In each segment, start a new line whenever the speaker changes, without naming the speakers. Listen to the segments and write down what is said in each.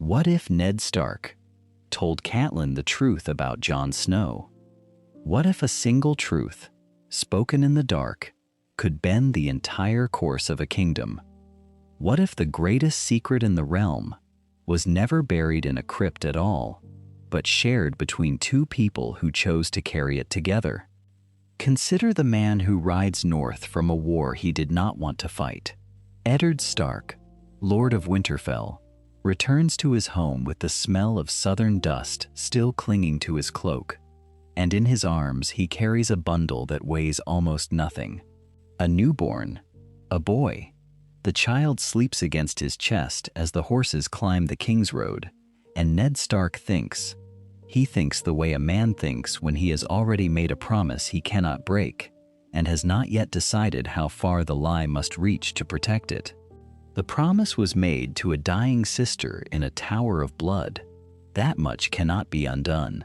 What if Ned Stark told Catelyn the truth about Jon Snow? What if a single truth, spoken in the dark, could bend the entire course of a kingdom? What if the greatest secret in the realm was never buried in a crypt at all, but shared between two people who chose to carry it together? Consider the man who rides north from a war he did not want to fight. Eddard Stark, Lord of Winterfell, returns to his home with the smell of southern dust still clinging to his cloak, and in his arms he carries a bundle that weighs almost nothing. A newborn, a boy. The child sleeps against his chest as the horses climb the King's Road, and Ned Stark thinks. He thinks the way a man thinks when he has already made a promise he cannot break, and has not yet decided how far the lie must reach to protect it. The promise was made to a dying sister in a tower of blood. That much cannot be undone.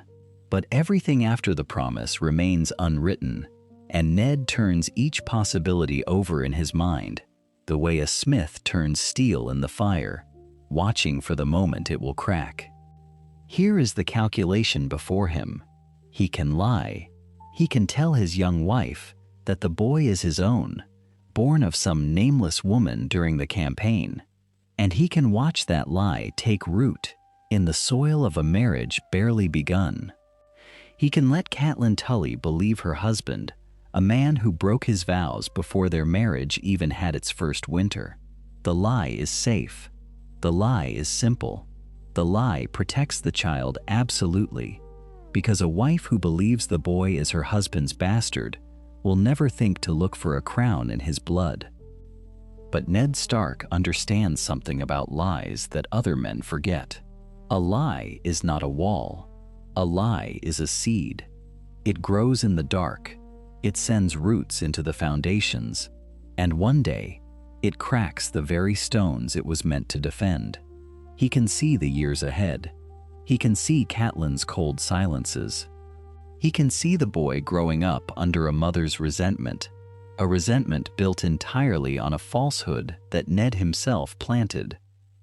But everything after the promise remains unwritten, and Ned turns each possibility over in his mind, the way a smith turns steel in the fire, watching for the moment it will crack. Here is the calculation before him. He can lie. He can tell his young wife that the boy is his own, born of some nameless woman during the campaign, and he can watch that lie take root in the soil of a marriage barely begun. He can let Catelyn Tully believe her husband, a man who broke his vows before their marriage even had its first winter. The lie is safe. The lie is simple. The lie protects the child absolutely, because a wife who believes the boy is her husband's bastard will never think to look for a crown in his blood. But Ned Stark understands something about lies that other men forget. A lie is not a wall. A lie is a seed. It grows in the dark. It sends roots into the foundations, and one day, it cracks the very stones it was meant to defend. He can see the years ahead. He can see Catelyn's cold silences. He can see the boy growing up under a mother's resentment, a resentment built entirely on a falsehood that Ned himself planted.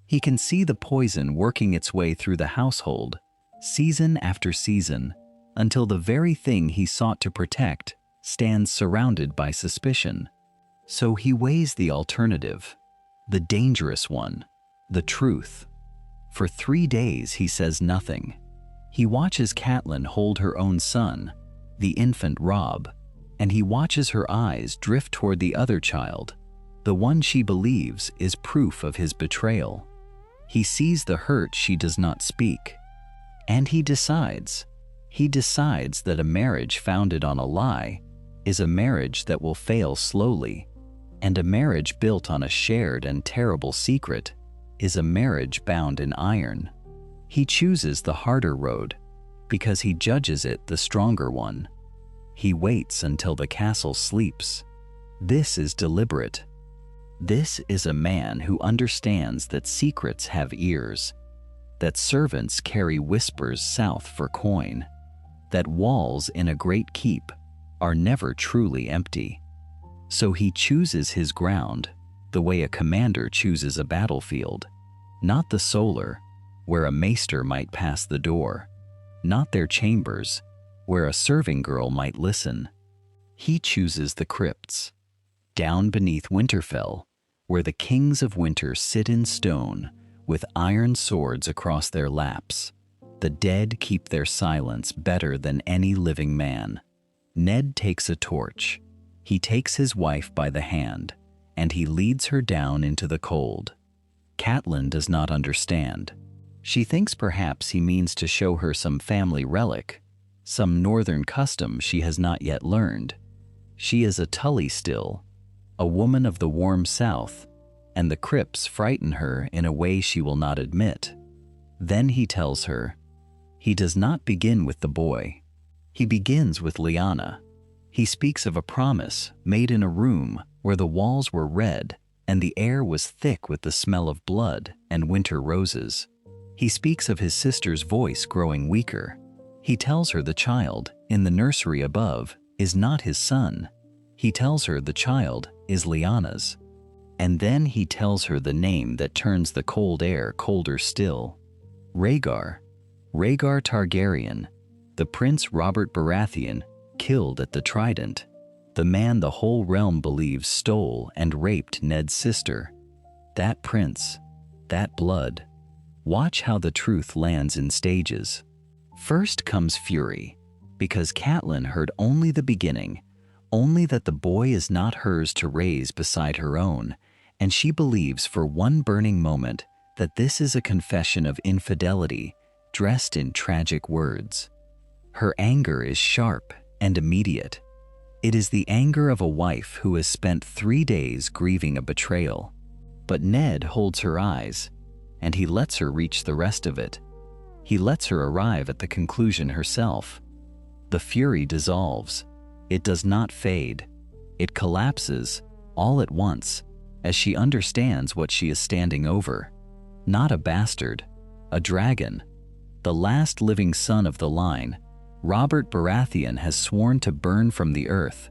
He can see the poison working its way through the household, season after season, until the very thing he sought to protect stands surrounded by suspicion. So he weighs the alternative, the dangerous one, the truth. For 3 days he says nothing. He watches Catelyn hold her own son, the infant Robb, and he watches her eyes drift toward the other child, the one she believes is proof of his betrayal. He sees the hurt she does not speak, and he decides that a marriage founded on a lie is a marriage that will fail slowly, and a marriage built on a shared and terrible secret is a marriage bound in iron. He chooses the harder road because he judges it the stronger one. He waits until the castle sleeps. This is deliberate. This is a man who understands that secrets have ears, that servants carry whispers south for coin, that walls in a great keep are never truly empty. So he chooses his ground the way a commander chooses a battlefield, not the solar, where a maester might pass the door, not their chambers, where a serving girl might listen. He chooses the crypts, down beneath Winterfell, where the kings of winter sit in stone with iron swords across their laps. The dead keep their silence better than any living man. Ned takes a torch. He takes his wife by the hand, and he leads her down into the cold. Catelyn does not understand. She thinks perhaps he means to show her some family relic, some northern custom she has not yet learned. She is a Tully still, a woman of the warm south, and the crypts frighten her in a way she will not admit. Then he tells her. He does not begin with the boy. He begins with Lyanna. He speaks of a promise made in a room where the walls were red and the air was thick with the smell of blood and winter roses. He speaks of his sister's voice growing weaker. He tells her the child, in the nursery above, is not his son. He tells her the child is Lyanna's. And then he tells her the name that turns the cold air colder still. Rhaegar, Rhaegar Targaryen, the Prince Robert Baratheon, killed at the Trident, the man the whole realm believes stole and raped Ned's sister. That prince, that blood. Watch how the truth lands in stages. First comes fury, because Catelyn heard only the beginning, only that the boy is not hers to raise beside her own, and she believes for one burning moment that this is a confession of infidelity dressed in tragic words. Her anger is sharp and immediate. It is the anger of a wife who has spent 3 days grieving a betrayal. But Ned holds her eyes, and he lets her reach the rest of it. He lets her arrive at the conclusion herself. The fury dissolves. It does not fade. It collapses, all at once, as she understands what she is standing over. Not a bastard, a dragon. The last living son of the line, Robert Baratheon, has sworn to burn from the earth.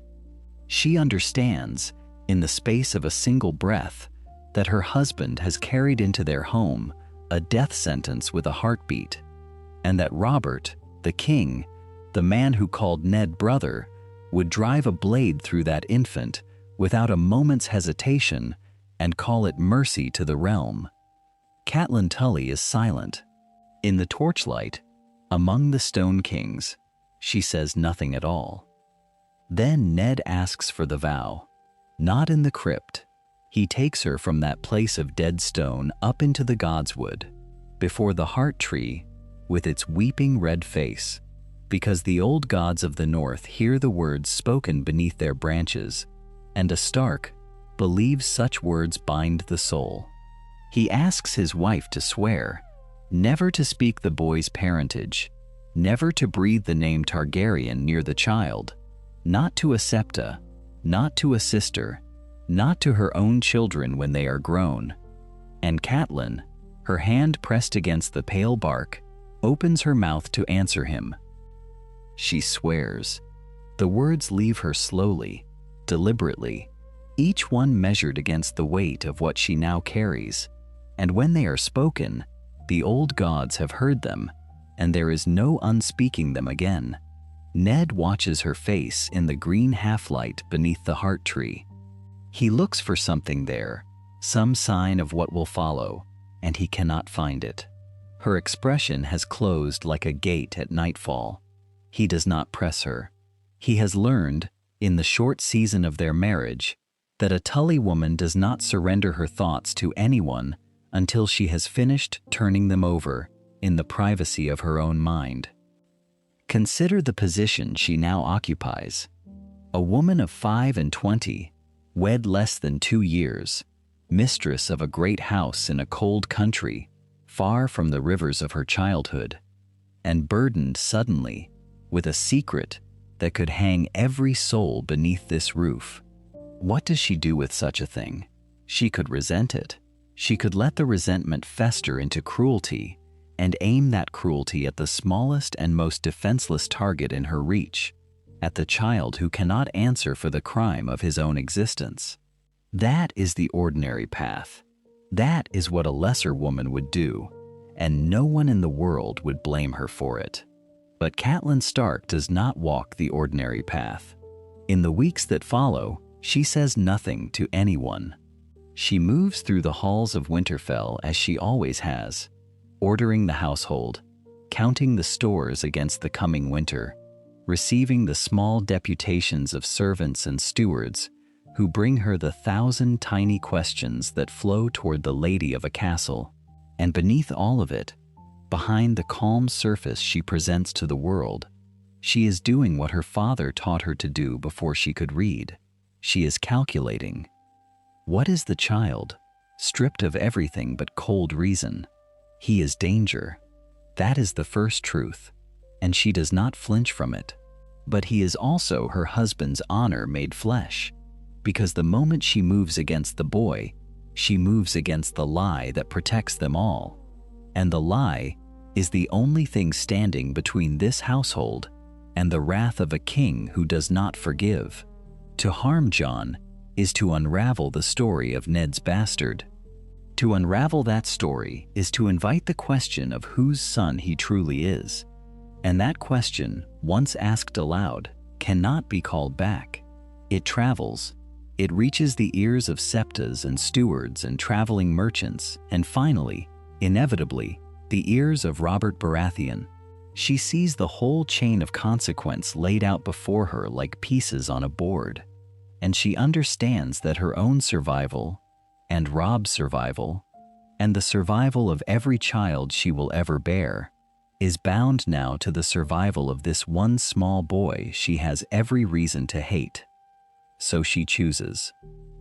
She understands, in the space of a single breath, that her husband has carried into their home a death sentence with a heartbeat, and that Robert, the king, the man who called Ned brother, would drive a blade through that infant without a moment's hesitation and call it mercy to the realm. Catelyn Tully is silent. In the torchlight, among the Stone Kings, she says nothing at all. Then Ned asks for the vow. Not in the crypt. He takes her from that place of dead stone up into the godswood, before the heart tree with its weeping red face, because the old gods of the north hear the words spoken beneath their branches, and a Stark believes such words bind the soul. He asks his wife to swear, never to speak the boy's parentage, never to breathe the name Targaryen near the child, not to a septa, not to a sister, not to her own children when they are grown. And Catelyn, her hand pressed against the pale bark, opens her mouth to answer him. She swears. The words leave her slowly, deliberately, each one measured against the weight of what she now carries. And when they are spoken, the old gods have heard them, and there is no unspeaking them again. Ned watches her face in the green half-light beneath the heart tree. He looks for something there, some sign of what will follow, and he cannot find it. Her expression has closed like a gate at nightfall. He does not press her. He has learned, in the short season of their marriage, that a Tully woman does not surrender her thoughts to anyone until she has finished turning them over in the privacy of her own mind. Consider the position she now occupies. A woman of 25, wed less than 2 years, mistress of a great house in a cold country, far from the rivers of her childhood, and burdened suddenly with a secret that could hang every soul beneath this roof. What does she do with such a thing? She could resent it. She could let the resentment fester into cruelty and aim that cruelty at the smallest and most defenseless target in her reach, at the child who cannot answer for the crime of his own existence. That is the ordinary path. That is what a lesser woman would do, and no one in the world would blame her for it. But Catelyn Stark does not walk the ordinary path. In the weeks that follow, she says nothing to anyone. She moves through the halls of Winterfell as she always has, ordering the household, counting the stores against the coming winter, receiving the small deputations of servants and stewards who bring her the 1,000 tiny questions that flow toward the lady of a castle. And beneath all of it, behind the calm surface she presents to the world, she is doing what her father taught her to do before she could read. She is calculating. What is the child, stripped of everything but cold reason? He is danger. That is the first truth, and she does not flinch from it. But he is also her husband's honor made flesh, because the moment she moves against the boy, she moves against the lie that protects them all. And the lie is the only thing standing between this household and the wrath of a king who does not forgive. To harm Jon is to unravel the story of Ned's bastard. To unravel that story is to invite the question of whose son he truly is. And that question, once asked aloud, cannot be called back. It travels. It reaches the ears of septas and stewards and traveling merchants, and finally, inevitably, the ears of Robert Baratheon. She sees the whole chain of consequence laid out before her like pieces on a board, and she understands that her own survival, and Robb's survival, and the survival of every child she will ever bear, is bound now to the survival of this one small boy she has every reason to hate. So she chooses,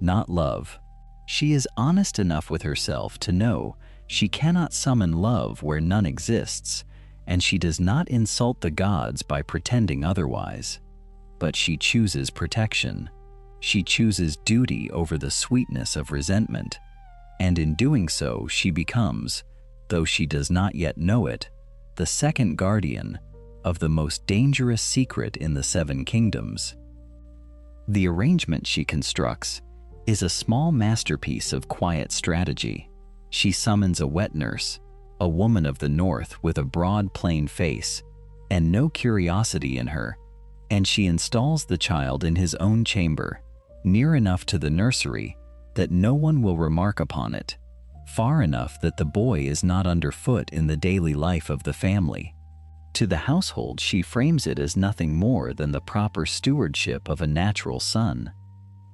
not love. She is honest enough with herself to know she cannot summon love where none exists, and she does not insult the gods by pretending otherwise. But she chooses protection. She chooses duty over the sweetness of resentment, and in doing so she becomes, though she does not yet know it, the second guardian of the most dangerous secret in the Seven Kingdoms. The arrangement she constructs is a small masterpiece of quiet strategy. She summons a wet nurse, a woman of the north with a broad plain face and no curiosity in her, and she installs the child in his own chamber, near enough to the nursery that no one will remark upon it, far enough that the boy is not underfoot in the daily life of the family. To the household she frames it as nothing more than the proper stewardship of a natural son.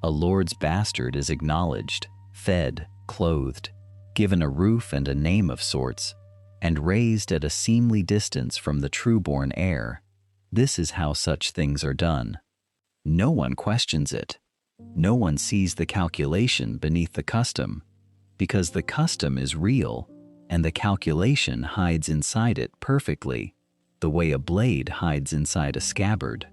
A lord's bastard is acknowledged, fed, clothed, given a roof and a name of sorts, and raised at a seemly distance from the true-born heir. This is how such things are done. No one questions it. No one sees the calculation beneath the custom, because the custom is real and the calculation hides inside it perfectly, the way a blade hides inside a scabbard.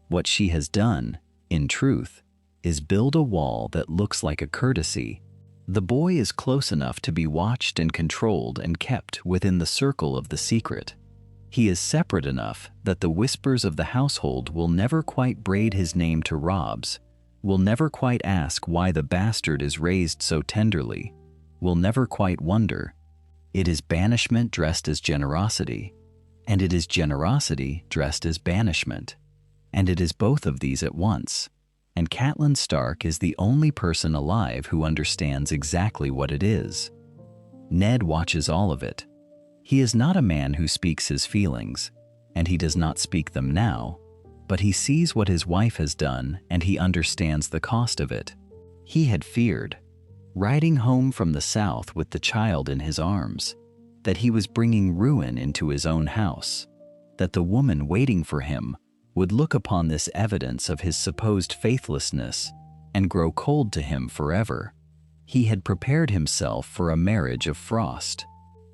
What she has done, in truth, is build a wall that looks like a courtesy. The boy is close enough to be watched and controlled and kept within the circle of the secret. He is separate enough that the whispers of the household will never quite braid his name to Robb's, will never quite ask why the bastard is raised so tenderly, will never quite wonder. It is banishment dressed as generosity, and it is generosity dressed as banishment, and it is both of these at once. And Catelyn Stark is the only person alive who understands exactly what it is. Ned watches all of it. He is not a man who speaks his feelings, and he does not speak them now, but he sees what his wife has done and he understands the cost of it. He had feared, riding home from the south with the child in his arms, that he was bringing ruin into his own house, that the woman waiting for him would look upon this evidence of his supposed faithlessness and grow cold to him forever. He had prepared himself for a marriage of frost.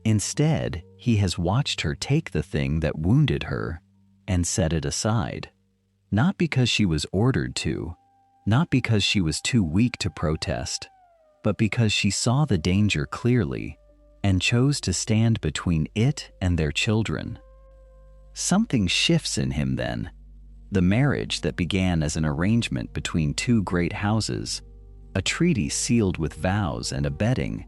Instead, he has watched her take the thing that wounded her and set it aside, not because she was ordered to, not because she was too weak to protest, but because she saw the danger clearly and chose to stand between it and their children. Something shifts in him then. The marriage that began as an arrangement between two great houses, a treaty sealed with vows and a bedding,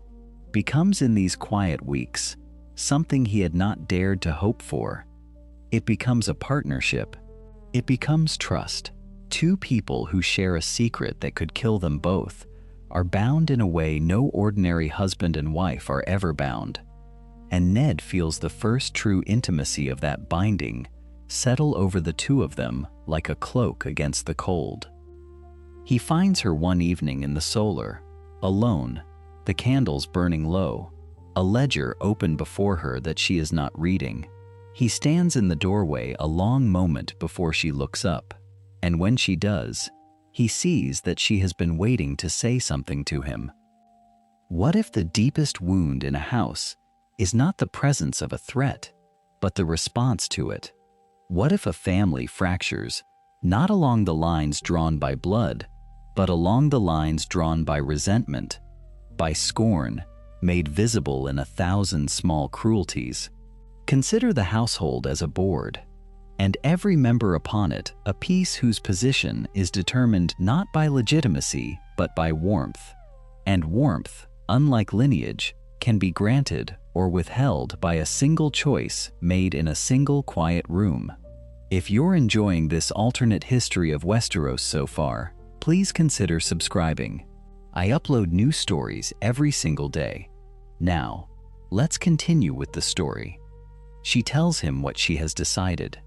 becomes in these quiet weeks something he had not dared to hope for. It becomes a partnership. It becomes trust. Two people who share a secret that could kill them both are bound in a way no ordinary husband and wife are ever bound. And Ned feels the first true intimacy of that binding settle over the two of them like a cloak against the cold. He finds her one evening in the solar, alone, the candles burning low, a ledger open before her that she is not reading. He stands in the doorway a long moment before she looks up, and when she does, he sees that she has been waiting to say something to him. What if the deepest wound in a house is not the presence of a threat, but the response to it? What if a family fractures, not along the lines drawn by blood, but along the lines drawn by resentment, by scorn, made visible in 1,000 small cruelties? Consider the household as a board, and every member upon it a piece whose position is determined not by legitimacy, but by warmth, and warmth unlike lineage, can be granted or withheld by a single choice made in a single quiet room. If you're enjoying this alternate history of Westeros so far, please consider subscribing. I upload new stories every single day. Now, let's continue with the story. She tells him what she has decided: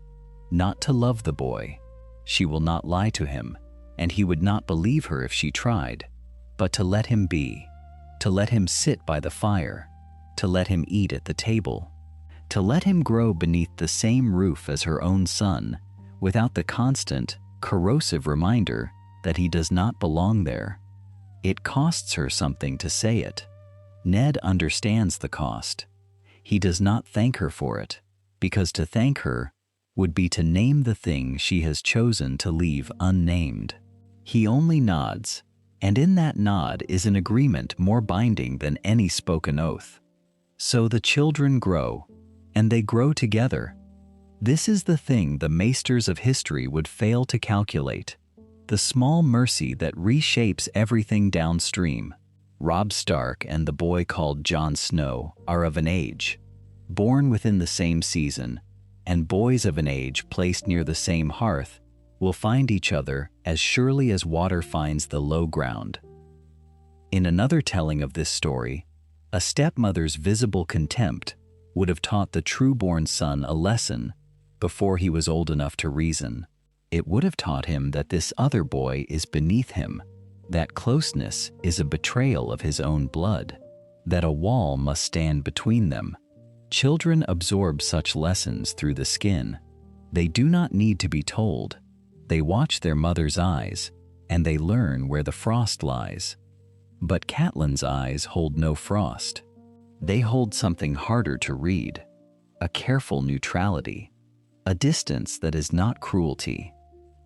not to love the boy. She will not lie to him, and he would not believe her if she tried, but to let him be, to let him sit by the fire, to let him eat at the table, to let him grow beneath the same roof as her own son, without the constant, corrosive reminder that he does not belong there. It costs her something to say it. Ned understands the cost. He does not thank her for it, because to thank her would be to name the thing she has chosen to leave unnamed. He only nods, and in that nod is an agreement more binding than any spoken oath. So the children grow, and they grow together. This is the thing the maesters of history would fail to calculate, the small mercy that reshapes everything downstream. Robb Stark and the boy called Jon Snow are of an age, born within the same season, and boys of an age placed near the same hearth will find each other as surely as water finds the low ground. In another telling of this story, a stepmother's visible contempt would have taught the true-born son a lesson before he was old enough to reason. It would have taught him that this other boy is beneath him, that closeness is a betrayal of his own blood, that a wall must stand between them. Children absorb such lessons through the skin. They do not need to be told. They watch their mother's eyes, and they learn where the frost lies. But Catelyn's eyes hold no frost. They hold something harder to read, a careful neutrality, a distance that is not cruelty.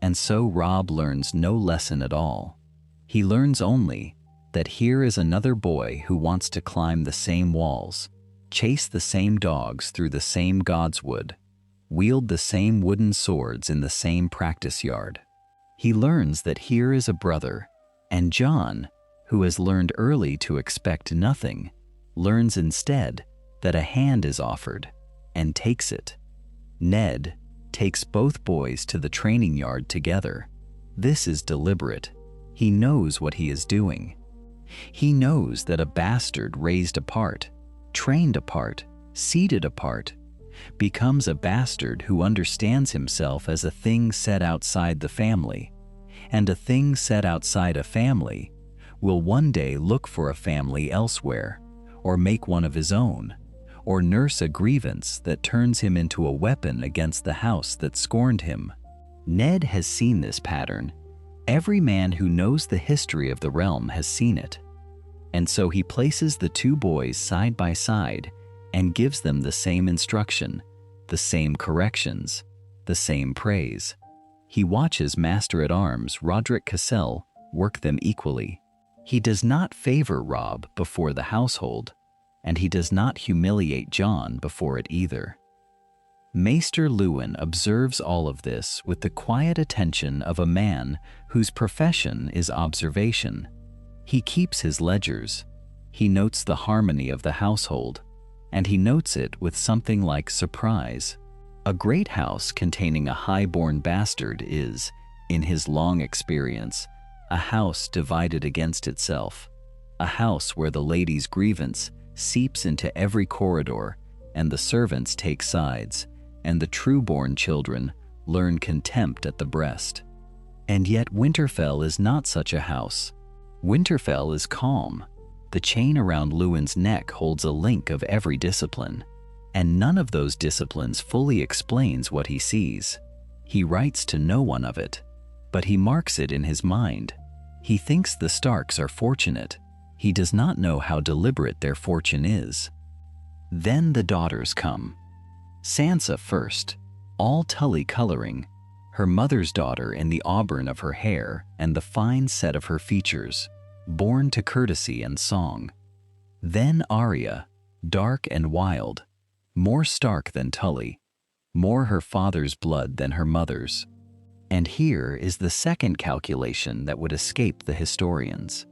And so Robb learns no lesson at all. He learns only that here is another boy who wants to climb the same walls, chase the same dogs through the same godswood, wield the same wooden swords in the same practice yard. He learns that here is a brother, and Jon, who has learned early to expect nothing, learns instead that a hand is offered, and takes it. Ned takes both boys to the training yard together. This is deliberate. He knows what he is doing. He knows that a bastard raised apart, trained apart, seated apart, becomes a bastard who understands himself as a thing set outside the family, and a thing set outside a family will one day look for a family elsewhere, or make one of his own, or nurse a grievance that turns him into a weapon against the house that scorned him. Ned has seen this pattern. Every man who knows the history of the realm has seen it. And so he places the two boys side by side and gives them the same instruction, the same corrections, the same praise. He watches Master-at-Arms Rodrik Cassel work them equally. He does not favor Robb before the household, and he does not humiliate Jon before it either. Maester Luwin observes all of this with the quiet attention of a man whose profession is observation. He keeps his ledgers. He notes the harmony of the household, and he notes it with something like surprise. A great house containing a high-born bastard is, in his long experience, a house divided against itself, a house where the lady's grievance seeps into every corridor, and the servants take sides, and the true-born children learn contempt at the breast. And yet Winterfell is not such a house. Winterfell is calm. The chain around Luwin's neck holds a link of every discipline, and none of those disciplines fully explains what he sees. He writes to no one of it, but he marks it in his mind. He thinks the Starks are fortunate. He does not know how deliberate their fortune is. Then the daughters come. Sansa first, all Tully coloring, her mother's daughter in the auburn of her hair and the fine set of her features, born to courtesy and song. Then Arya, dark and wild, more Stark than Tully, more her father's blood than her mother's. And here is the second calculation that would escape the historians.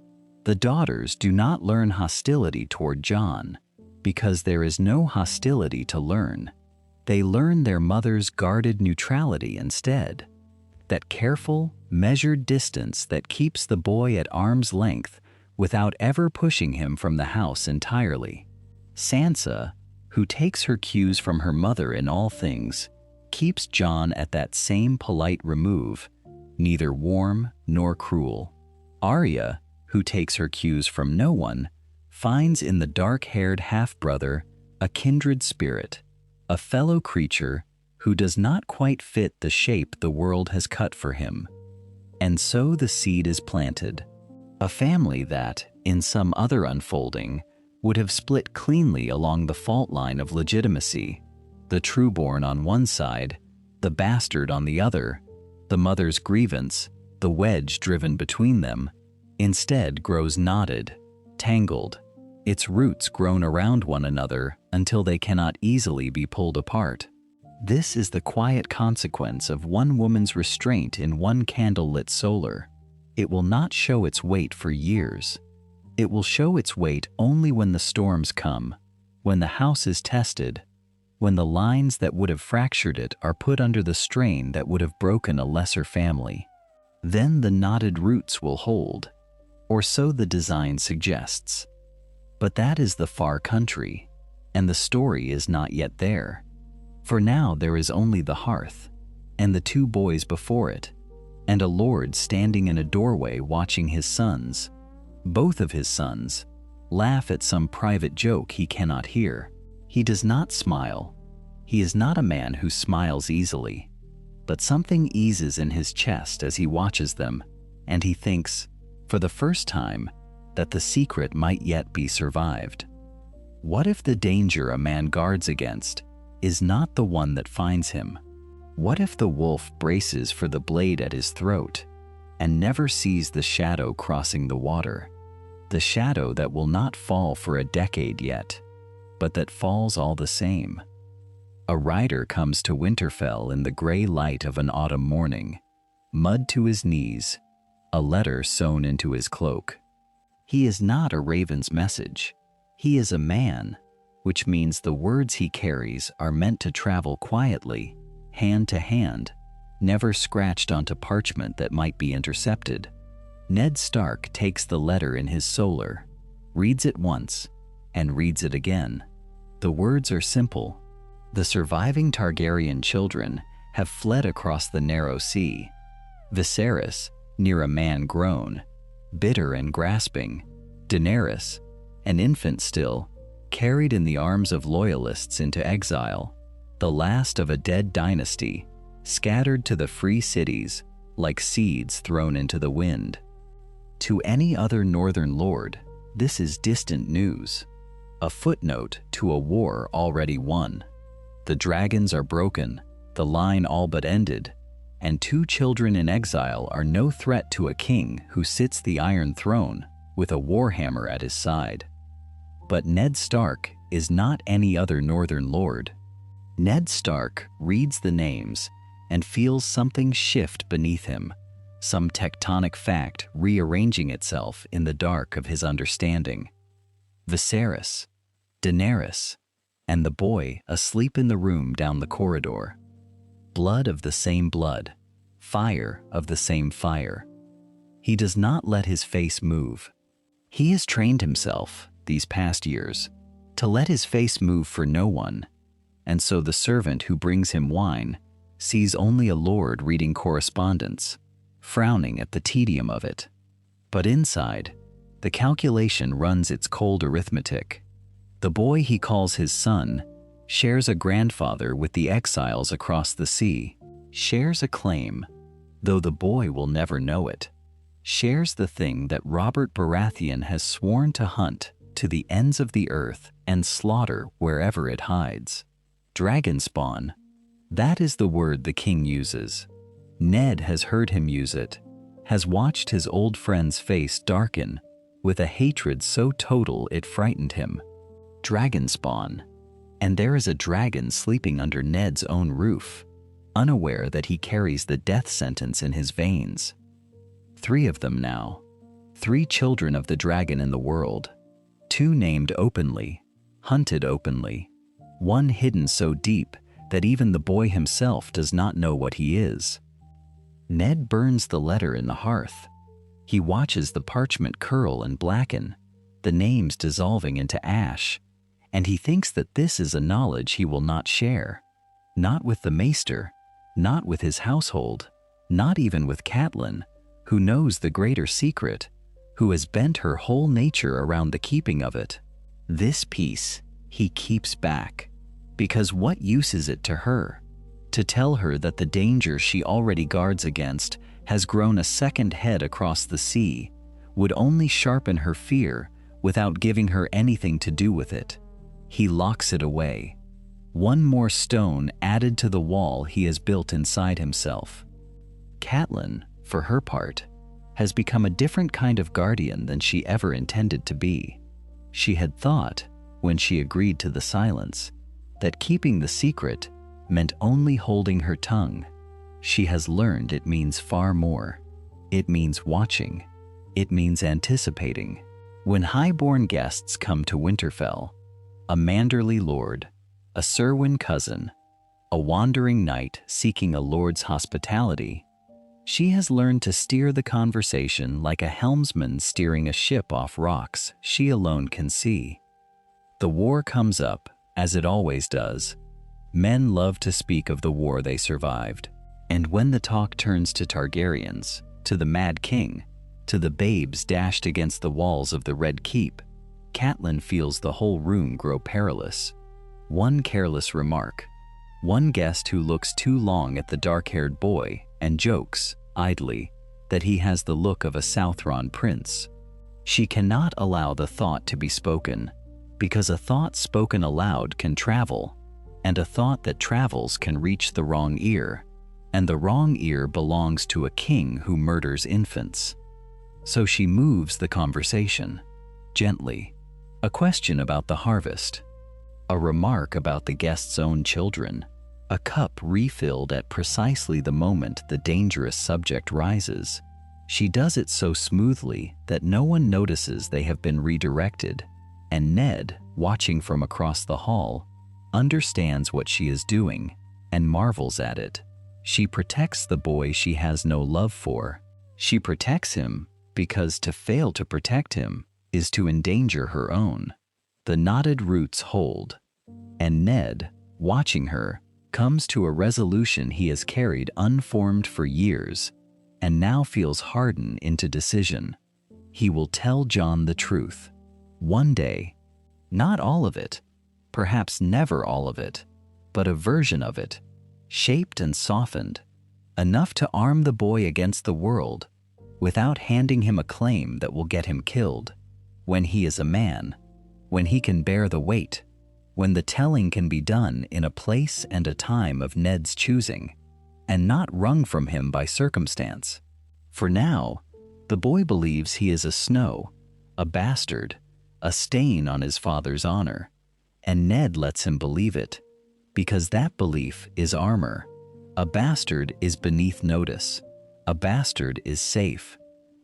The daughters do not learn hostility toward Jon, because there is no hostility to learn. They learn their mother's guarded neutrality instead. That careful, measured distance that keeps the boy at arm's length without ever pushing him from the house entirely. Sansa, who takes her cues from her mother in all things, keeps Jon at that same polite remove, neither warm nor cruel. Arya, who takes her cues from no one, finds in the dark-haired half-brother a kindred spirit, a fellow creature who does not quite fit the shape the world has cut for him. And so the seed is planted. A family that, in some other unfolding, would have split cleanly along the fault line of legitimacy, the trueborn on one side, the bastard on the other, the mother's grievance, the wedge driven between them, instead grows knotted, tangled, its roots grown around one another until they cannot easily be pulled apart. This is the quiet consequence of one woman's restraint in one candle-lit solar. It will not show its weight for years. It will show its weight only when the storms come, when the house is tested, when the lines that would have fractured it are put under the strain that would have broken a lesser family. Then the knotted roots will hold, or so the design suggests. But that is the far country, and the story is not yet there. For now there is only the hearth, and the two boys before it, and a lord standing in a doorway watching his sons, both of his sons, laugh at some private joke he cannot hear. He does not smile. He is not a man who smiles easily, but something eases in his chest as he watches them, and he thinks, for the first time, that the secret might yet be survived. What if the danger a man guards against is not the one that finds him? What if the wolf braces for the blade at his throat and never sees the shadow crossing the water, the shadow that will not fall for a decade yet, but that falls all the same? A rider comes to Winterfell in the gray light of an autumn morning, mud to his knees, a letter sewn into his cloak. He is not a raven's message. He is a man, which means the words he carries are meant to travel quietly, hand to hand, never scratched onto parchment that might be intercepted. Ned Stark takes the letter in his solar, reads it once, and reads it again. The words are simple. The surviving Targaryen children have fled across the narrow sea. Viserys, near a man grown, bitter and grasping. Daenerys, an infant still, carried in the arms of loyalists into exile, the last of a dead dynasty, scattered to the free cities like seeds thrown into the wind. To any other northern lord, this is distant news, a footnote to a war already won. The dragons are broken, the line all but ended, and 2 children in exile are no threat to a king who sits the Iron Throne with a warhammer at his side. But Ned Stark is not any other northern lord. Ned Stark reads the names and feels something shift beneath him, some tectonic fact rearranging itself in the dark of his understanding. Viserys, Daenerys, and the boy asleep in the room down the corridor. Blood of the same blood, fire of the same fire. He does not let his face move. He has trained himself, these past years, to let his face move for no one, and so the servant who brings him wine sees only a lord reading correspondence, frowning at the tedium of it. But inside, the calculation runs its cold arithmetic. The boy he calls his son shares a grandfather with the exiles across the sea, shares a claim, though the boy will never know it, shares the thing that Robert Baratheon has sworn to hunt to the ends of the earth and slaughter wherever it hides. Dragon spawn, that is the word the king uses. Ned has heard him use it, has watched his old friend's face darken with a hatred so total it frightened him. Dragon spawn, and there is a dragon sleeping under Ned's own roof, unaware that he carries the death sentence in his veins. 3 of them now. 3 children of the dragon in the world, 2 named openly, hunted openly, 1 hidden so deep that even the boy himself does not know what he is. Ned burns the letter in the hearth. He watches the parchment curl and blacken, the names dissolving into ash, and he thinks that this is a knowledge he will not share, not with the maester, not with his household, not even with Catelyn, who knows the greater secret, who has bent her whole nature around the keeping of it. This piece he keeps back, because what use is it to her? To tell her that the danger she already guards against has grown a second head across the sea would only sharpen her fear without giving her anything to do with it. He locks it away. One more stone added to the wall he has built inside himself. Catelyn, for her part, has become a different kind of guardian than she ever intended to be. She had thought, when she agreed to the silence, that keeping the secret meant only holding her tongue. She has learned it means far more. It means watching. It means anticipating. When high-born guests come to Winterfell, a Manderly lord, a Serwyn cousin, a wandering knight seeking a lord's hospitality, she has learned to steer the conversation like a helmsman steering a ship off rocks she alone can see. The war comes up, as it always does. Men love to speak of the war they survived, and when the talk turns to Targaryens, to the Mad King, to the babes dashed against the walls of the Red Keep, Catelyn feels the whole room grow perilous. One careless remark, one guest who looks too long at the dark-haired boy and jokes, idly, that he has the look of a Southron prince. She cannot allow the thought to be spoken, because a thought spoken aloud can travel, and a thought that travels can reach the wrong ear, and the wrong ear belongs to a king who murders infants. So she moves the conversation, gently, a question about the harvest, a remark about the guest's own children, a cup refilled at precisely the moment the dangerous subject rises. She does it so smoothly that no one notices they have been redirected, and Ned, watching from across the hall, understands what she is doing and marvels at it. She protects the boy she has no love for. She protects him because to fail to protect him is to endanger her own. The knotted roots hold, and Ned, watching her, comes to a resolution he has carried unformed for years and now feels harden into decision. He will tell Jon the truth. One day, not all of it, perhaps never all of it, but a version of it, shaped and softened, enough to arm the boy against the world, without handing him a claim that will get him killed, when he is a man, when he can bear the weight, when the telling can be done in a place and a time of Ned's choosing, and not wrung from him by circumstance. For now, the boy believes he is a Snow, a bastard, a stain on his father's honor, and Ned lets him believe it, because that belief is armor. A bastard is beneath notice. A bastard is safe.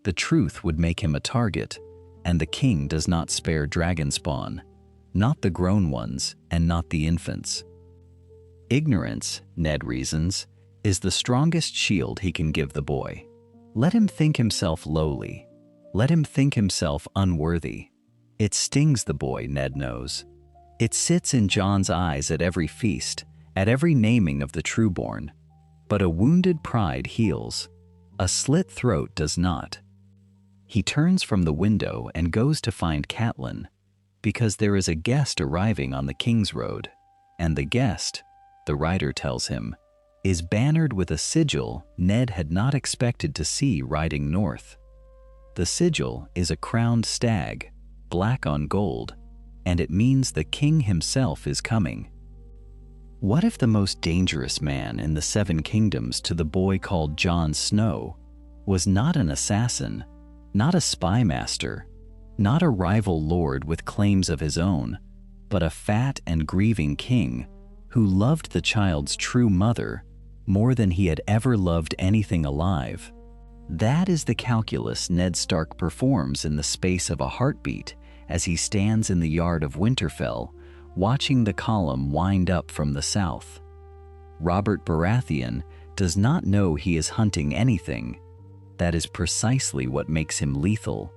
The truth would make him a target, and the king does not spare dragon spawn, not the grown ones and not the infants. Ignorance, Ned reasons, is the strongest shield he can give the boy. Let him think himself lowly. Let him think himself unworthy. It stings the boy, Ned knows. It sits in Jon's eyes at every feast, at every naming of the trueborn. But a wounded pride heals. A slit throat does not. He turns from the window and goes to find Catelyn, because there is a guest arriving on the King's Road, and the guest, the writer tells him, is bannered with a sigil Ned had not expected to see riding north. The sigil is a crowned stag, black on gold, and it means the king himself is coming. What if the most dangerous man in the 7 kingdoms to the boy called Jon Snow was not an assassin, not a spy master, not a rival lord with claims of his own, but a fat and grieving king who loved the child's true mother more than he had ever loved anything alive? That is the calculus Ned Stark performs in the space of a heartbeat as he stands in the yard of Winterfell, watching the column wind up from the south. Robert Baratheon does not know he is hunting anything. That is precisely what makes him lethal.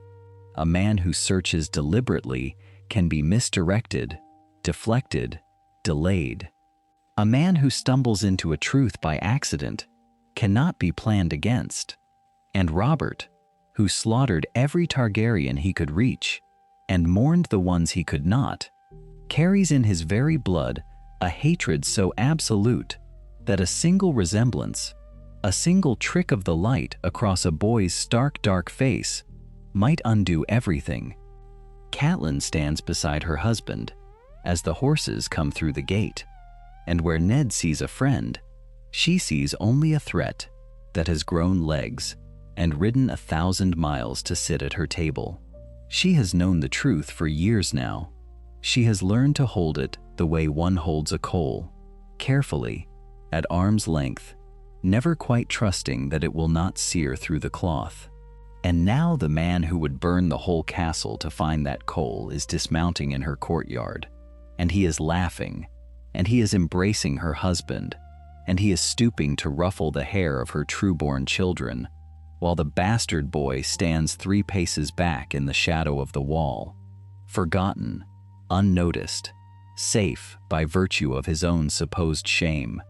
A man who searches deliberately can be misdirected, deflected, delayed. A man who stumbles into a truth by accident cannot be planned against. And Robert, who slaughtered every Targaryen he could reach and mourned the ones he could not, carries in his very blood a hatred so absolute that a single resemblance, a single trick of the light across a boy's stark dark face might undo everything. Catelyn stands beside her husband as the horses come through the gate, and where Ned sees a friend, she sees only a threat that has grown legs and ridden 1,000 miles to sit at her table. She has known the truth for years now. She has learned to hold it the way one holds a coal, carefully, at arm's length, never quite trusting that it will not sear through the cloth. And now the man who would burn the whole castle to find that coal is dismounting in her courtyard, and he is laughing, and he is embracing her husband, and he is stooping to ruffle the hair of her true-born children, while the bastard boy stands 3 paces back in the shadow of the wall, forgotten, unnoticed, safe by virtue of his own supposed shame.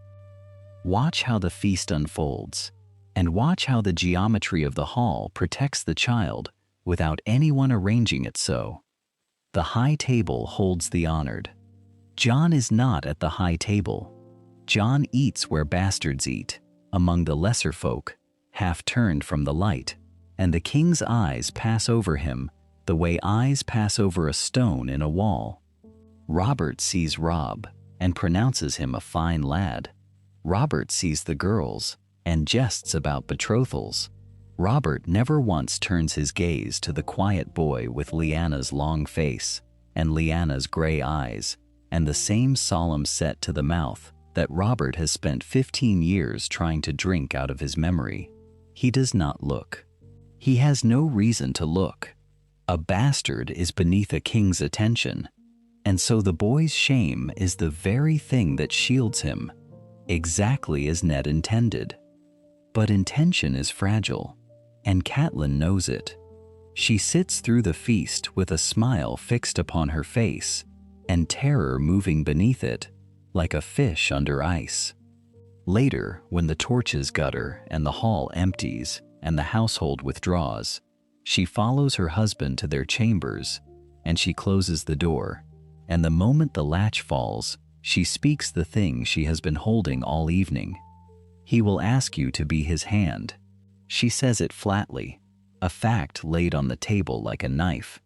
Watch how the feast unfolds, and watch how the geometry of the hall protects the child without anyone arranging it so. The high table holds the honored. Jon is not at the high table. Jon eats where bastards eat, among the lesser folk, half turned from the light, and the king's eyes pass over him the way eyes pass over a stone in a wall. Robert sees Robb and pronounces him a fine lad. Robert sees the girls and jests about betrothals. Robert never once turns his gaze to the quiet boy with Lyanna's long face and Lyanna's gray eyes and the same solemn set to the mouth that Robert has spent 15 years trying to drink out of his memory. He does not look. He has no reason to look. A bastard is beneath a king's attention, and so the boy's shame is the very thing that shields him, exactly as Ned intended. But intention is fragile, and Catelyn knows it. She sits through the feast with a smile fixed upon her face and terror moving beneath it, like a fish under ice. Later, when the torches gutter and the hall empties and the household withdraws, she follows her husband to their chambers, and she closes the door, and the moment the latch falls, she speaks the thing she has been holding all evening. He will ask you to be his hand. She says it flatly, a fact laid on the table like a knife.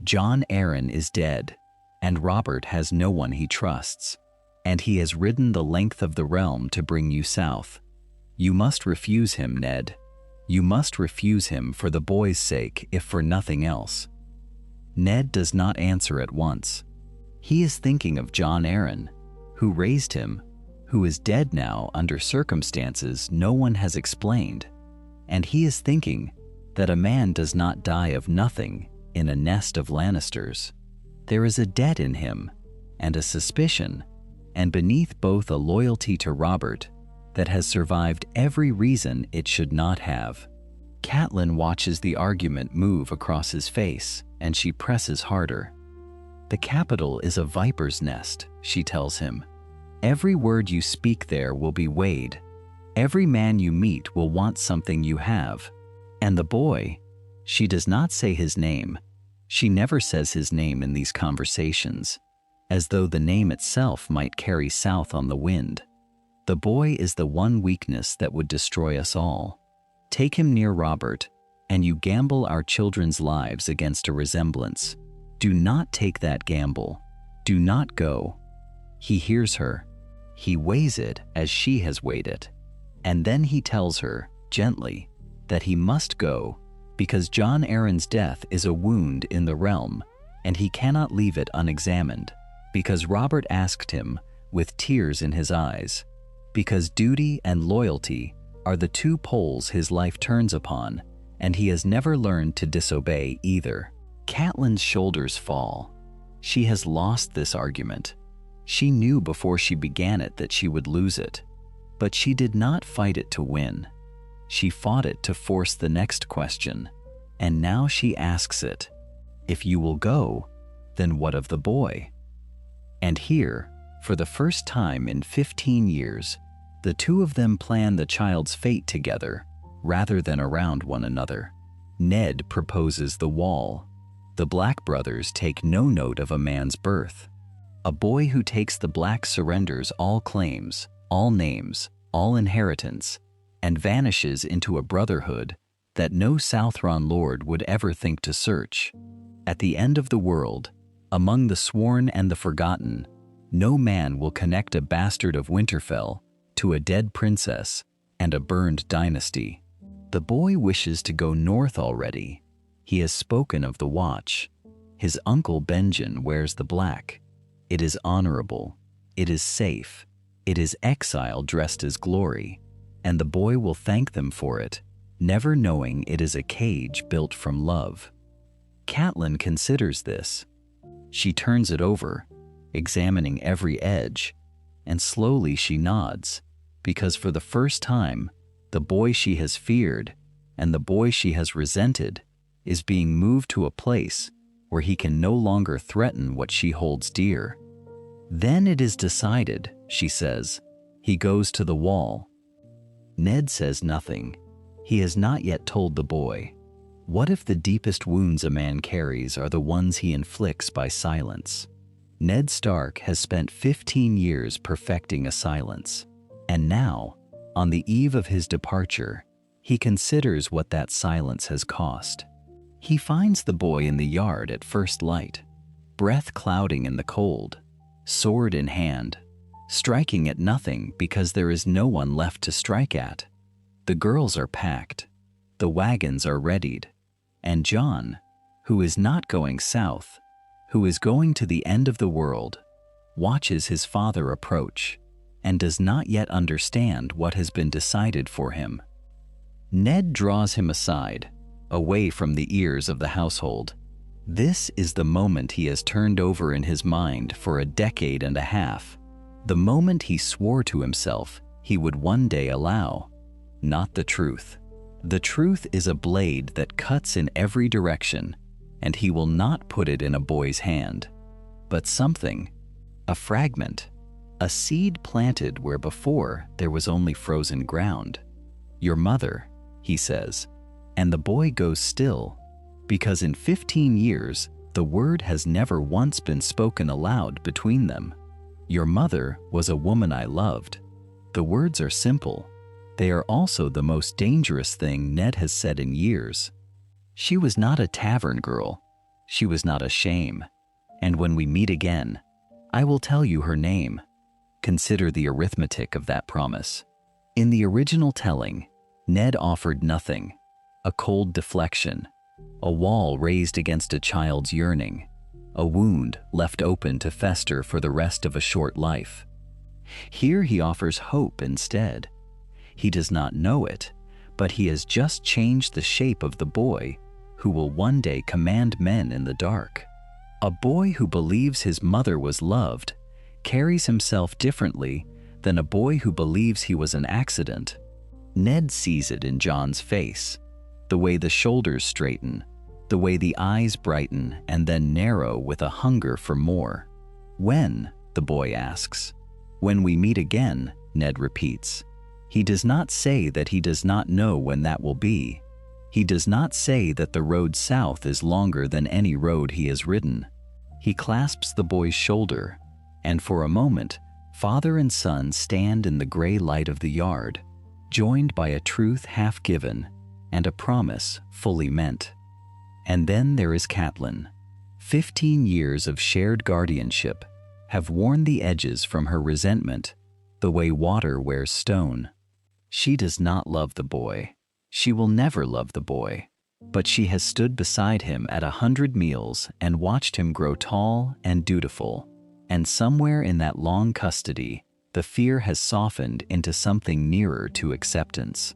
Jon Arryn is dead, and Robert has no one he trusts, and he has ridden the length of the realm to bring you south. You must refuse him, Ned. You must refuse him for the boy's sake, if for nothing else. Ned does not answer at once. He is thinking of Jon Arryn, who raised him, who is dead now under circumstances no one has explained, and he is thinking that a man does not die of nothing in a nest of Lannisters. There is a debt in him, and a suspicion, and beneath both a loyalty to Robert that has survived every reason it should not have. Catelyn watches the argument move across his face, and she presses harder. The capital is a viper's nest, she tells him. Every word you speak there will be weighed. Every man you meet will want something you have. And the boy, she does not say his name. She never says his name in these conversations, as though the name itself might carry south on the wind. The boy is the one weakness that would destroy us all. Take him near Robert, and you gamble our children's lives against a resemblance. Do not take that gamble. Do not go. He hears her. He weighs it as she has weighed it. And then he tells her, gently, that he must go because Jon Arryn's death is a wound in the realm, and he cannot leave it unexamined, because Robert asked him with tears in his eyes, because duty and loyalty are the two poles his life turns upon, and he has never learned to disobey either. Catelyn's shoulders fall. She has lost this argument. She knew before she began it that she would lose it, but she did not fight it to win. She fought it to force the next question, and now she asks it. If you will go, then what of the boy? And here, for the first time in 15 years, the two of them plan the child's fate together, rather than around one another. Ned proposes the wall. The Black brothers take no note of a man's birth. A boy who takes the Black surrenders all claims, all names, all inheritance, and vanishes into a brotherhood that no Southron lord would ever think to search. At the end of the world, among the sworn and the forgotten, no man will connect a bastard of Winterfell to a dead princess and a burned dynasty. The boy wishes to go north already. He has spoken of the watch. His uncle Benjen wears the black. It is honorable. It is safe. It is exile dressed as glory, and the boy will thank them for it, never knowing it is a cage built from love. Catelyn considers this. She turns it over, examining every edge, and slowly she nods, because for the first time, the boy she has feared and the boy she has resented is being moved to a place where he can no longer threaten what she holds dear. Then it is decided, she says. He goes to the wall. Ned says nothing. He has not yet told the boy. What if the deepest wounds a man carries are the ones he inflicts by silence? Ned Stark has spent 15 years perfecting a silence. And now, on the eve of his departure, he considers what that silence has cost. He finds the boy in the yard at first light, breath clouding in the cold, sword in hand, striking at nothing because there is no one left to strike at. The girls are packed, the wagons are readied, and Jon, who is not going south, who is going to the end of the world, watches his father approach and does not yet understand what has been decided for him. Ned draws him aside, away from the ears of the household. This is the moment he has turned over in his mind for a decade and a half, the moment he swore to himself he would one day allow. Not the truth. The truth is a blade that cuts in every direction, and he will not put it in a boy's hand, but something, a fragment, a seed planted where before there was only frozen ground. Your mother, he says, and the boy goes still, because in 15 years the word has never once been spoken aloud between them. Your mother was a woman I loved. The words are simple. They are also the most dangerous thing Ned has said in years. She was not a tavern girl. She was not a shame. And when we meet again, I will tell you her name. Consider the arithmetic of that promise. In the original telling, Ned offered nothing, a cold deflection, a wall raised against a child's yearning, a wound left open to fester for the rest of a short life. Here he offers hope instead. He does not know it, but he has just changed the shape of the boy who will one day command men in the dark. A boy who believes his mother was loved carries himself differently than a boy who believes he was an accident. Ned sees it in Jon's face, the way the shoulders straighten, the way the eyes brighten and then narrow with a hunger for more. When? The boy asks. When we meet again, Ned repeats. He does not say that he does not know when that will be. He does not say that the road south is longer than any road he has ridden. He clasps the boy's shoulder, and for a moment, father and son stand in the gray light of the yard, joined by a truth half given and a promise fully meant. And then there is Catelyn. 15 years of shared guardianship have worn the edges from her resentment, the way water wears stone. She does not love the boy. She will never love the boy, but she has stood beside him at 100 meals and watched him grow tall and dutiful, and somewhere in that long custody, The fear has softened into something nearer to acceptance.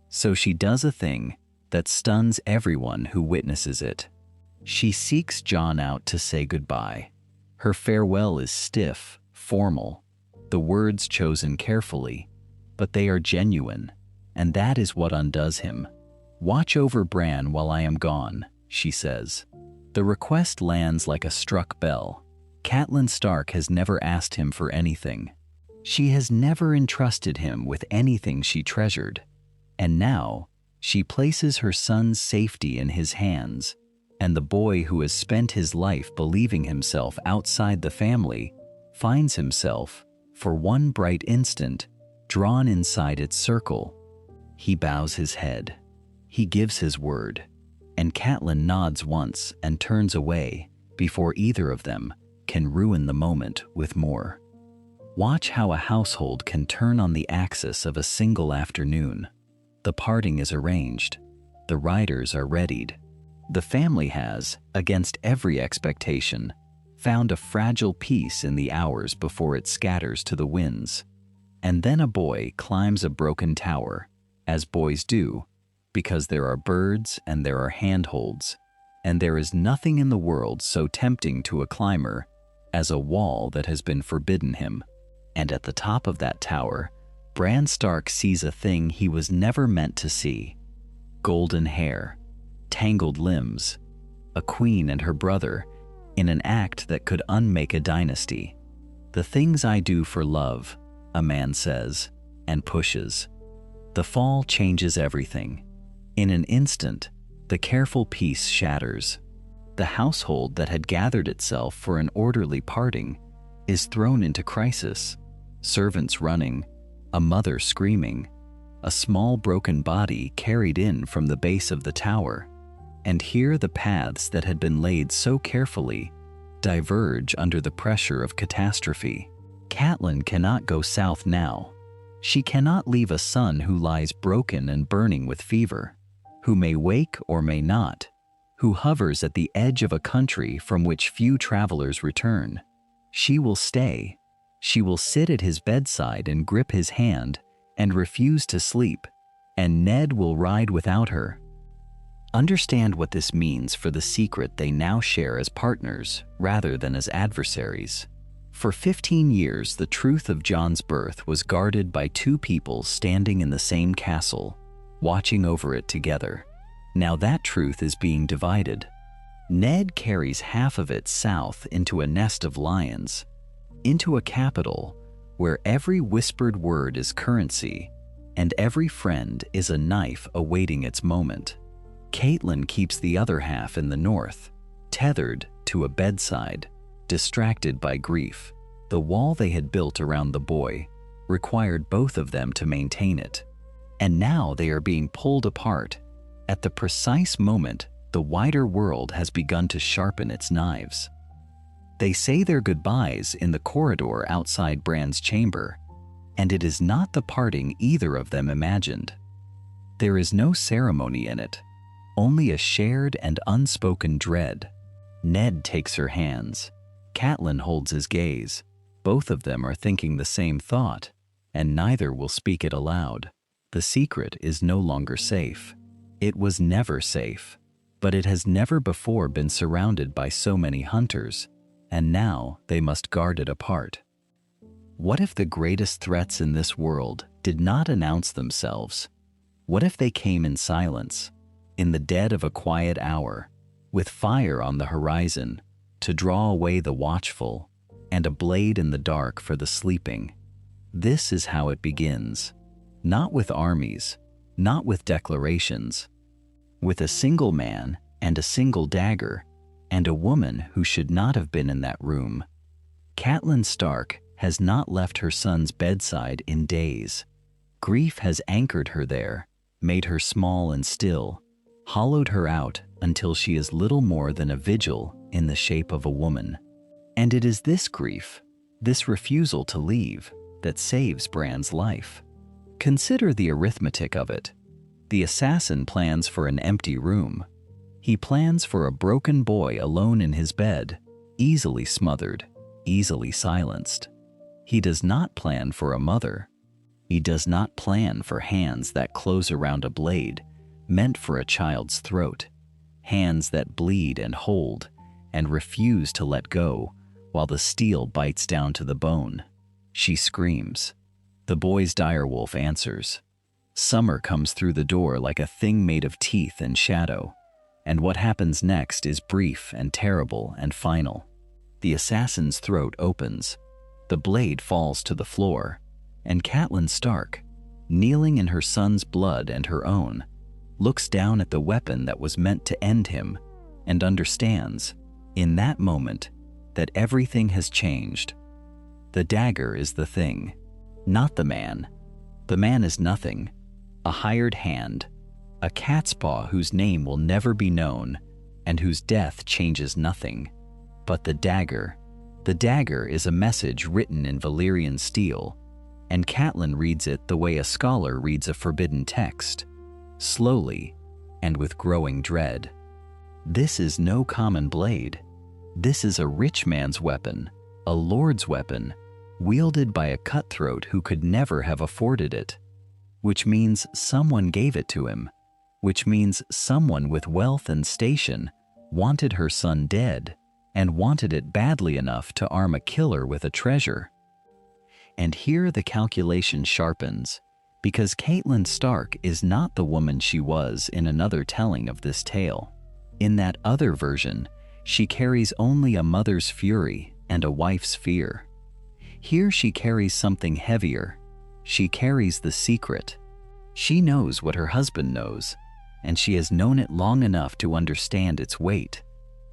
So she does a thing that stuns everyone who witnesses it. She seeks Jon out to say goodbye. Her farewell is stiff, formal, the words chosen carefully, but they are genuine, and that is what undoes him. "Watch over Bran while I am gone," she says. The request lands like a struck bell. Catelyn Stark has never asked him for anything. She has never entrusted him with anything she treasured. And now, she places her son's safety in his hands, and the boy who has spent his life believing himself outside the family finds himself, for one bright instant, drawn inside its circle. He bows his head. He gives his word, and Catelyn nods once and turns away before either of them can ruin the moment with more. Watch how a household can turn on the axis of a single afternoon. The parting is arranged. The riders are readied. The family has, against every expectation, found a fragile peace in the hours before it scatters to the winds. And then a boy climbs a broken tower, as boys do, because there are birds and there are handholds, and there is nothing in the world so tempting to a climber as a wall that has been forbidden him. And at the top of that tower, Bran Stark sees a thing he was never meant to see. Golden hair, tangled limbs, a queen and her brother in an act that could unmake a dynasty. "The things I do for love," a man says, and pushes. The fall changes everything. In an instant, the careful peace shatters. The household that had gathered itself for an orderly parting is thrown into crisis. Servants running, a mother screaming, a small broken body carried in from the base of the tower. And here the paths that had been laid so carefully diverge under the pressure of catastrophe. Catelyn cannot go south now. She cannot leave a son who lies broken and burning with fever, who may wake or may not, who hovers at the edge of a country from which few travelers return. She will stay. She will sit at his bedside and grip his hand and refuse to sleep, and Ned will ride without her. Understand what this means for the secret they now share as partners rather than as adversaries. For 15 years, the truth of Jon's birth was guarded by two people standing in the same castle, watching over it together. Now that truth is being divided. Ned carries half of it south into a nest of lions, into a capital where every whispered word is currency and every friend is a knife awaiting its moment. Catelyn keeps the other half in the north, tethered to a bedside, distracted by grief. The wall they had built around the boy required both of them to maintain it. And now they are being pulled apart at the precise moment the wider world has begun to sharpen its knives. They say their goodbyes in the corridor outside Bran's chamber, and it is not the parting either of them imagined. There is no ceremony in it, only a shared and unspoken dread. Ned takes her hands. Catelyn holds his gaze. Both of them are thinking the same thought, and neither will speak it aloud. The secret is no longer safe. It was never safe, but it has never before been surrounded by so many hunters, and now they must guard it apart. What if the greatest threats in this world did not announce themselves? What if they came in silence, in the dead of a quiet hour, with fire on the horizon to draw away the watchful, and a blade in the dark for the sleeping? This is how it begins. Not with armies, not with declarations, with a single man and a single dagger, and a woman who should not have been in that room. Catelyn Stark has not left her son's bedside in days. Grief has anchored her there, made her small and still, hollowed her out until she is little more than a vigil in the shape of a woman. And it is this grief, this refusal to leave, that saves Bran's life. Consider the arithmetic of it. The assassin plans for an empty room. He plans for a broken boy alone in his bed, easily smothered, easily silenced. He does not plan for a mother. He does not plan for hands that close around a blade meant for a child's throat, hands that bleed and hold and refuse to let go while the steel bites down to the bone. She screams. The boy's direwolf answers. Summer comes through the door like a thing made of teeth and shadow, and what happens next is brief and terrible and final. The assassin's throat opens, the blade falls to the floor, and Catelyn Stark, kneeling in her son's blood and her own, looks down at the weapon that was meant to end him and understands, in that moment, that everything has changed. The dagger is the thing, not the man. The man is nothing, a hired hand, a cat's paw whose name will never be known and whose death changes nothing. But the dagger is a message written in Valyrian steel, and Catelyn reads it the way a scholar reads a forbidden text, slowly and with growing dread. This is no common blade. This is a rich man's weapon, a lord's weapon, wielded by a cutthroat who could never have afforded it, which means someone gave it to him, which means someone with wealth and station wanted her son dead and wanted it badly enough to arm a killer with a treasure. And here the calculation sharpens, because Catelyn Stark is not the woman she was in another telling of this tale. In that other version, she carries only a mother's fury and a wife's fear. Here she carries something heavier. She carries the secret. She knows what her husband knows, and she has known it long enough to understand its weight.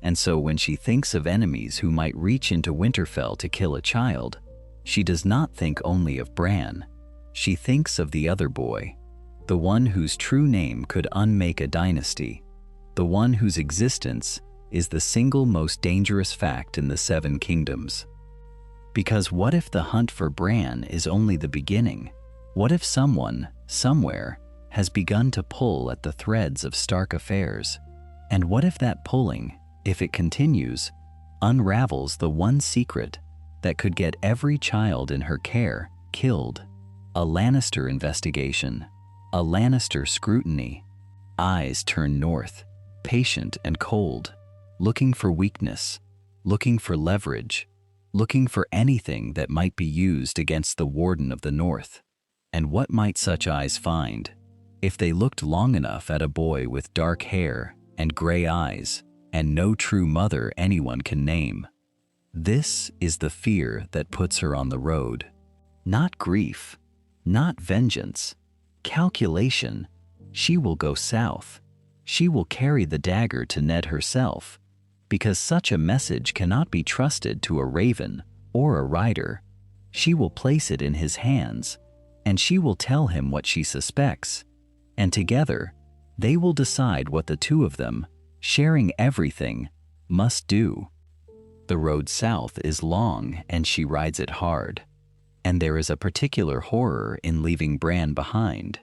And so when she thinks of enemies who might reach into Winterfell to kill a child, she does not think only of Bran. She thinks of the other boy, the one whose true name could unmake a dynasty, the one whose existence is the single most dangerous fact in the Seven Kingdoms. Because what if the hunt for Bran is only the beginning? What if someone, somewhere, has begun to pull at the threads of Stark affairs? And what if that pulling, if it continues, unravels the one secret that could get every child in her care killed? A Lannister investigation, a Lannister scrutiny. Eyes turn north, patient and cold, looking for weakness, looking for leverage, looking for anything that might be used against the Warden of the North. And what might such eyes find, if they looked long enough at a boy with dark hair and gray eyes and no true mother anyone can name? This is the fear that puts her on the road. Not grief, not vengeance, calculation. She will go south. She will carry the dagger to Ned herself, because such a message cannot be trusted to a raven or a rider. She will place it in his hands, and she will tell him what she suspects, and together they will decide what the two of them, sharing everything, must do. The road south is long and she rides it hard, and there is a particular horror in leaving Bran behind,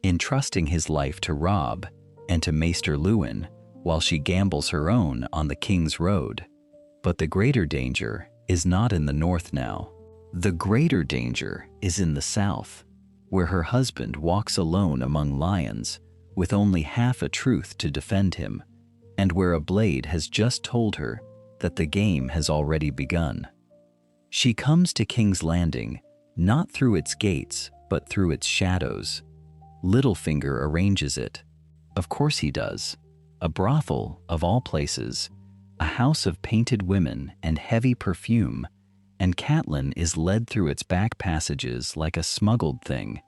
in trusting his life to Robb and to Maester Luwin while she gambles her own on the King's Road. But the greater danger is not in the north now. The greater danger is in the south, where her husband walks alone among lions with only half a truth to defend him, and where a blade has just told her that the game has already begun. She comes to King's Landing not through its gates but through its shadows. Littlefinger arranges it. Of course he does. A brothel, of all places, a house of painted women and heavy perfume, and Catelyn is led through its back passages like a smuggled thing,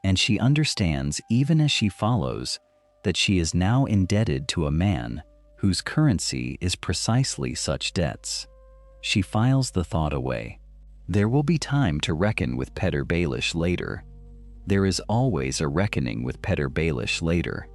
and she understands even as she follows that she is now indebted to a man whose currency is precisely such debts. She files the thought away. There will be time to reckon with Petyr Baelish later. There is always a reckoning with Petyr Baelish later.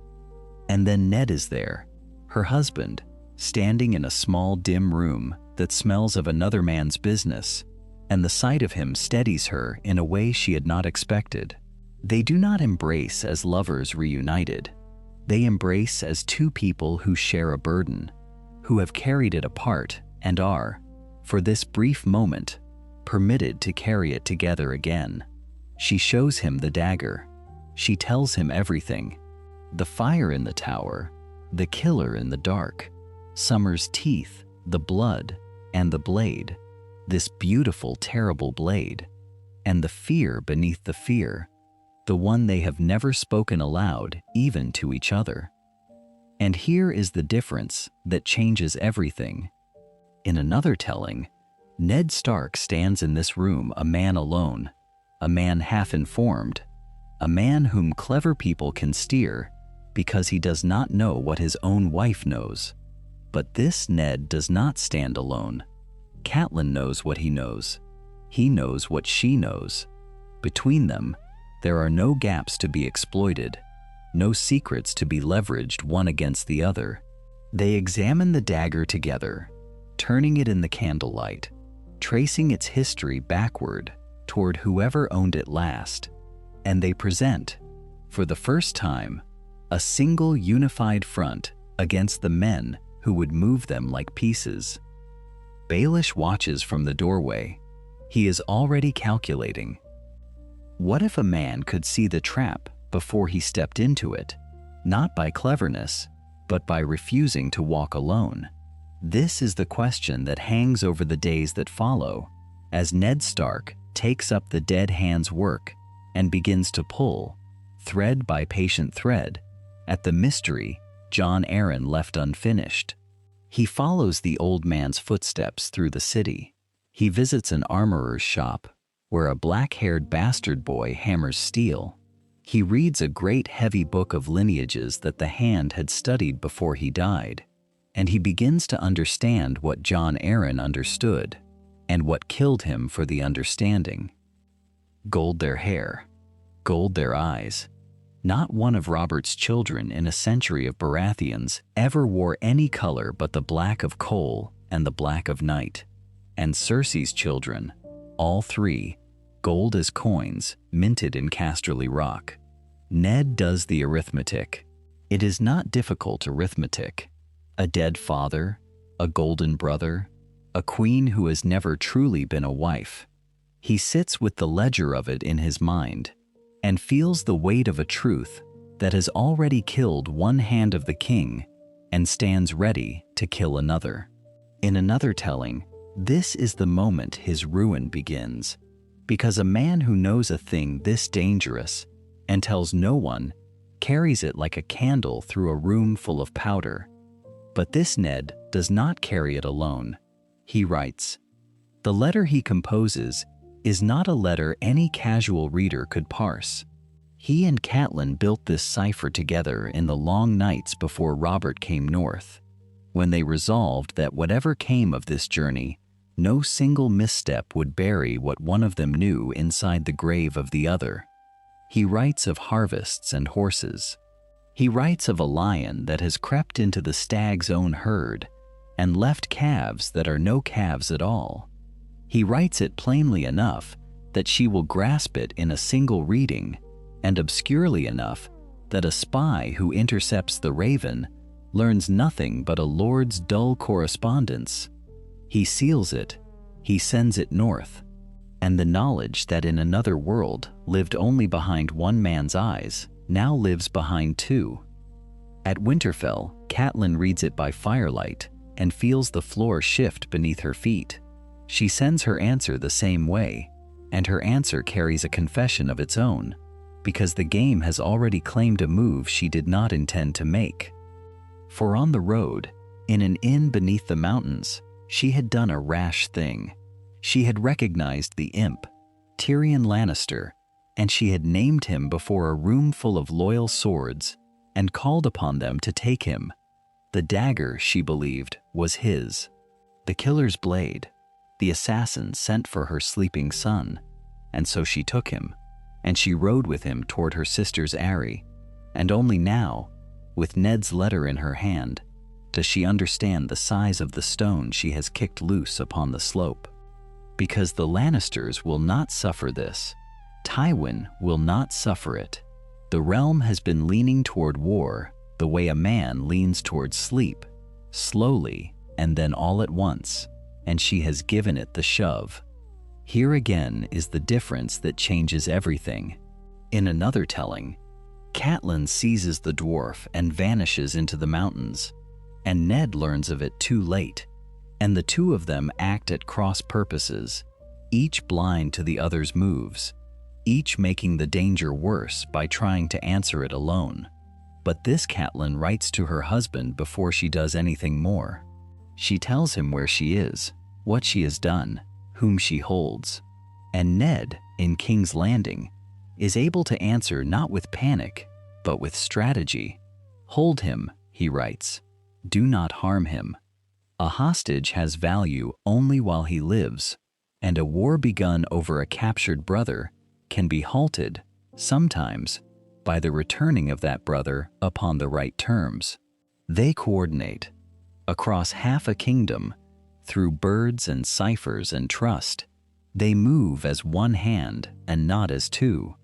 And then Ned is there, her husband, standing in a small dim room that smells of another man's business, and the sight of him steadies her in a way she had not expected. They do not embrace as lovers reunited. They embrace as two people who share a burden, who have carried it apart and are, for this brief moment, permitted to carry it together again. She shows him the dagger. She tells him everything. The fire in the tower, the killer in the dark, Summer's teeth, the blood, and the blade, this beautiful, terrible blade, and the fear beneath the fear, the one they have never spoken aloud, even to each other. And here is the difference that changes everything. In another telling, Ned Stark stands in this room a man alone, a man half-informed, a man whom clever people can steer because he does not know what his own wife knows. But this Ned does not stand alone. Catelyn knows what he knows. He knows what she knows. Between them, there are no gaps to be exploited, no secrets to be leveraged one against the other. They examine the dagger together, turning it in the candlelight, tracing its history backward toward whoever owned it last, and they present, for the first time, a single unified front against the men who would move them like pieces. Baelish watches from the doorway. He is already calculating. What if a man could see the trap before he stepped into it, not by cleverness, but by refusing to walk alone? This is the question that hangs over the days that follow, as Ned Stark takes up the dead hand's work and begins to pull, thread by patient thread, at the mystery Jon Arryn left unfinished. He follows the old man's footsteps through the city. He visits an armorer's shop where a black-haired bastard boy hammers steel. He reads a great heavy book of lineages that the hand had studied before he died, and he begins to understand what Jon Arryn understood and what killed him for the understanding. Gold their hair, gold their eyes. Not one of Robert's children in a century of Baratheons ever wore any color but the black of coal and the black of night. And Cersei's children, all three, gold as coins minted in Casterly rock. Ned does the arithmetic. It is not difficult arithmetic. A dead father, a golden brother, a queen who has never truly been a wife. He sits with the ledger of it in his mind and feels the weight of a truth that has already killed one hand of the king and stands ready to kill another. In another telling, this is the moment his ruin begins, because a man who knows a thing this dangerous and tells no one carries it like a candle through a room full of powder. But this Ned does not carry it alone. He writes. The letter he composes is not a letter any casual reader could parse. He and Catelyn built this cipher together in the long nights before Robert came north, when they resolved that whatever came of this journey, no single misstep would bury what one of them knew inside the grave of the other. He writes of harvests and horses. He writes of a lion that has crept into the stag's own herd and left calves that are no calves at all. He writes it plainly enough that she will grasp it in a single reading, and obscurely enough that a spy who intercepts the raven learns nothing but a lord's dull correspondence. He seals it, he sends it north, and the knowledge that in another world lived only behind one man's eyes now lives behind two. At Winterfell, Catelyn reads it by firelight and feels the floor shift beneath her feet. She sends her answer the same way, and her answer carries a confession of its own, because the game has already claimed a move she did not intend to make. For on the road, in an inn beneath the mountains, she had done a rash thing. She had recognized the imp, Tyrion Lannister, and she had named him before a room full of loyal swords and called upon them to take him. The dagger, she believed, was his. The killer's blade, the assassin sent for her sleeping son, and so she took him, and she rode with him toward her sister's eyrie, and only now, with Ned's letter in her hand, does she understand the size of the stone she has kicked loose upon the slope. Because the Lannisters will not suffer this. Tywin will not suffer it. The realm has been leaning toward war the way a man leans toward sleep, slowly and then all at once, and she has given it the shove. Here again is the difference that changes everything. In another telling, Catelyn seizes the dwarf and vanishes into the mountains, and Ned learns of it too late, and the two of them act at cross purposes, each blind to the other's moves, each making the danger worse by trying to answer it alone. But this Catelyn writes to her husband before she does anything more. She tells him where she is, what she has done, whom she holds. And Ned, in King's Landing, is able to answer not with panic, but with strategy. "Hold him," he writes. "Do not harm him. A hostage has value only while he lives, and a war begun over a captured brother can be halted, sometimes, by the returning of that brother upon the right terms." They coordinate. Across half a kingdom, through birds and ciphers and trust, they move as one hand and not as two.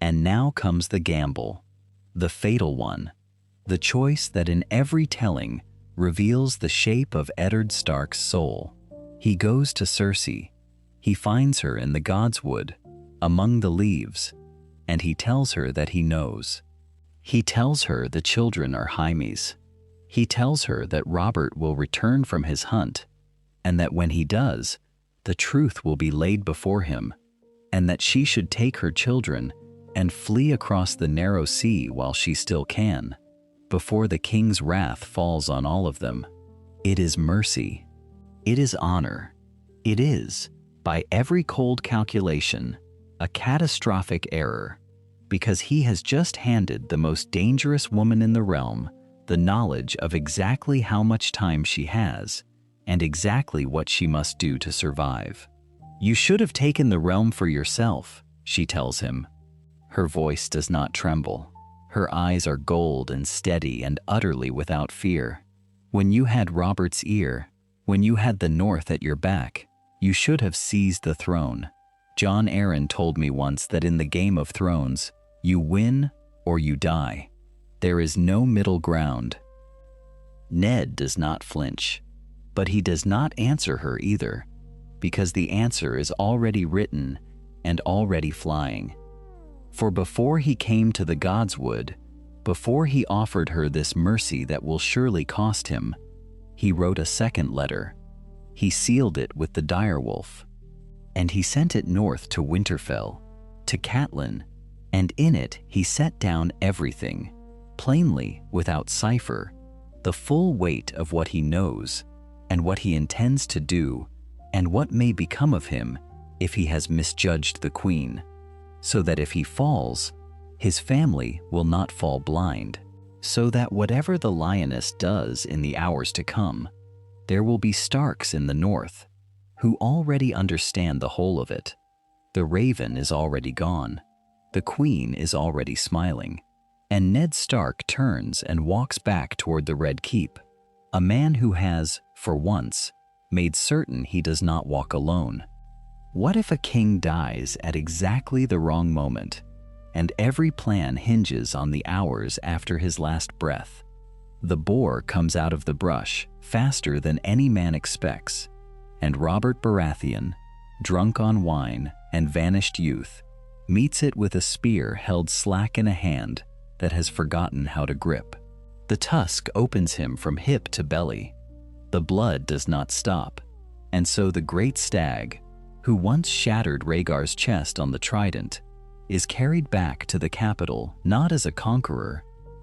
And now comes the gamble, the fatal one, the choice that in every telling reveals the shape of Eddard Stark's soul. He goes to Cersei. He finds her in the Godswood, among the leaves, and he tells her that he knows. He tells her the children are Jaime's. He tells her that Robert will return from his hunt, and that when he does, the truth will be laid before him, and that she should take her children and flee across the narrow sea while she still can, before the king's wrath falls on all of them. It is mercy. It is honor. It is, by every cold calculation, a catastrophic error, because he has just handed the most dangerous woman in the realm the knowledge of exactly how much time she has and exactly what she must do to survive. "You should have taken the realm for yourself," she tells him. Her voice does not tremble. Her eyes are gold and steady and utterly without fear. "When you had Robert's ear, when you had the North at your back, you should have seized the throne. Jon Arryn told me once that in the Game of Thrones, you win or you die. There is no middle ground." Ned does not flinch, but he does not answer her either, because the answer is already written and already flying. For before he came to the Godswood, before he offered her this mercy that will surely cost him, he wrote a second letter. He sealed it with the direwolf, and he sent it north to Winterfell, to Catelyn, and in it he set down everything, plainly, without cipher, the full weight of what he knows, and what he intends to do, and what may become of him if he has misjudged the queen, so that if he falls, his family will not fall blind, so that whatever the lioness does in the hours to come, there will be Starks in the north, who already understand the whole of it. The raven is already gone. The queen is already smiling. And Ned Stark turns and walks back toward the Red Keep, a man who has, for once, made certain he does not walk alone. What if a king dies at exactly the wrong moment, and every plan hinges on the hours after his last breath? The boar comes out of the brush faster than any man expects, and Robert Baratheon, drunk on wine and vanished youth, meets it with a spear held slack in a hand that has forgotten how to grip. The tusk opens him from hip to belly. The blood does not stop, and so the great stag, who once shattered Rhaegar's chest on the trident, is carried back to the capital not as a conqueror,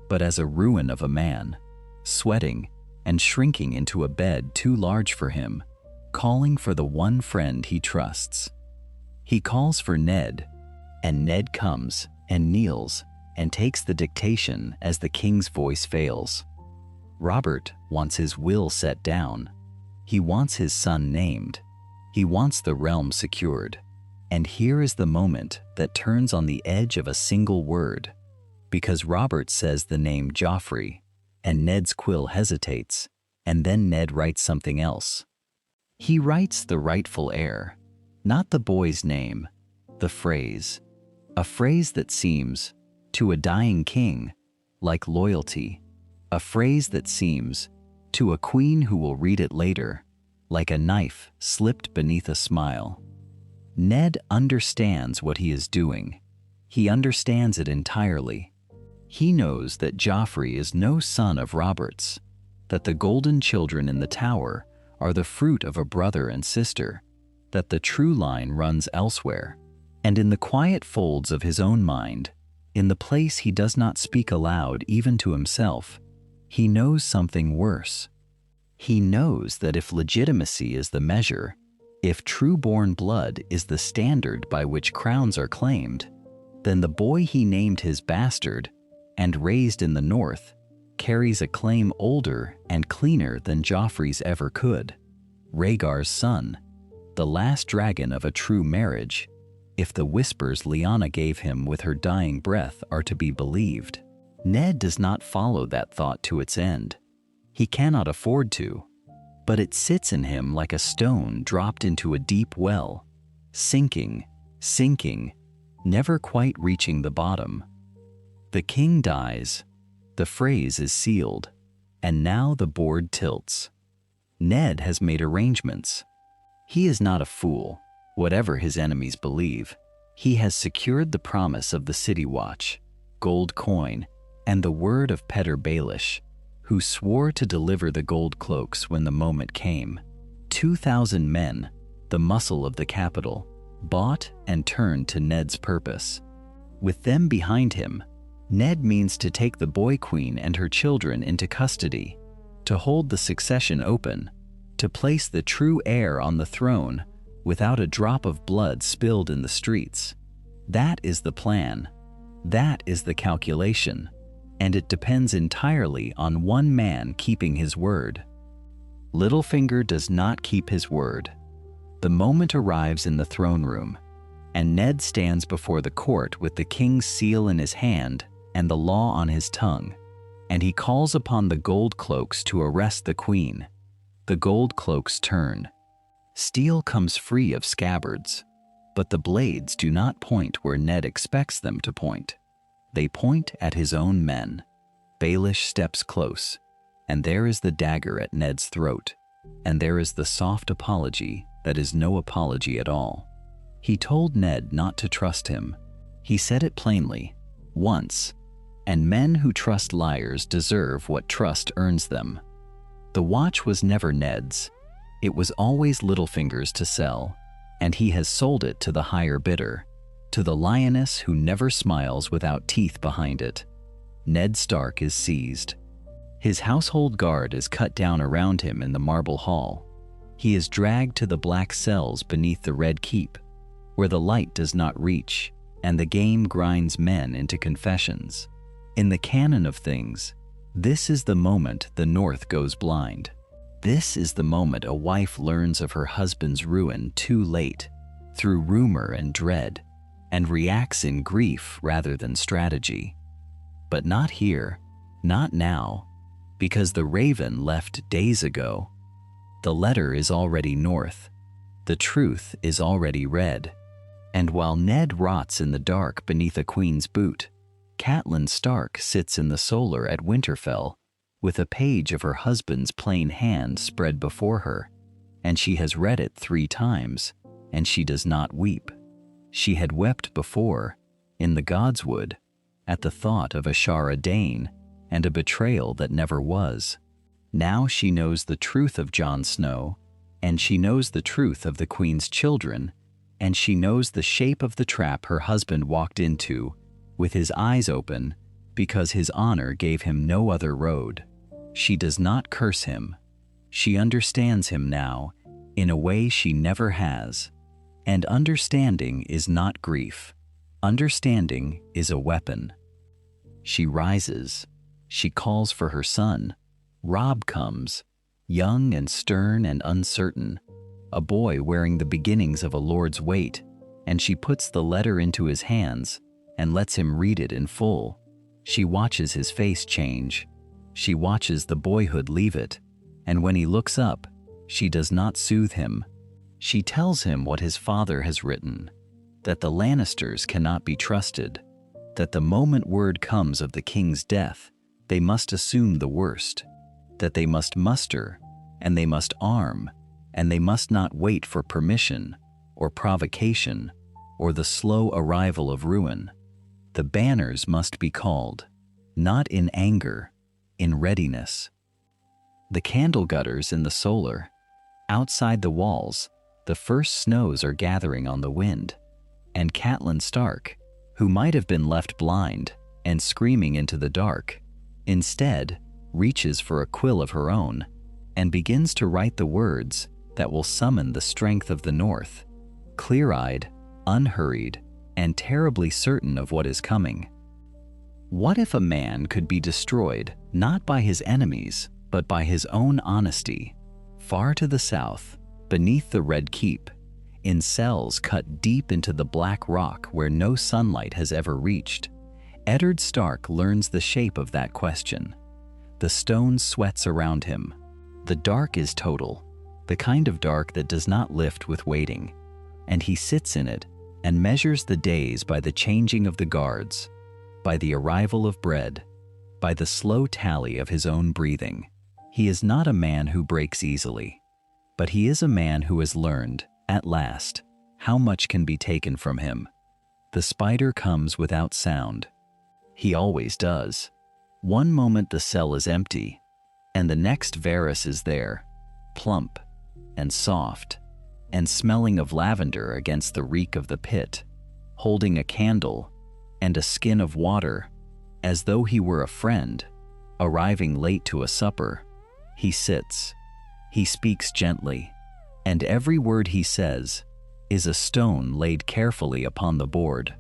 but as a ruin of a man, sweating and shrinking into a bed too large for him, calling for the one friend he trusts. He calls for Ned, and Ned comes and kneels and takes the dictation as the king's voice fails. Robert wants his will set down. He wants his son named. He wants the realm secured. And here is the moment that turns on the edge of a single word, because Robert says the name Joffrey, and Ned's quill hesitates, and then Ned writes something else. He writes the rightful heir, not the boy's name, the phrase, a phrase that seems, to a dying king, like loyalty, a phrase that seems, to a queen who will read it later, like a knife slipped beneath a smile. Ned understands what he is doing. He understands it entirely. He knows that Joffrey is no son of Robert's, that the golden children in the tower are the fruit of a brother and sister, that the true line runs elsewhere. And in the quiet folds of his own mind, in the place he does not speak aloud even to himself, he knows something worse. He knows that if legitimacy is the measure, if true-born blood is the standard by which crowns are claimed, then the boy he named his bastard and raised in the north carries a claim older and cleaner than Joffrey's ever could. Rhaegar's son, the last dragon of a true marriage, if the whispers Lyanna gave him with her dying breath are to be believed. Ned does not follow that thought to its end. He cannot afford to, but it sits in him like a stone dropped into a deep well, sinking, sinking, never quite reaching the bottom. The king dies, the phrase is sealed, and now the board tilts. Ned has made arrangements. He is not a fool, whatever his enemies believe. He has secured the promise of the City Watch, gold coin, and the word of Petyr Baelish, who swore to deliver the gold cloaks when the moment came. 2,000 men, the muscle of the capital, bought and turned to Ned's purpose. With them behind him, Ned means to take the boy queen and her children into custody, to hold the succession open, to place the true heir on the throne without a drop of blood spilled in the streets. That is the plan. That is the calculation. And it depends entirely on one man keeping his word. Littlefinger does not keep his word. The moment arrives in the throne room, and Ned stands before the court with the king's seal in his hand and the law on his tongue, and he calls upon the gold cloaks to arrest the queen. The gold cloaks turn. Steel comes free of scabbards, but the blades do not point where Ned expects them to point. They point at his own men. Baelish steps close, and there is the dagger at Ned's throat, and there is the soft apology that is no apology at all. He told Ned not to trust him. He said it plainly, once, and men who trust liars deserve what trust earns them. The watch was never Ned's. It was always Littlefinger's to sell, and he has sold it to the higher bidder, to the lioness who never smiles without teeth behind it. Ned Stark is seized. His household guard is cut down around him in the marble hall. He is dragged to the black cells beneath the Red Keep, where the light does not reach, and the game grinds men into confessions. In the canon of things, this is the moment the North goes blind. This is the moment a wife learns of her husband's ruin too late, through rumor and dread, and reacts in grief rather than strategy. But not here, not now, because the raven left days ago. The letter is already north. The truth is already red. And while Ned rots in the dark beneath a queen's boot, Catelyn Stark sits in the solar at Winterfell with a page of her husband's plain hand spread before her, and she has read it 3 times, and she does not weep. She had wept before, in the Godswood, at the thought of a Shara Dane and a betrayal that never was. Now she knows the truth of Jon Snow, and she knows the truth of the Queen's children, and she knows the shape of the trap her husband walked into, with his eyes open, because his honor gave him no other road. She does not curse him. She understands him now, in a way she never has. And understanding is not grief. Understanding is a weapon. She rises. She calls for her son. Robb comes, young and stern and uncertain, a boy wearing the beginnings of a lord's weight, and she puts the letter into his hands and lets him read it in full. She watches his face change. She watches the boyhood leave it, and when he looks up, she does not soothe him. She tells him what his father has written, that the Lannisters cannot be trusted, that the moment word comes of the king's death, they must assume the worst, that they must muster, and they must arm, and they must not wait for permission, or provocation, or the slow arrival of ruin. The banners must be called, not in anger, in readiness. The candle gutters in the solar. Outside the walls, the first snows are gathering on the wind, and Catelyn Stark, who might have been left blind and screaming into the dark, instead reaches for a quill of her own and begins to write the words that will summon the strength of the North, clear-eyed, unhurried, and terribly certain of what is coming. What if a man could be destroyed not by his enemies, but by his own honesty? Far to the south, beneath the Red Keep, in cells cut deep into the black rock where no sunlight has ever reached, Eddard Stark learns the shape of that question. The stone sweats around him. The dark is total, the kind of dark that does not lift with waiting, and he sits in it and measures the days by the changing of the guards, by the arrival of bread, by the slow tally of his own breathing. He is not a man who breaks easily, but he is a man who has learned, at last, how much can be taken from him. The spider comes without sound. He always does. One moment the cell is empty, and the next Varys is there, plump and soft, and smelling of lavender against the reek of the pit, holding a candle and a skin of water, as though he were a friend, arriving late to a supper. He sits, he speaks gently, and every word he says is a stone laid carefully upon the board.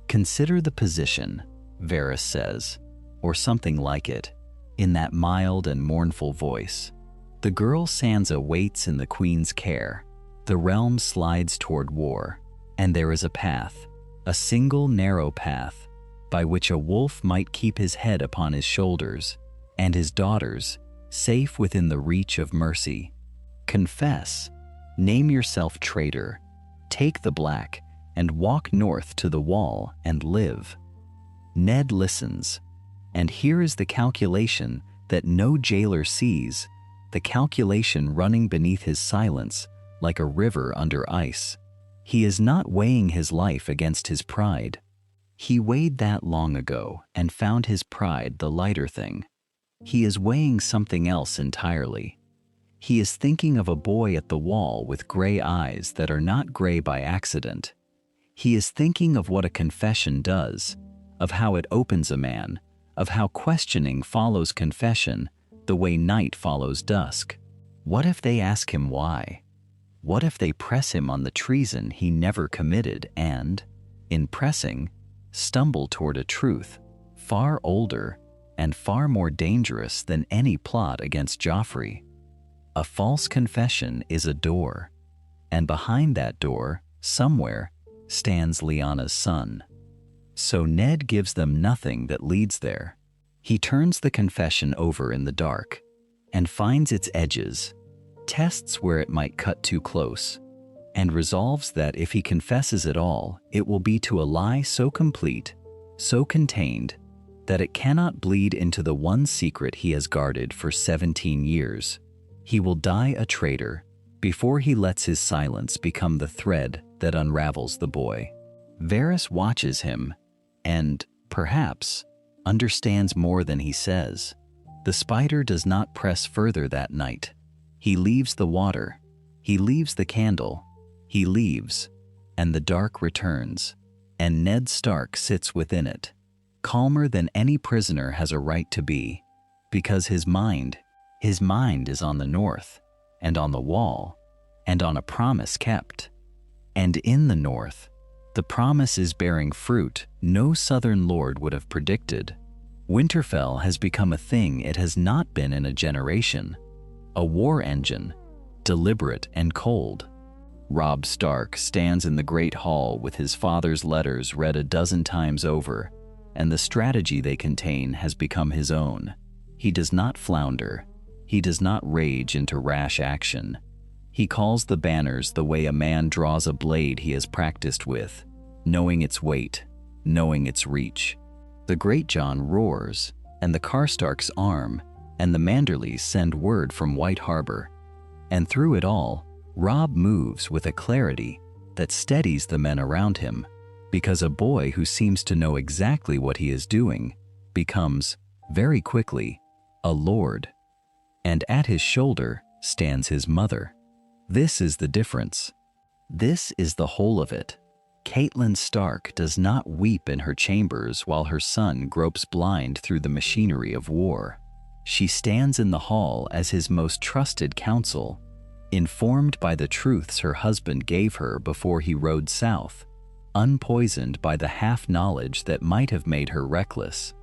"Consider the position," Varys says, or something like it, in that mild and mournful voice. The girl Sansa waits in the queen's care. The realm slides toward war, and there is a path, a single narrow path, by which a wolf might keep his head upon his shoulders, and his daughters safe within the reach of mercy. Confess, name yourself traitor, take the black, and walk north to the wall and live. Ned listens, and here is the calculation that no jailer sees, the calculation running beneath his silence like a river under ice. He is not weighing his life against his pride. He weighed that long ago and found his pride the lighter thing. He is weighing something else entirely. He is thinking of a boy at the wall with gray eyes that are not gray by accident. He is thinking of what a confession does, of how it opens a man, of how questioning follows confession the way night follows dusk. What if they ask him why? What if they press him on the treason he never committed and, in pressing, stumble toward a truth far older and far more dangerous than any plot against Joffrey? A false confession is a door, and behind that door, somewhere, stands Lyanna's son. So Ned gives them nothing that leads there. He turns the confession over in the dark and finds its edges, tests where it might cut too close, and resolves that if he confesses at all, it will be to a lie so complete, so contained, that it cannot bleed into the one secret he has guarded for 17 years. He will die a traitor before he lets his silence become the thread that unravels the boy. Varys watches him and, perhaps, understands more than he says. The spider does not press further that night. He leaves the water, he leaves the candle, he leaves, and the dark returns, and Ned Stark sits within it, calmer than any prisoner has a right to be, because his mind is on the north, and on the wall, and on a promise kept. And in the north, the promise is bearing fruit no southern lord would have predicted. Winterfell has become a thing it has not been in a generation, a war engine, deliberate and cold. Robb Stark stands in the great hall with his father's letters read a dozen times over, and the strategy they contain has become his own. He does not flounder. He does not rage into rash action. He calls the banners the way a man draws a blade he has practiced with, knowing its weight, knowing its reach. The Great Jon roars, and the Karstarks arm, and the Manderleys send word from White Harbor. And through it all, Robb moves with a clarity that steadies the men around him, because a boy who seems to know exactly what he is doing becomes, very quickly, a lord. And at his shoulder stands his mother. This is the difference. This is the whole of it. Catelyn Stark does not weep in her chambers while her son gropes blind through the machinery of war. She stands in the hall as his most trusted counsel, informed by the truths her husband gave her before he rode south, unpoisoned by the half-knowledge that might have made her reckless.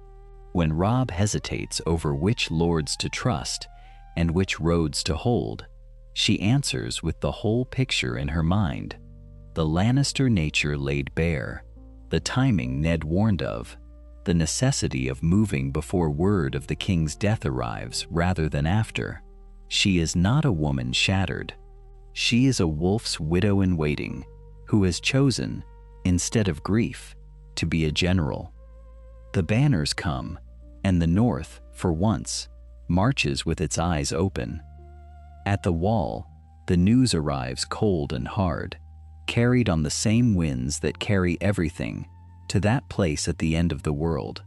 When Robb hesitates over which lords to trust and which roads to hold, she answers with the whole picture in her mind. The Lannister nature laid bare, the timing Ned warned of, the necessity of moving before word of the king's death arrives rather than after. She is not a woman shattered. She is a wolf's widow-in-waiting, who has chosen, instead of grief, to be a general. The banners come, and the North, for once, marches with its eyes open. At the wall, the news arrives cold and hard, carried on the same winds that carry everything to that place at the end of the world.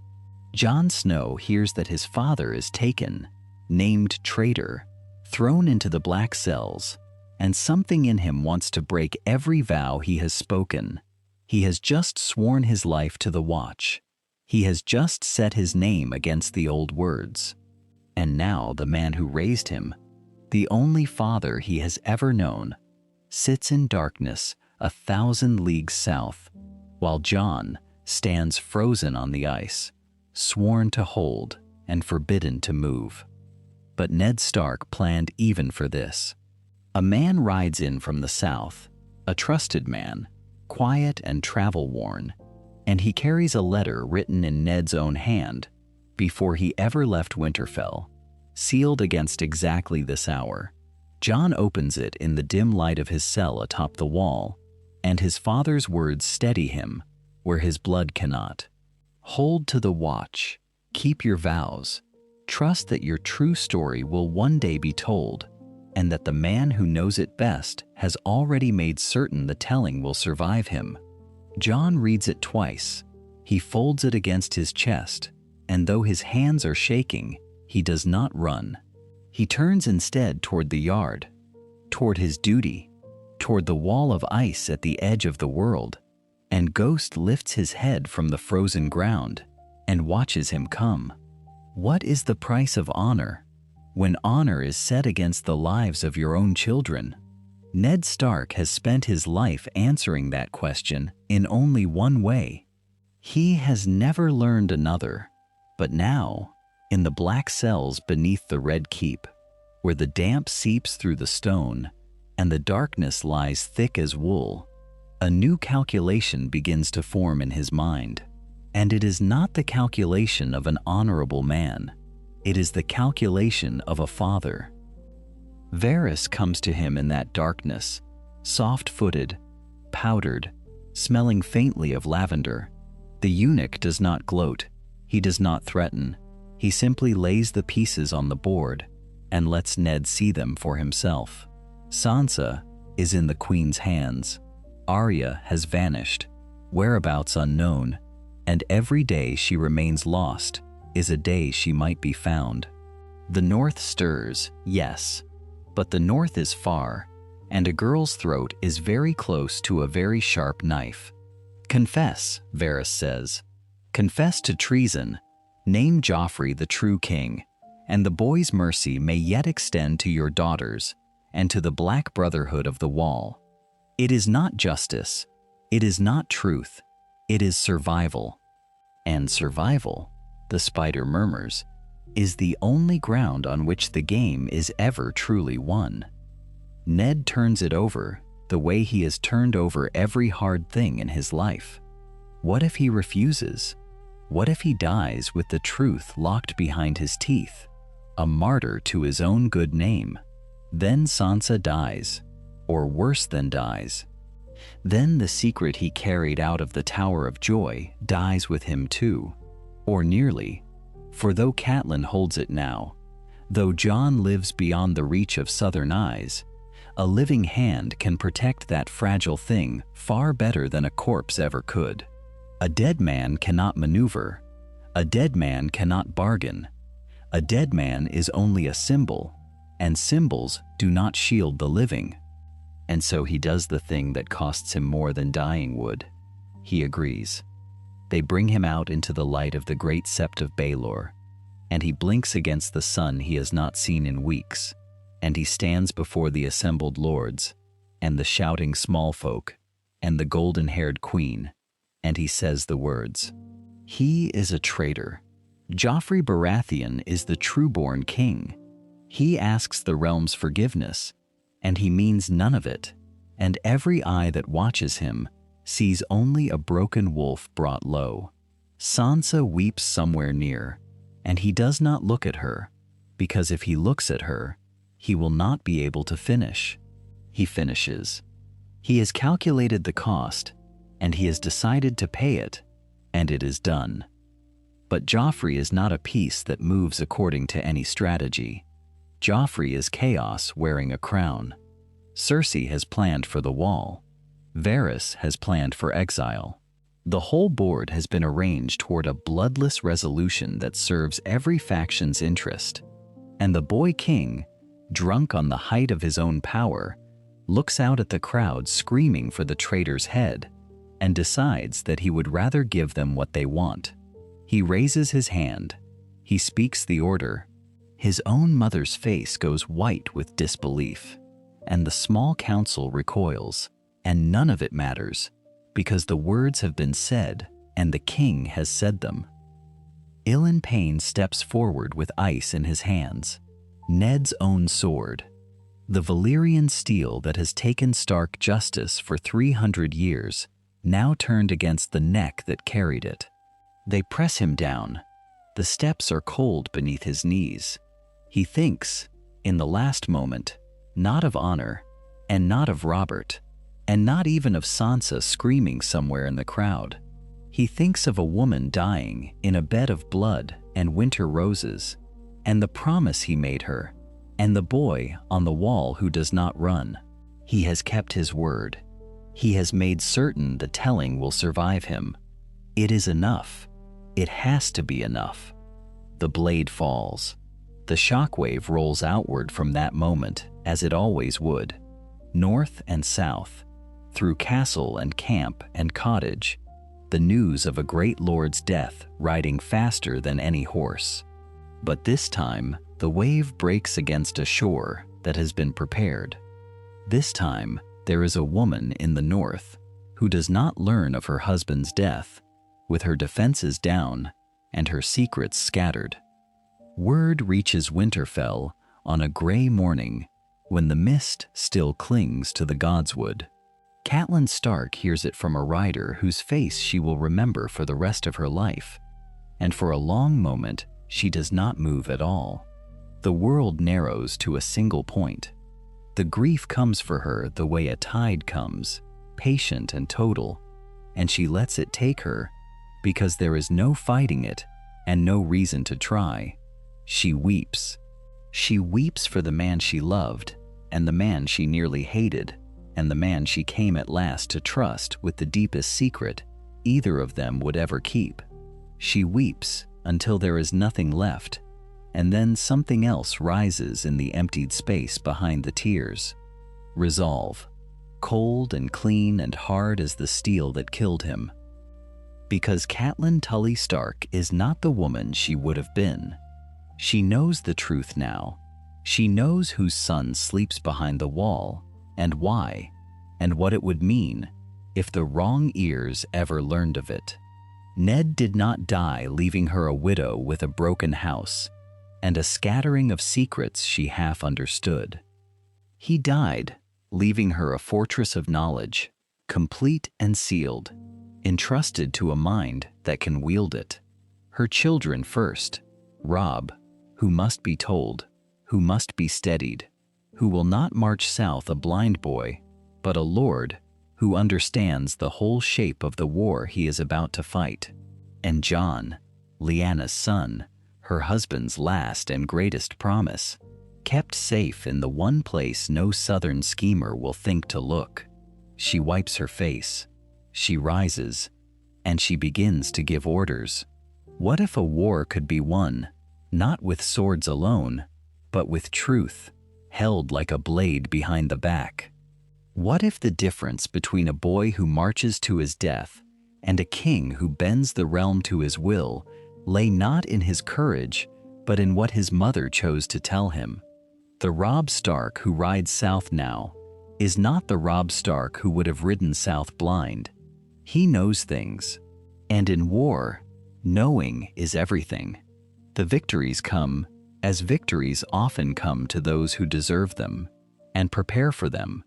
Jon Snow hears that his father is taken, named traitor, thrown into the black cells, and something in him wants to break every vow he has spoken. He has just sworn his life to the Watch. He has just set his name against the old words. And now the man who raised him, the only father he has ever known, sits in darkness 1,000 leagues south, while Jon stands frozen on the ice, sworn to hold and forbidden to move. But Ned Stark planned even for this. A man rides in from the south, a trusted man, quiet and travel-worn, and he carries a letter written in Ned's own hand before he ever left Winterfell, sealed against exactly this hour. Jon opens it in the dim light of his cell atop the wall, and his father's words steady him where his blood cannot. Hold to the Watch, keep your vows, trust that your true story will one day be told, and that the man who knows it best has already made certain the telling will survive him. Jon reads it twice. He folds it against his chest, and though his hands are shaking, he does not run. He turns instead toward the yard, toward his duty, toward the wall of ice at the edge of the world, and Ghost lifts his head from the frozen ground and watches him come. What is the price of honor when honor is set against the lives of your own children? Ned Stark has spent his life answering that question in only one way. He has never learned another, but now, in the black cells beneath the Red Keep, where the damp seeps through the stone and the darkness lies thick as wool, a new calculation begins to form in his mind. And it is not the calculation of an honorable man. It is the calculation of a father. Varys comes to him in that darkness, soft-footed, powdered, smelling faintly of lavender. The eunuch does not gloat. He does not threaten. He simply lays the pieces on the board and lets Ned see them for himself. Sansa is in the queen's hands. Arya has vanished, whereabouts unknown, and every day she remains lost is a day she might be found. The North stirs, yes, but the North is far, and a girl's throat is very close to a very sharp knife. Confess, Varys says. Confess to treason. Name Joffrey the true king, and the boy's mercy may yet extend to your daughters and to the Black Brotherhood of the Wall. It is not justice. It is not truth. It is survival. And survival, the spider murmurs, is the only ground on which the game is ever truly won. Ned turns it over the way he has turned over every hard thing in his life. What if he refuses? What if he dies with the truth locked behind his teeth, a martyr to his own good name? Then Sansa dies, or worse than dies. Then the secret he carried out of the Tower of Joy dies with him too, or nearly, for though Catelyn holds it now, though Jon lives beyond the reach of southern eyes, A living hand can protect that fragile thing far better than a corpse ever could. A dead man cannot maneuver. A dead man cannot bargain. A dead man is only a symbol, and symbols do not shield the living. And so he does the thing that costs him more than dying would. He agrees. They bring him out into the light of the great sept of Baelor, and he blinks against the sun he has not seen in weeks, and he stands before the assembled lords, and the shouting small folk, and the golden-haired queen, and he says the words. He is a traitor. Joffrey Baratheon is the true-born king. He asks the realm's forgiveness, and he means none of it, and every eye that watches him sees only a broken wolf brought low. Sansa weeps somewhere near, and he does not look at her, because if he looks at her, he will not be able to finish. He finishes. He has calculated the cost, and he has decided to pay it, and it is done. But Joffrey is not a piece that moves according to any strategy. Joffrey is chaos wearing a crown. Cersei has planned for the wall. Varys has planned for exile. The whole board has been arranged toward a bloodless resolution that serves every faction's interest. And the boy king, drunk on the height of his own power, looks out at the crowd screaming for the traitor's head and decides that he would rather give them what they want. He raises his hand. He speaks the order. His own mother's face goes white with disbelief, and the small council recoils, and none of it matters, because the words have been said, and the king has said them. Ilyn Payne steps forward with ice in his hands, Ned's own sword, the Valyrian steel that has taken Stark justice for 300 years, now turned against the neck that carried it. They press him down. The steps are cold beneath his knees. He thinks, in the last moment, not of honor, and not of Robert, and not even of Sansa screaming somewhere in the crowd. He thinks of a woman dying in a bed of blood and winter roses, and the promise he made her, and the boy on the wall who does not run. He has kept his word. He has made certain the telling will survive him. It is enough. It has to be enough. The blade falls. The shockwave rolls outward from that moment, as it always would, north and south, through castle and camp and cottage, the news of a great lord's death riding faster than any horse. But this time, the wave breaks against a shore that has been prepared. This time, there is a woman in the north who does not learn of her husband's death, with her defenses down and her secrets scattered. Word reaches Winterfell on a gray morning when the mist still clings to the godswood. Catelyn Stark hears it from a rider whose face she will remember for the rest of her life, and for a long moment she does not move at all. The world narrows to a single point. The grief comes for her the way a tide comes, patient and total, and she lets it take her because there is no fighting it and no reason to try. She weeps. She weeps for the man she loved, and the man she nearly hated, and the man she came at last to trust with the deepest secret either of them would ever keep. She weeps until there is nothing left, and then something else rises in the emptied space behind the tears. Resolve, cold and clean and hard as the steel that killed him. Because Catelyn Tully Stark is not the woman she would have been. She knows the truth now. She knows whose son sleeps behind the wall, and why, and what it would mean if the wrong ears ever learned of it. Ned did not die leaving her a widow with a broken house and a scattering of secrets she half understood. He died, leaving her a fortress of knowledge, complete and sealed, entrusted to a mind that can wield it. Her children first, Robb, who must be told, who must be steadied, who will not march south a blind boy, but a lord who understands the whole shape of the war he is about to fight. And Jon, Lyanna's son, her husband's last and greatest promise. kept safe in the one place no southern schemer will think to look. She wipes her face. She rises, and she begins to give orders. What if a war could be won, not with swords alone, but with truth, held like a blade behind the back? What if the difference between a boy who marches to his death and a king who bends the realm to his will lay not in his courage, but in what his mother chose to tell him? The Robb Stark who rides south now is not the Robb Stark who would have ridden south blind. He knows things, and in war, knowing is everything. The victories come, as victories often come to those who deserve them, and prepare for them.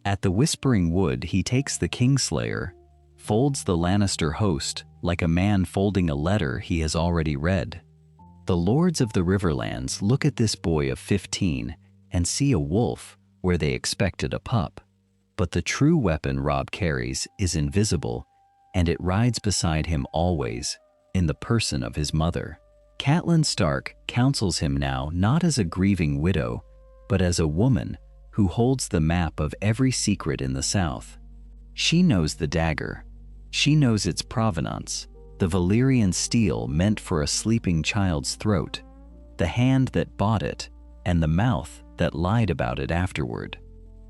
At the Whispering Wood he takes the Kingslayer, folds the Lannister host like a man folding a letter he has already read. The lords of the Riverlands look at this boy of 15 and see a wolf where they expected a pup. But the true weapon Robb carries is invisible, and it rides beside him always, in the person of his mother. Catelyn Stark counsels him now not as a grieving widow, but as a woman who holds the map of every secret in the South. She knows the dagger. She knows its provenance, the Valyrian steel meant for a sleeping child's throat, the hand that bought it, and the mouth that lied about it afterward.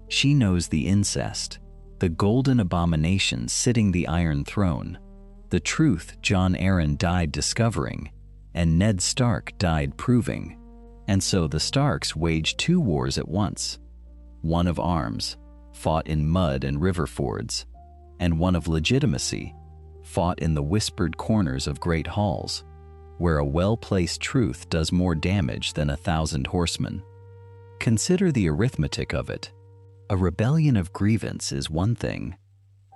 She knows the incest, the golden abomination sitting the Iron Throne, the truth Jon Arryn died discovering, and Ned Stark died proving. And so the Starks waged two wars at once, one of arms, fought in mud and river fords, and one of legitimacy, fought in the whispered corners of great halls, where a well-placed truth does more damage than 1,000 horsemen. Consider the arithmetic of it. A rebellion of grievance is one thing,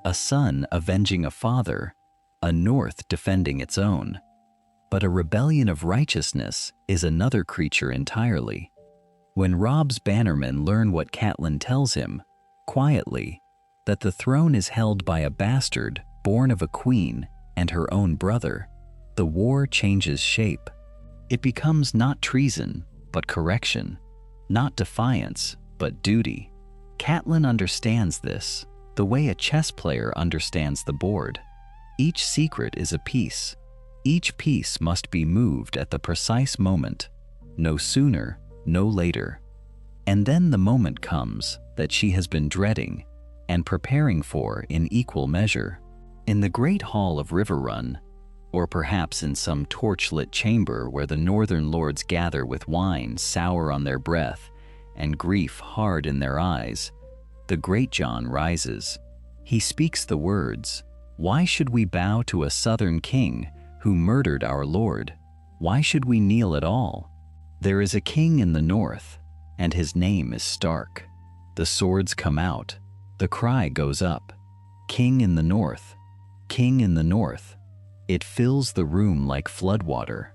a son avenging a father, a north defending its own. But a rebellion of righteousness is another creature entirely. When Robb's bannermen learn what Catelyn tells him, quietly, that the throne is held by a bastard born of a queen and her own brother, the war changes shape. It becomes not treason, but correction, not defiance, but duty. Catelyn understands this, the way a chess player understands the board. Each secret is a piece. Each piece must be moved at the precise moment, no sooner, no later. And then the moment comes that she has been dreading and preparing for in equal measure. In the great hall of Riverrun, or perhaps in some torch-lit chamber where the northern lords gather with wine sour on their breath and grief hard in their eyes, the great Jon rises. He speaks the words, "Why should we bow to a southern king who murdered our lord? Why should we kneel at all? There is a king in the north, and his name is Stark." The swords come out. The cry goes up, "King in the north! King in the north!" It fills the room like floodwater.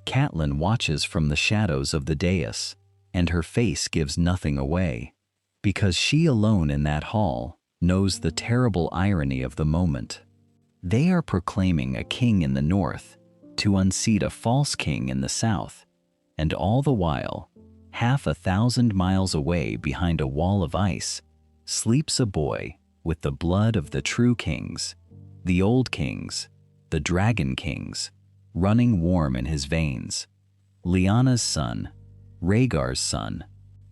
Catelyn watches from the shadows of the dais, and her face gives nothing away, because she alone in that hall knows the terrible irony of the moment. They are proclaiming a king in the north to unseat a false king in the south, and all the while, 1,000 miles away behind a wall of ice, sleeps a boy with the blood of the true kings, the old kings, the dragon kings, running warm in his veins. Lyanna's son, Rhaegar's son.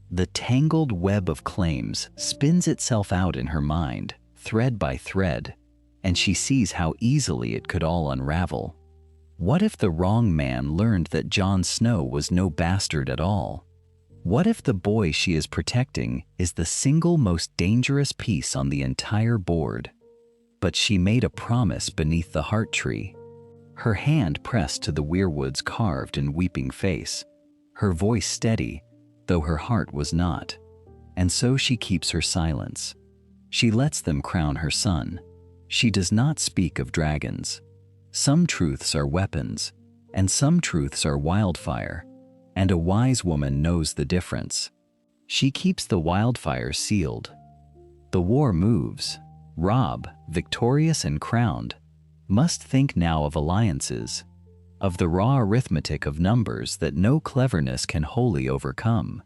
The tangled web of claims spins itself out in her mind, thread by thread, and she sees how easily it could all unravel. What if the wrong man learned that Jon Snow was no bastard at all? What if the boy she is protecting is the single most dangerous piece on the entire board? But she made a promise beneath the heart tree, her hand pressed to the weirwood's carved and weeping face, her voice steady, though her heart was not. And so she keeps her silence. She lets them crown her son. She does not speak of dragons. Some truths are weapons, and some truths are wildfire, and a wise woman knows the difference. She keeps the wildfire sealed. The war moves. Robb, victorious and crowned, must think now of alliances, of the raw arithmetic of numbers that no cleverness can wholly overcome.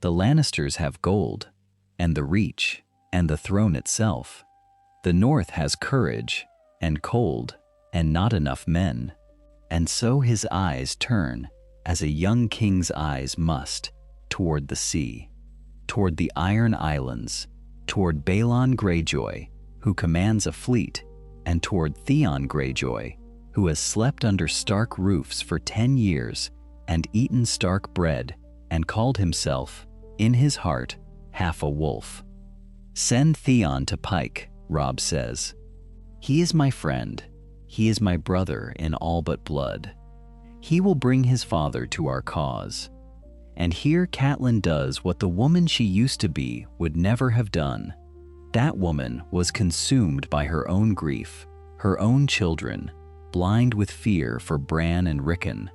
The Lannisters have gold, and the Reach, and the throne itself. The North has courage, and cold, and not enough men. And so his eyes turn, as a young king's eyes must, toward the sea, toward the Iron Islands, toward Balon Greyjoy, who commands a fleet, and toward Theon Greyjoy, who has slept under Stark roofs for 10 years and eaten Stark bread and called himself, in his heart, half a wolf. "Send Theon to Pike," Robb says. "He is my friend. He is my brother in all but blood. He will bring his father to our cause." And here Catelyn does what the woman she used to be would never have done. That woman was consumed by her own grief, her own children, blind with fear for Bran and Rickon.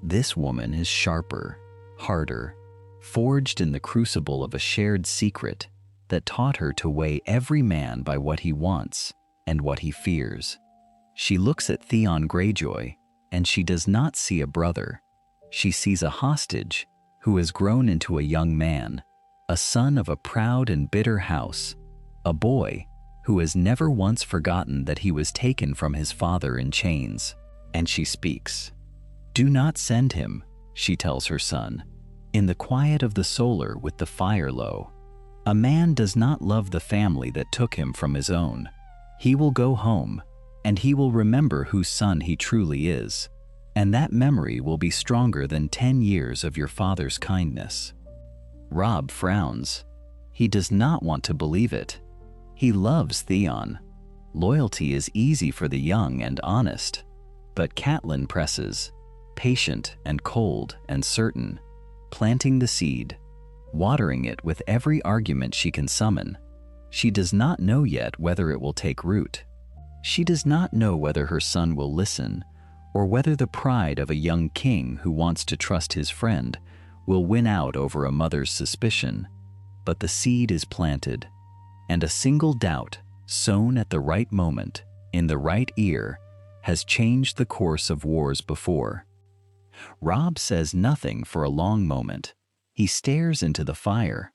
This woman is sharper, harder, forged in the crucible of a shared secret that taught her to weigh every man by what he wants and what he fears. She looks at Theon Greyjoy, and she does not see a brother. She sees a hostage who has grown into a young man, a son of a proud and bitter house, a boy who has never once forgotten that he was taken from his father in chains. And she speaks. "Do not send him," she tells her son, "in the quiet of the solar with the fire low. A man does not love the family that took him from his own. He will go home, and he will remember whose son he truly is, and that memory will be stronger than 10 years of your father's kindness." Robb frowns. He does not want to believe it. He loves Theon. Loyalty is easy for the young and honest. But Catelyn presses, patient and cold and certain, planting the seed, watering it with every argument she can summon. She does not know yet whether it will take root. She does not know whether her son will listen, or whether the pride of a young king who wants to trust his friend will win out over a mother's suspicion. But the seed is planted, and a single doubt, sown at the right moment, in the right ear, has changed the course of wars before. Robb says nothing for a long moment. He stares into the fire.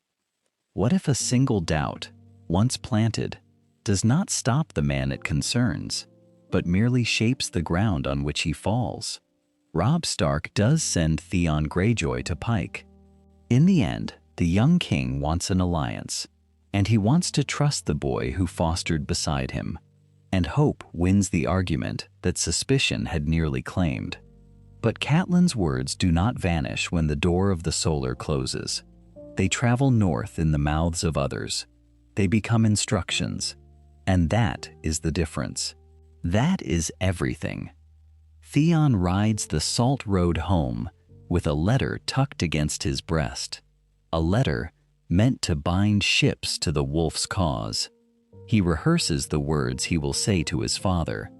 What if a single doubt, once planted, does not stop the man it concerns, but merely shapes the ground on which he falls? Robb Stark does send Theon Greyjoy to Pike. In the end, the young king wants an alliance, and he wants to trust the boy who fostered beside him, and hope wins the argument that suspicion had nearly claimed. But Catelyn's words do not vanish when the door of the solar closes. They travel north in the mouths of others. They become instructions, and that is the difference. That is everything. Theon rides the salt road home with a letter tucked against his breast, a letter meant to bind ships to the wolf's cause. He rehearses the words he will say to his father.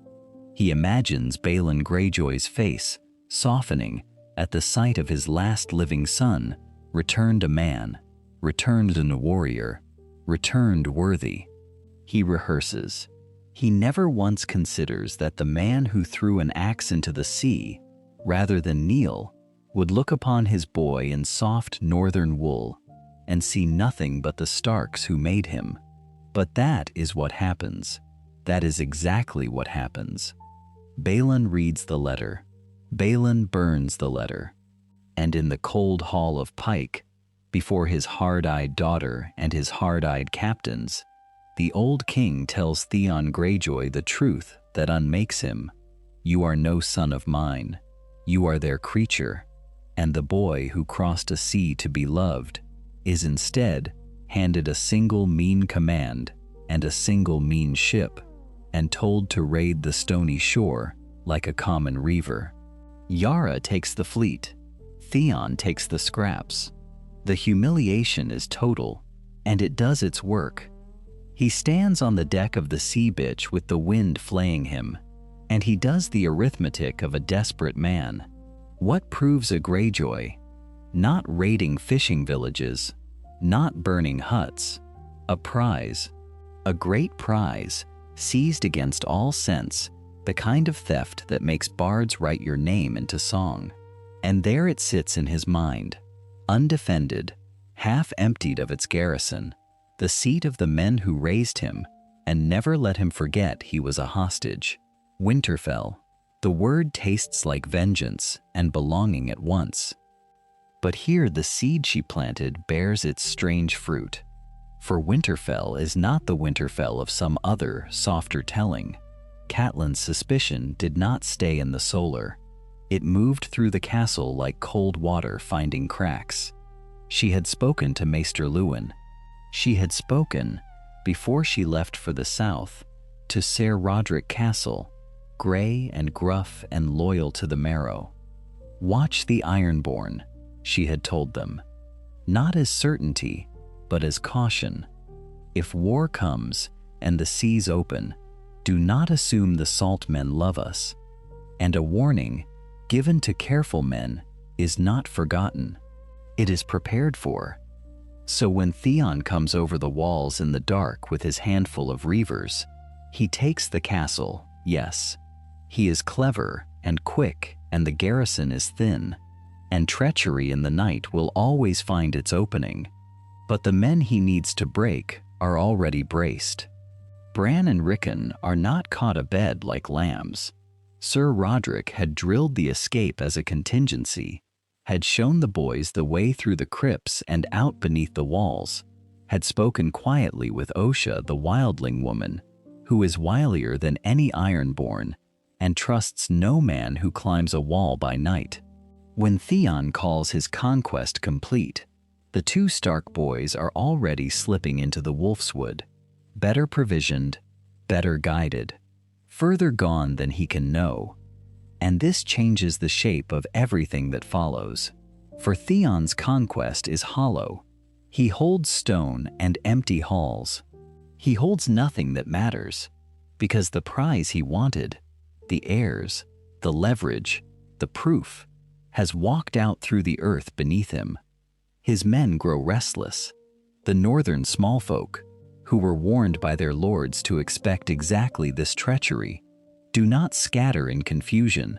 He imagines Balon Greyjoy's face softening at the sight of his last living son, returned a man, returned a warrior, returned worthy. He rehearses. He never once considers that the man who threw an axe into the sea, rather than kneel, would look upon his boy in soft northern wool and see nothing but the Starks who made him. But that is what happens. That is exactly what happens. Balon reads the letter. Balon burns the letter. And in the cold hall of Pike, before his hard-eyed daughter and his hard-eyed captains, the old king tells Theon Greyjoy the truth that unmakes him. You are no son of mine. You are their creature. And the boy who crossed a sea to be loved is instead handed a single mean command and a single mean ship, and told to raid the stony shore like a common reaver. Yara takes the fleet. Theon takes the scraps. The humiliation is total, and it does its work. He stands on the deck of the sea bitch with the wind flaying him, and he does the arithmetic of a desperate man. What proves a Greyjoy? Not raiding fishing villages, not burning huts. A prize, a great prize, seized against all sense, the kind of theft that makes bards write your name into song. And there it sits in his mind, undefended, half emptied of its garrison, the seat of the men who raised him and never let him forget he was a hostage. Winterfell. The word tastes like vengeance and belonging at once. But here the seed she planted bears its strange fruit. For Winterfell is not the Winterfell of some other, softer telling. Catelyn's suspicion did not stay in the solar. It moved through the castle like cold water finding cracks. She had spoken to Maester Luwin. She had spoken, before she left for the south, to Ser Roderick Castle, gray and gruff and loyal to the marrow. Watch the Ironborn, she had told them, not as certainty, but as caution. If war comes and the seas open, do not assume the salt men love us. And a warning given to careful men is not forgotten. It is prepared for. So when Theon comes over the walls in the dark with his handful of reavers, he takes the castle, yes. He is clever and quick, and the garrison is thin, and treachery in the night will always find its opening. But the men he needs to break are already braced. Bran and Rickon are not caught abed like lambs. Sir Roderick had drilled the escape as a contingency, had shown the boys the way through the crypts and out beneath the walls, had spoken quietly with Osha, the wildling woman, who is wilier than any Ironborn, and trusts no man who climbs a wall by night. When Theon calls his conquest complete, the two Stark boys are already slipping into the Wolfswood, better provisioned, better guided, further gone than he can know. And this changes the shape of everything that follows. For Theon's conquest is hollow. He holds stone and empty halls. He holds nothing that matters, because the prize he wanted, the heirs, the leverage, the proof, has walked out through the earth beneath him. His men grow restless. The northern smallfolk, who were warned by their lords to expect exactly this treachery, do not scatter in confusion.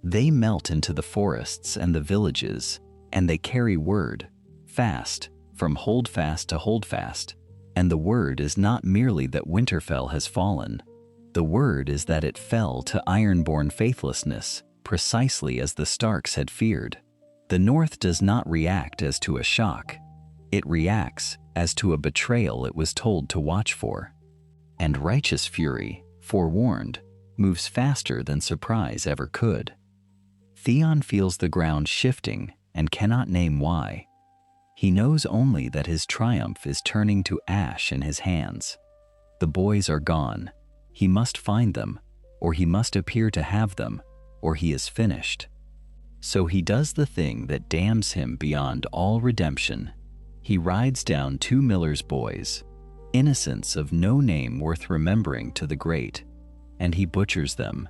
They melt into the forests and the villages, and they carry word, fast, from holdfast to holdfast. And the word is not merely that Winterfell has fallen. The word is that it fell to Ironborn faithlessness, precisely as the Starks had feared. The North does not react as to a shock. It reacts as to a betrayal it was told to watch for. And righteous fury, forewarned, moves faster than surprise ever could. Theon feels the ground shifting and cannot name why. He knows only that his triumph is turning to ash in his hands. The boys are gone. He must find them, or he must appear to have them, or he is finished. So he does the thing that damns him beyond all redemption. He rides down two miller's boys, innocents of no name worth remembering to the great, and he butchers them,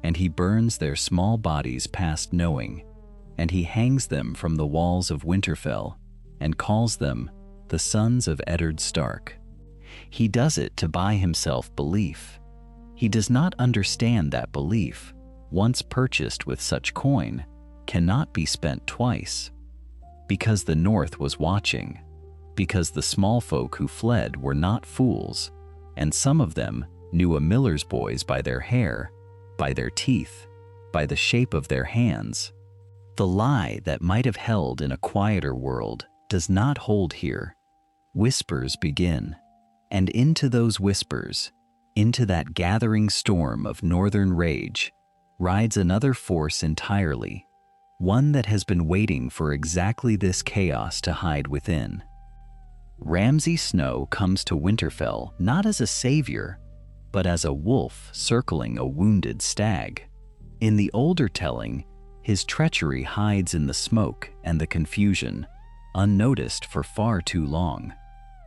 and he burns their small bodies past knowing, and he hangs them from the walls of Winterfell, and calls them the sons of Eddard Stark. He does it to buy himself belief. He does not understand that belief, once purchased with such coin, cannot be spent twice. Because the North was watching, because the small folk who fled were not fools, and some of them knew a miller's boys by their hair, by their teeth, by the shape of their hands. The lie that might have held in a quieter world does not hold here. Whispers begin, and into those whispers, into that gathering storm of northern rage, rides another force entirely, one that has been waiting for exactly this chaos to hide within. Ramsay Snow comes to Winterfell not as a savior, but as a wolf circling a wounded stag. In the older telling, his treachery hides in the smoke and the confusion, unnoticed for far too long.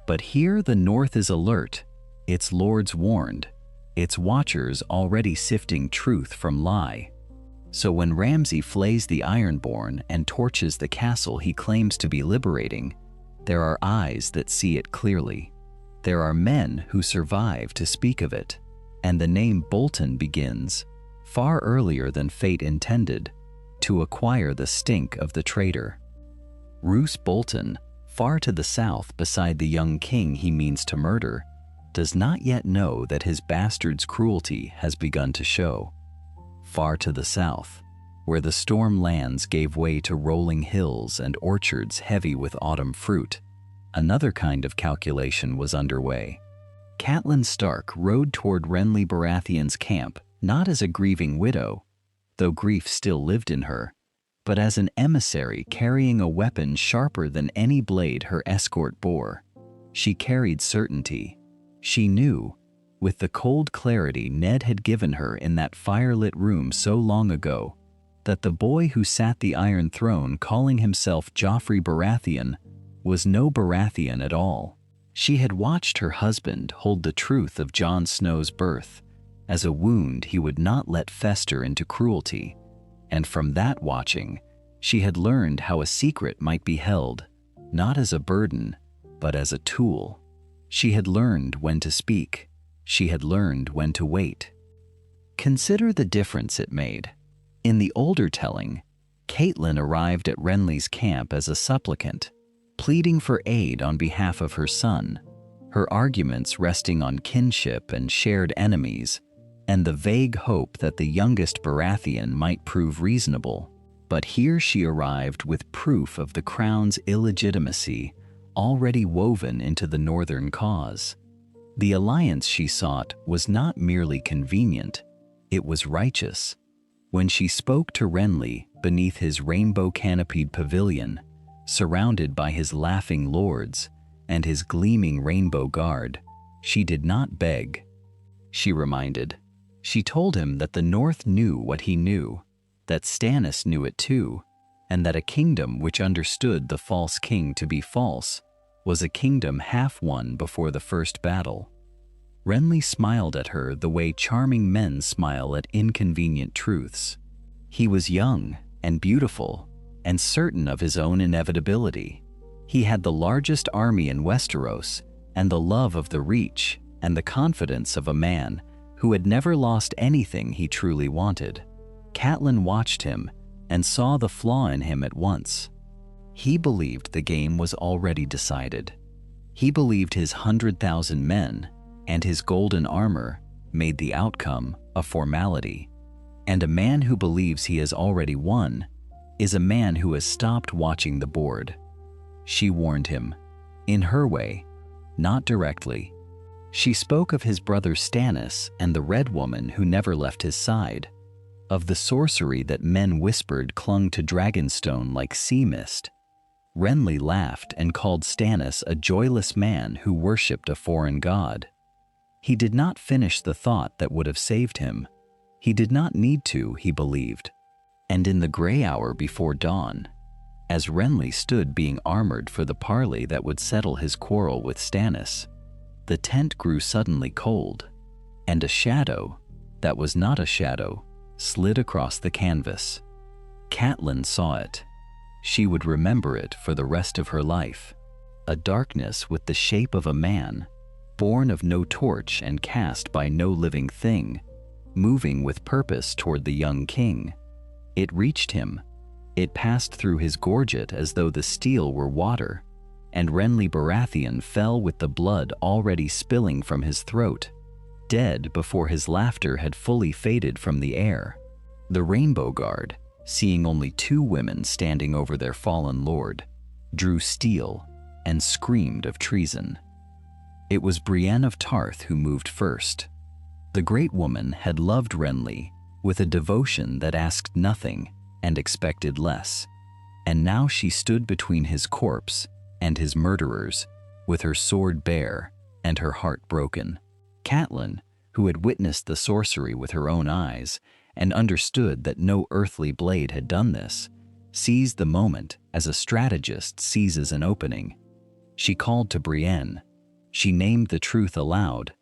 But here the North is alert, its lords warned, its watchers already sifting truth from lie. So when Ramsay flays the Ironborn and torches the castle he claims to be liberating, there are eyes that see it clearly. There are men who survive to speak of it, and the name Bolton begins, far earlier than fate intended, to acquire the stink of the traitor. Roose Bolton, far to the south beside the young king he means to murder, does not yet know that his bastard's cruelty has begun to show. Far to the south, where the storm lands gave way to rolling hills and orchards heavy with autumn fruit, another kind of calculation was underway. Catelyn Stark rode toward Renly Baratheon's camp not as a grieving widow, though grief still lived in her, but as an emissary carrying a weapon sharper than any blade her escort bore. She carried certainty. She knew, with the cold clarity Ned had given her in that firelit room so long ago, that the boy who sat the Iron Throne calling himself Joffrey Baratheon was no Baratheon at all. She had watched her husband hold the truth of Jon Snow's birth as a wound he would not let fester into cruelty, and from that watching, she had learned how a secret might be held, not as a burden, but as a tool. She had learned when to speak. She had learned when to wait. Consider the difference it made. In the older telling, Catelyn arrived at Renly's camp as a supplicant, pleading for aid on behalf of her son, her arguments resting on kinship and shared enemies, and the vague hope that the youngest Baratheon might prove reasonable. But here she arrived with proof of the crown's illegitimacy already woven into the northern cause. The alliance she sought was not merely convenient, it was righteous. When she spoke to Renly beneath his rainbow-canopied pavilion, surrounded by his laughing lords and his gleaming rainbow guard, she did not beg. She reminded. She told him that the North knew what he knew, that Stannis knew it too, and that a kingdom which understood the false king to be false was a kingdom half won before the first battle. Renly smiled at her the way charming men smile at inconvenient truths. He was young and beautiful and certain of his own inevitability. He had the largest army in Westeros and the love of the Reach and the confidence of a man who had never lost anything he truly wanted. Catelyn watched him and saw the flaw in him at once. He believed the game was already decided. He believed his 100,000 men and his golden armor made the outcome a formality. And a man who believes he has already won is a man who has stopped watching the board. She warned him, in her way, not directly. She spoke of his brother Stannis and the Red Woman who never left his side, of the sorcery that men whispered clung to Dragonstone like sea mist. Renly laughed and called Stannis a joyless man who worshipped a foreign god. He did not finish the thought that would have saved him. He did not need to, he believed. And in the gray hour before dawn, as Renly stood being armored for the parley that would settle his quarrel with Stannis, the tent grew suddenly cold, and a shadow, that was not a shadow, slid across the canvas. Catelyn saw it. She would remember it for the rest of her life. A darkness with the shape of a man, born of no torch and cast by no living thing, moving with purpose toward the young king. It reached him. It passed through his gorget as though the steel were water, and Renly Baratheon fell with the blood already spilling from his throat, dead before his laughter had fully faded from the air. The Rainbow Guard, seeing only 2 women standing over their fallen lord, drew steel and screamed of treason. It was Brienne of Tarth who moved first. The great woman had loved Renly with a devotion that asked nothing and expected less, and now she stood between his corpse and his murderers, with her sword bare and her heart broken. Catelyn, who had witnessed the sorcery with her own eyes and understood that no earthly blade had done this, seized the moment as a strategist seizes an opening. She called to Brienne. She named the truth aloud,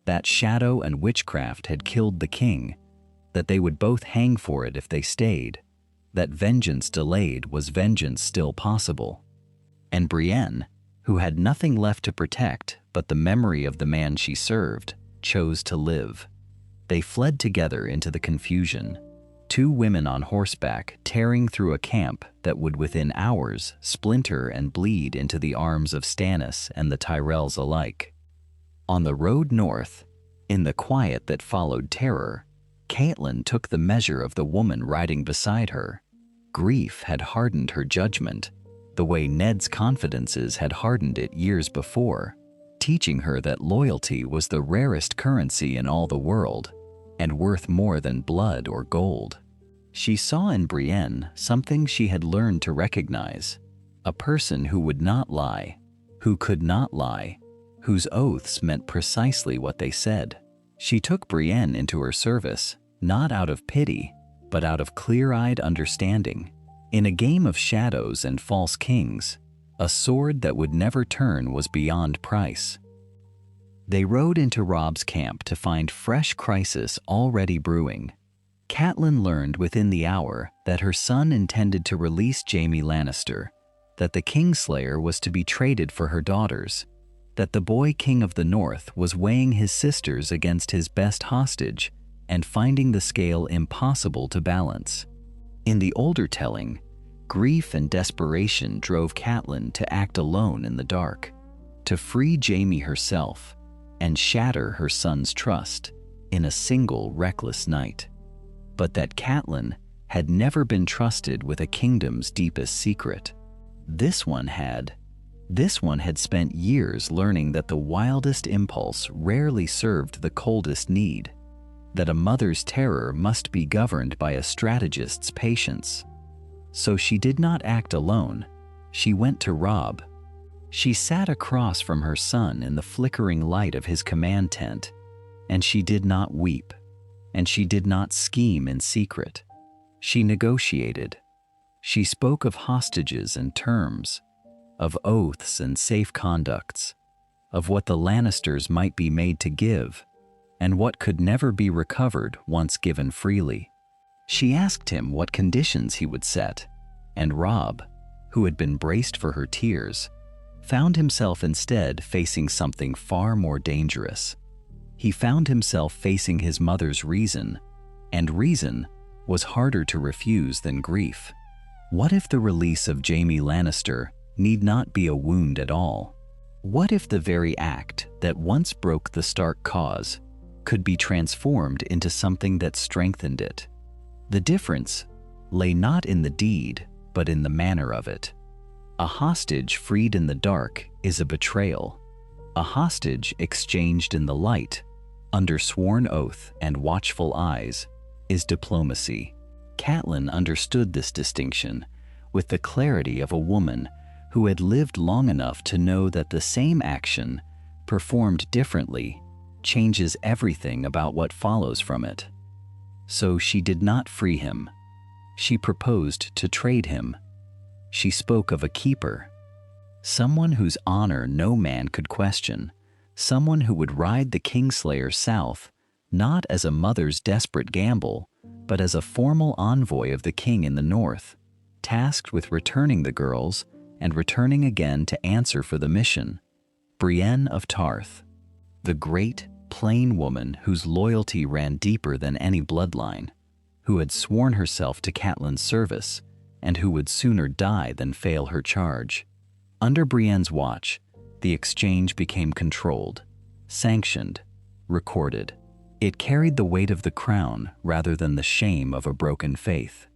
that shadow and witchcraft had killed the king, that they would both hang for it if they stayed, that vengeance delayed was vengeance still possible. And Brienne, who had nothing left to protect but the memory of the man she served, chose to live. They fled together into the confusion. Two women on horseback tearing through a camp that would within hours splinter and bleed into the arms of Stannis and the Tyrells alike. On the road north, in the quiet that followed terror, Catelyn took the measure of the woman riding beside her. Grief had hardened her judgment, the way Ned's confidences had hardened it years before, teaching her that loyalty was the rarest currency in all the world, and worth more than blood or gold. She saw in Brienne something she had learned to recognize, a person who would not lie, who could not lie, whose oaths meant precisely what they said. She took Brienne into her service, not out of pity, but out of clear-eyed understanding. In a game of shadows and false kings, a sword that would never turn was beyond price. They rode into Robb's camp to find fresh crisis already brewing. Catelyn learned within the hour that her son intended to release Jaime Lannister, that the Kingslayer was to be traded for her daughters, that the boy king of the North was weighing his sisters against his best hostage and finding the scale impossible to balance. In the older telling, grief and desperation drove Catelyn to act alone in the dark, to free Jaime herself and shatter her son's trust in a single reckless night. But that Catelyn had never been trusted with a kingdom's deepest secret. This one had spent years learning that the wildest impulse rarely served the coldest need, that a mother's terror must be governed by a strategist's patience. So she did not act alone. She went to Robb. She sat across from her son in the flickering light of his command tent, and she did not weep, and she did not scheme in secret. She negotiated. She spoke of hostages and terms, of oaths and safe conducts, of what the Lannisters might be made to give, and what could never be recovered once given freely. She asked him what conditions he would set, and Robb, who had been braced for her tears, found himself instead facing something far more dangerous. He found himself facing his mother's reason, and reason was harder to refuse than grief. What if the release of Jaime Lannister need not be a wound at all? What if the very act that once broke the Stark cause could be transformed into something that strengthened it? The difference lay not in the deed, but in the manner of it. A hostage freed in the dark is a betrayal. A hostage exchanged in the light, under sworn oath and watchful eyes, is diplomacy. Catelyn understood this distinction with the clarity of a woman who had lived long enough to know that the same action, performed differently, changes everything about what follows from it. So she did not free him. She proposed to trade him. She spoke of a keeper, someone whose honor no man could question, someone who would ride the Kingslayer south, not as a mother's desperate gamble, but as a formal envoy of the king in the north, tasked with returning the girls and returning again to answer for the mission. Brienne of Tarth, the great, plain woman whose loyalty ran deeper than any bloodline, who had sworn herself to Catelyn's service, and who would sooner die than fail her charge. Under Brienne's watch, the exchange became controlled, sanctioned, recorded. It carried the weight of the crown rather than the shame of a broken faith.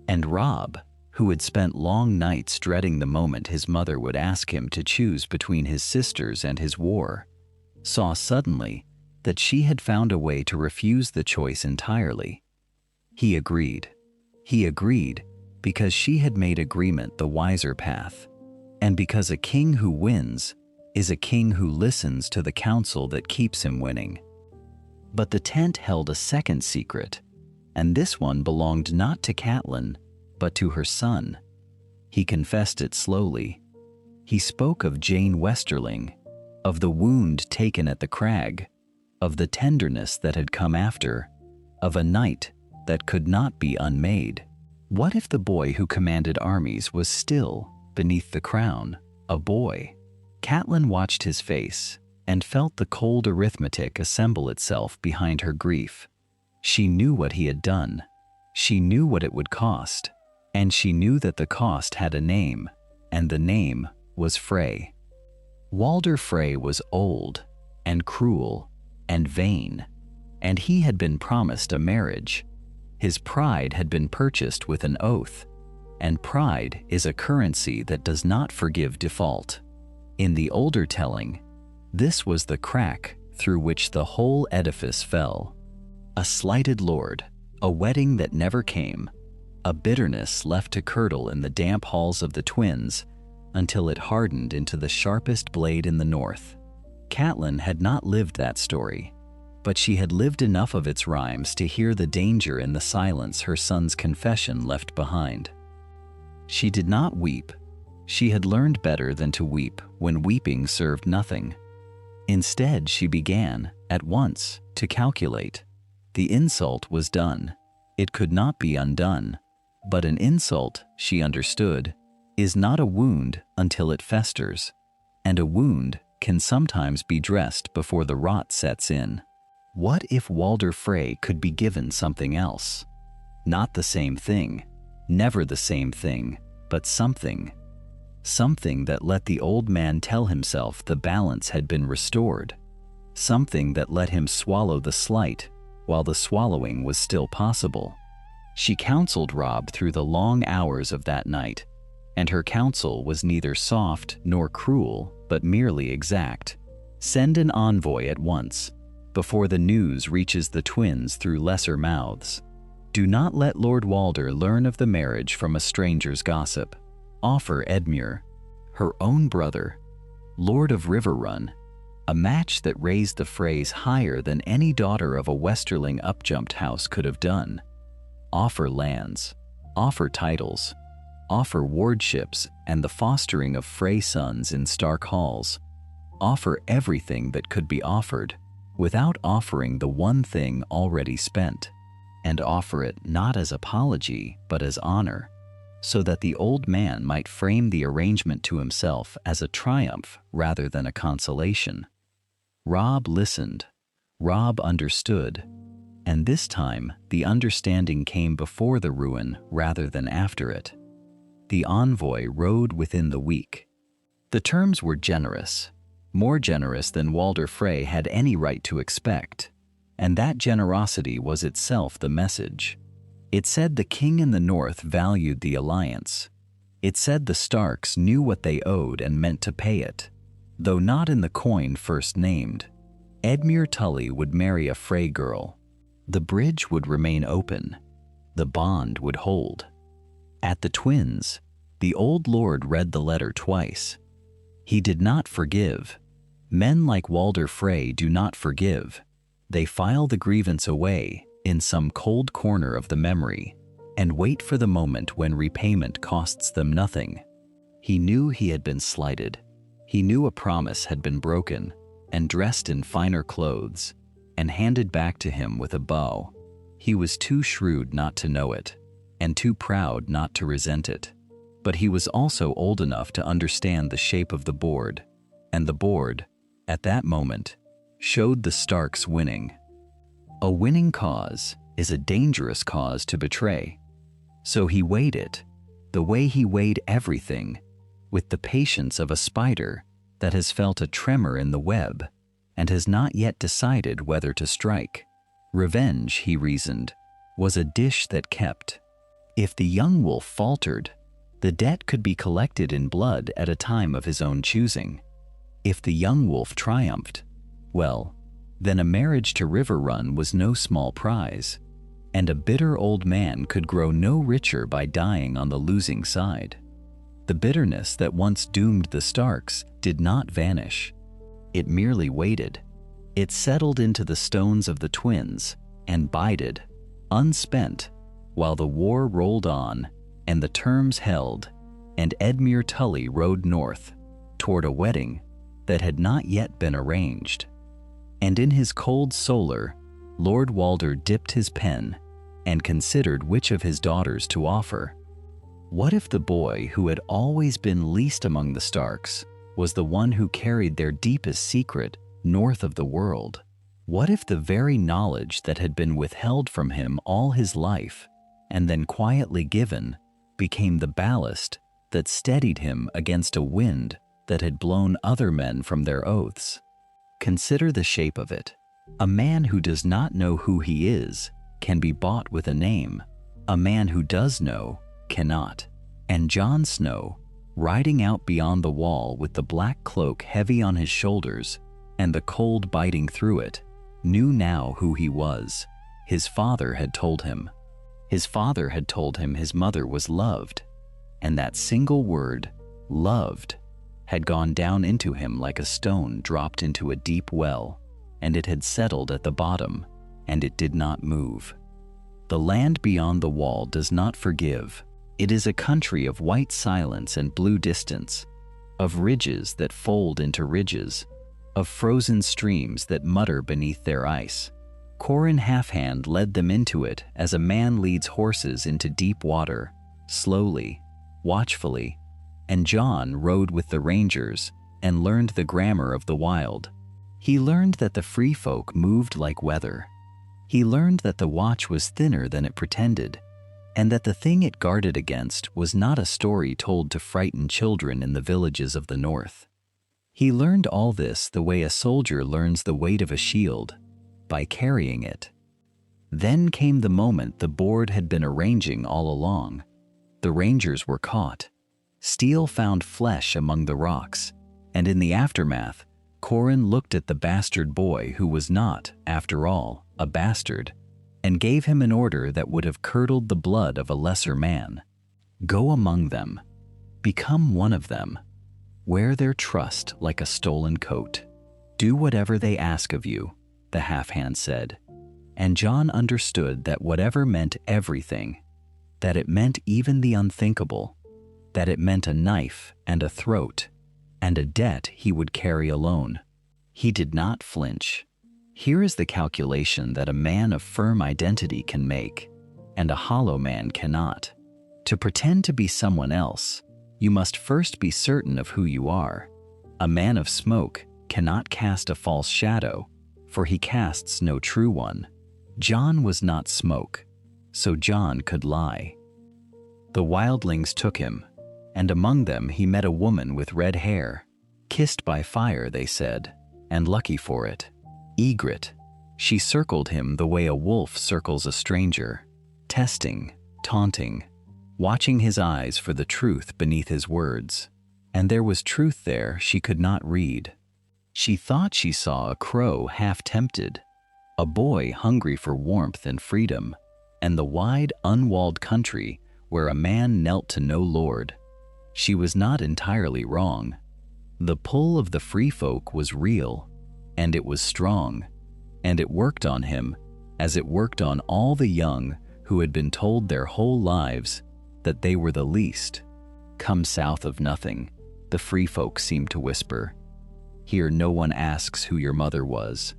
And Robb, who had spent long nights dreading the moment his mother would ask him to choose between his sisters and his war, saw suddenly that she had found a way to refuse the choice entirely. He agreed. He agreed because she had made agreement the wiser path, and because a king who wins is a king who listens to the counsel that keeps him winning. But the tent held a second secret, and this one belonged not to Catelyn, but to her son. He confessed it slowly. He spoke of Jane Westerling, of the wound taken at the crag, of the tenderness that had come after, of a night that could not be unmade. What if the boy who commanded armies was still, beneath the crown, a boy? Catelyn watched his face and felt the cold arithmetic assemble itself behind her grief. She knew what he had done. She knew what it would cost, and she knew that the cost had a name, and the name was Frey. Walder Frey was old and cruel and vain, and he had been promised a marriage. His pride had been purchased with an oath, and pride is a currency that does not forgive default. In the older telling, this was the crack through which the whole edifice fell. A slighted lord, a wedding that never came, a bitterness left to curdle in the damp halls of the twins until it hardened into the sharpest blade in the north. Catelyn had not lived that story, but she had lived enough of its rhymes to hear the danger in the silence her son's confession left behind. She did not weep. She had learned better than to weep when weeping served nothing. Instead, she began, at once, to calculate. The insult was done. It could not be undone. But an insult, she understood, is not a wound until it festers, and a wound can sometimes be dressed before the rot sets in. What if Walder Frey could be given something else? Not the same thing, never the same thing, but something. Something that let the old man tell himself the balance had been restored. Something that let him swallow the slight while the swallowing was still possible. She counseled Robb through the long hours of that night, and her counsel was neither soft nor cruel, but merely exact. Send an envoy at once, before the news reaches the twins through lesser mouths. Do not let Lord Walder learn of the marriage from a stranger's gossip. Offer Edmure, her own brother, Lord of Riverrun, a match that raised the Freys higher than any daughter of a Westerling upjumped house could have done. Offer lands, offer titles, offer wardships and the fostering of Frey sons in Stark halls. Offer everything that could be offered, without offering the one thing already spent, and offer it not as apology but as honor, so that the old man might frame the arrangement to himself as a triumph rather than a consolation. Robb listened. Robb understood. And this time, the understanding came before the ruin rather than after it. The envoy rode within the week. The terms were generous, more generous than Walder Frey had any right to expect, and that generosity was itself the message. It said the king in the north valued the alliance. It said the Starks knew what they owed and meant to pay it, though not in the coin first named. Edmure Tully would marry a Frey girl. The bridge would remain open. The bond would hold. At the twins, the old lord read the letter twice. He did not forgive. Men like Walder Frey do not forgive. They file the grievance away in some cold corner of the memory and wait for the moment when repayment costs them nothing. He knew he had been slighted. He knew a promise had been broken and dressed in finer clothes and handed back to him with a bow. He was too shrewd not to know it and too proud not to resent it. But he was also old enough to understand the shape of the board, and the board, at that moment, showed the Starks winning. A winning cause is a dangerous cause to betray. So he weighed it, the way he weighed everything, with the patience of a spider that has felt a tremor in the web and has not yet decided whether to strike. Revenge, he reasoned, was a dish that kept. If the young wolf faltered, the debt could be collected in blood at a time of his own choosing. If the young wolf triumphed, well, then a marriage to Riverrun was no small prize, and a bitter old man could grow no richer by dying on the losing side. The bitterness that once doomed the Starks did not vanish. It merely waited. It settled into the stones of the twins and bided, unspent, while the war rolled on and the terms held, and Edmure Tully rode north toward a wedding that had not yet been arranged. And in his cold solar, Lord Walder dipped his pen and considered which of his daughters to offer. What if the boy who had always been least among the Starks was the one who carried their deepest secret north of the world? What if the very knowledge that had been withheld from him all his life and then quietly given, became the ballast that steadied him against a wind that had blown other men from their oaths. Consider the shape of it. A man who does not know who he is can be bought with a name. A man who does know cannot. And Jon Snow, riding out beyond the wall with the black cloak heavy on his shoulders and the cold biting through it, knew now who he was. His father had told him. His father had told him his mother was loved, and that single word, loved, had gone down into him like a stone dropped into a deep well, and it had settled at the bottom, and it did not move. The land beyond the wall does not forgive. It is a country of white silence and blue distance, of ridges that fold into ridges, of frozen streams that mutter beneath their ice. Qhorin Halfhand led them into it as a man leads horses into deep water, slowly, watchfully, and Jon rode with the rangers and learned the grammar of the wild. He learned that the free folk moved like weather. He learned that the watch was thinner than it pretended, and that the thing it guarded against was not a story told to frighten children in the villages of the north. He learned all this the way a soldier learns the weight of a shield, by carrying it. Then came the moment the board had been arranging all along. The rangers were caught. Steel found flesh among the rocks, and in the aftermath, Qhorin looked at the bastard boy who was not, after all, a bastard, and gave him an order that would have curdled the blood of a lesser man. Go among them. Become one of them. Wear their trust like a stolen coat. Do whatever they ask of you, the half-hand said. And Jon understood that whatever meant everything, that it meant even the unthinkable, that it meant a knife and a throat, and a debt he would carry alone. He did not flinch. Here is the calculation that a man of firm identity can make, and a hollow man cannot. To pretend to be someone else, you must first be certain of who you are. A man of smoke cannot cast a false shadow, for he casts no true one. Jon was not smoke, so Jon could lie. The wildlings took him, and among them he met a woman with red hair, kissed by fire, they said, and lucky for it. Egret, she circled him the way a wolf circles a stranger, testing, taunting, watching his eyes for the truth beneath his words. And there was truth there she could not read. She thought she saw a crow half tempted, a boy hungry for warmth and freedom, and the wide, unwalled country where a man knelt to no lord. She was not entirely wrong. The pull of the free folk was real, and it was strong, and it worked on him as it worked on all the young who had been told their whole lives that they were the least. Come south of nothing, the free folk seemed to whisper. Here no one asks who your mother was.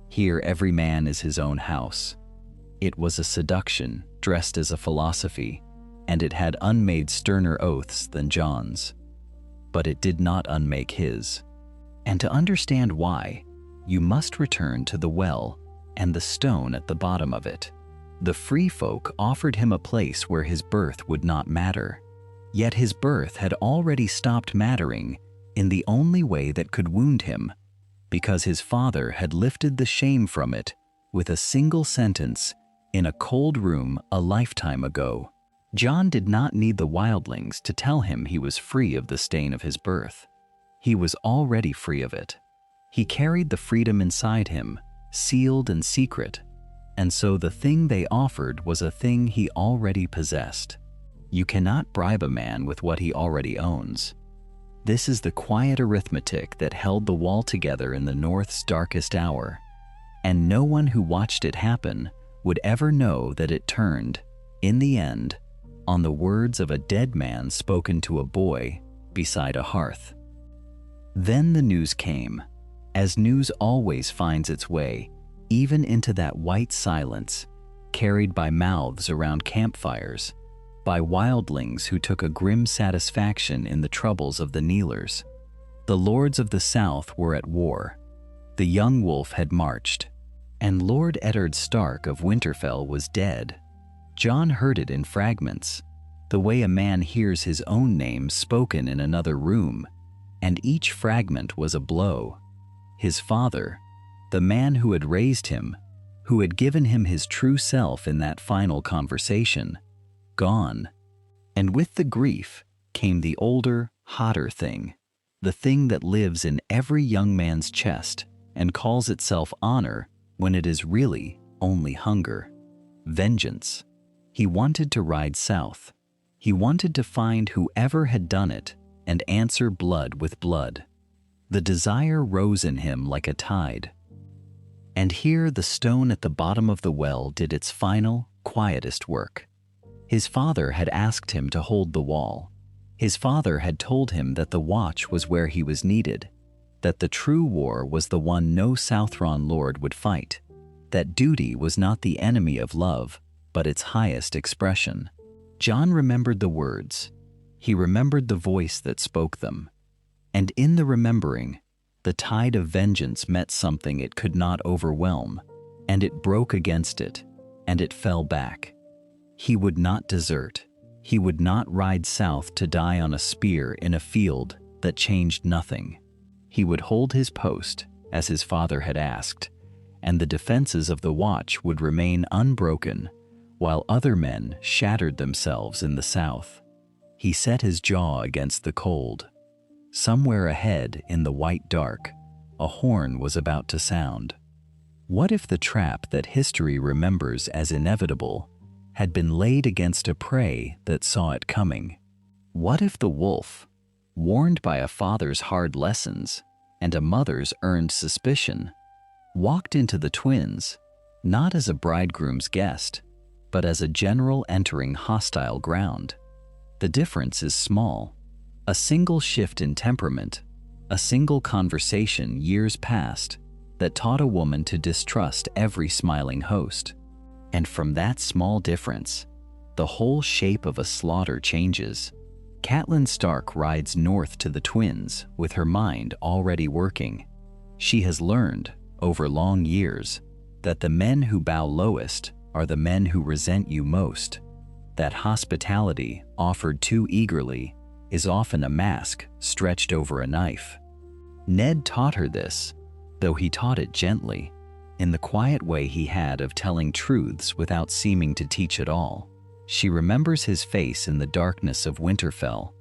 Here every man is his own house. It was a seduction dressed as a philosophy, and it had unmade sterner oaths than Jon's. But it did not unmake his. And to understand why, you must return to the well and the stone at the bottom of it. The free folk offered him a place where his birth would not matter. Yet his birth had already stopped mattering in the only way that could wound him, because his father had lifted the shame from it with a single sentence in a cold room a lifetime ago. Jon did not need the wildlings to tell him he was free of the stain of his birth. He was already free of it. He carried the freedom inside him, sealed and secret, and so the thing they offered was a thing he already possessed. You cannot bribe a man with what he already owns. This is the quiet arithmetic that held the wall together in the North's darkest hour, and no one who watched it happen would ever know that it turned, in the end, on the words of a dead man spoken to a boy beside a hearth. Then the news came, as news always finds its way, even into that white silence, carried by mouths around campfires, by wildlings who took a grim satisfaction in the troubles of the kneelers. The lords of the south were at war. The young wolf had marched, and Lord Eddard Stark of Winterfell was dead. Jon heard it in fragments, the way a man hears his own name spoken in another room, and each fragment was a blow. His father, the man who had raised him, who had given him his true self in that final conversation, gone. And with the grief came the older, hotter thing, the thing that lives in every young man's chest and calls itself honor when it is really only hunger. Vengeance. He wanted to ride south. He wanted to find whoever had done it and answer blood with blood. The desire rose in him like a tide. And here the stone at the bottom of the well did its final, quietest work. His father had asked him to hold the wall. His father had told him that the watch was where he was needed, that the true war was the one no Southron lord would fight, that duty was not the enemy of love, but its highest expression. Jon remembered the words. He remembered the voice that spoke them. And in the remembering, the tide of vengeance met something it could not overwhelm, and it broke against it, and it fell back. He would not desert. He would not ride south to die on a spear in a field that changed nothing. He would hold his post, as his father had asked, and the defenses of the watch would remain unbroken, while other men shattered themselves in the south. He set his jaw against the cold. Somewhere ahead in the white dark, a horn was about to sound. What if the trap that history remembers as inevitable had been laid against a prey that saw it coming? What if the wolf, warned by a father's hard lessons and a mother's earned suspicion, walked into the twins, not as a bridegroom's guest, but as a general entering hostile ground? The difference is small. A single shift in temperament, a single conversation years past that taught a woman to distrust every smiling host. And from that small difference, the whole shape of a slaughter changes. Catelyn Stark rides north to the twins with her mind already working. She has learned, over long years, that the men who bow lowest are the men who resent you most, that hospitality offered too eagerly is often a mask stretched over a knife. Ned taught her this, though he taught it gently, in the quiet way he had of telling truths without seeming to teach at all. She remembers his face in the darkness of Winterfell,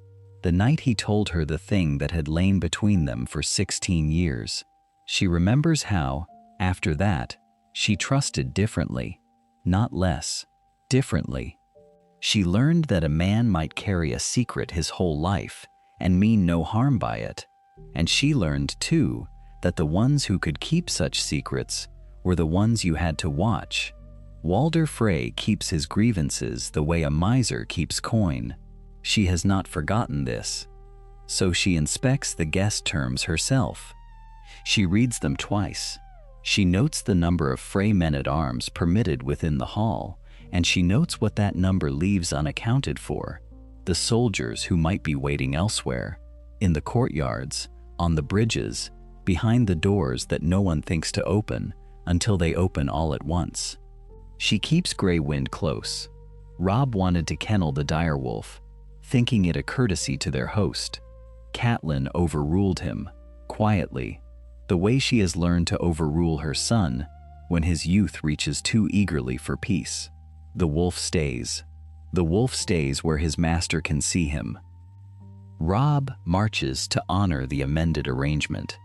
the night he told her the thing that had lain between them for 16 years. She remembers how, after that, she trusted differently, not less, differently. She learned that a man might carry a secret his whole life and mean no harm by it, and she learned, too, that the ones who could keep such secrets were the ones you had to watch. Walder Frey keeps his grievances the way a miser keeps coin. She has not forgotten this, so she inspects the guest terms herself. She reads them twice. She notes the number of Frey men-at-arms permitted within the hall, and she notes what that number leaves unaccounted for: the soldiers who might be waiting elsewhere, in the courtyards, on the bridges, behind the doors that no one thinks to open until they open all at once. She keeps Grey Wind close. Robb wanted to kennel the direwolf, thinking it a courtesy to their host. Catelyn overruled him, quietly, the way she has learned to overrule her son when his youth reaches too eagerly for peace. The wolf stays. The wolf stays where his master can see him. Robb marches to honor the amended arrangement.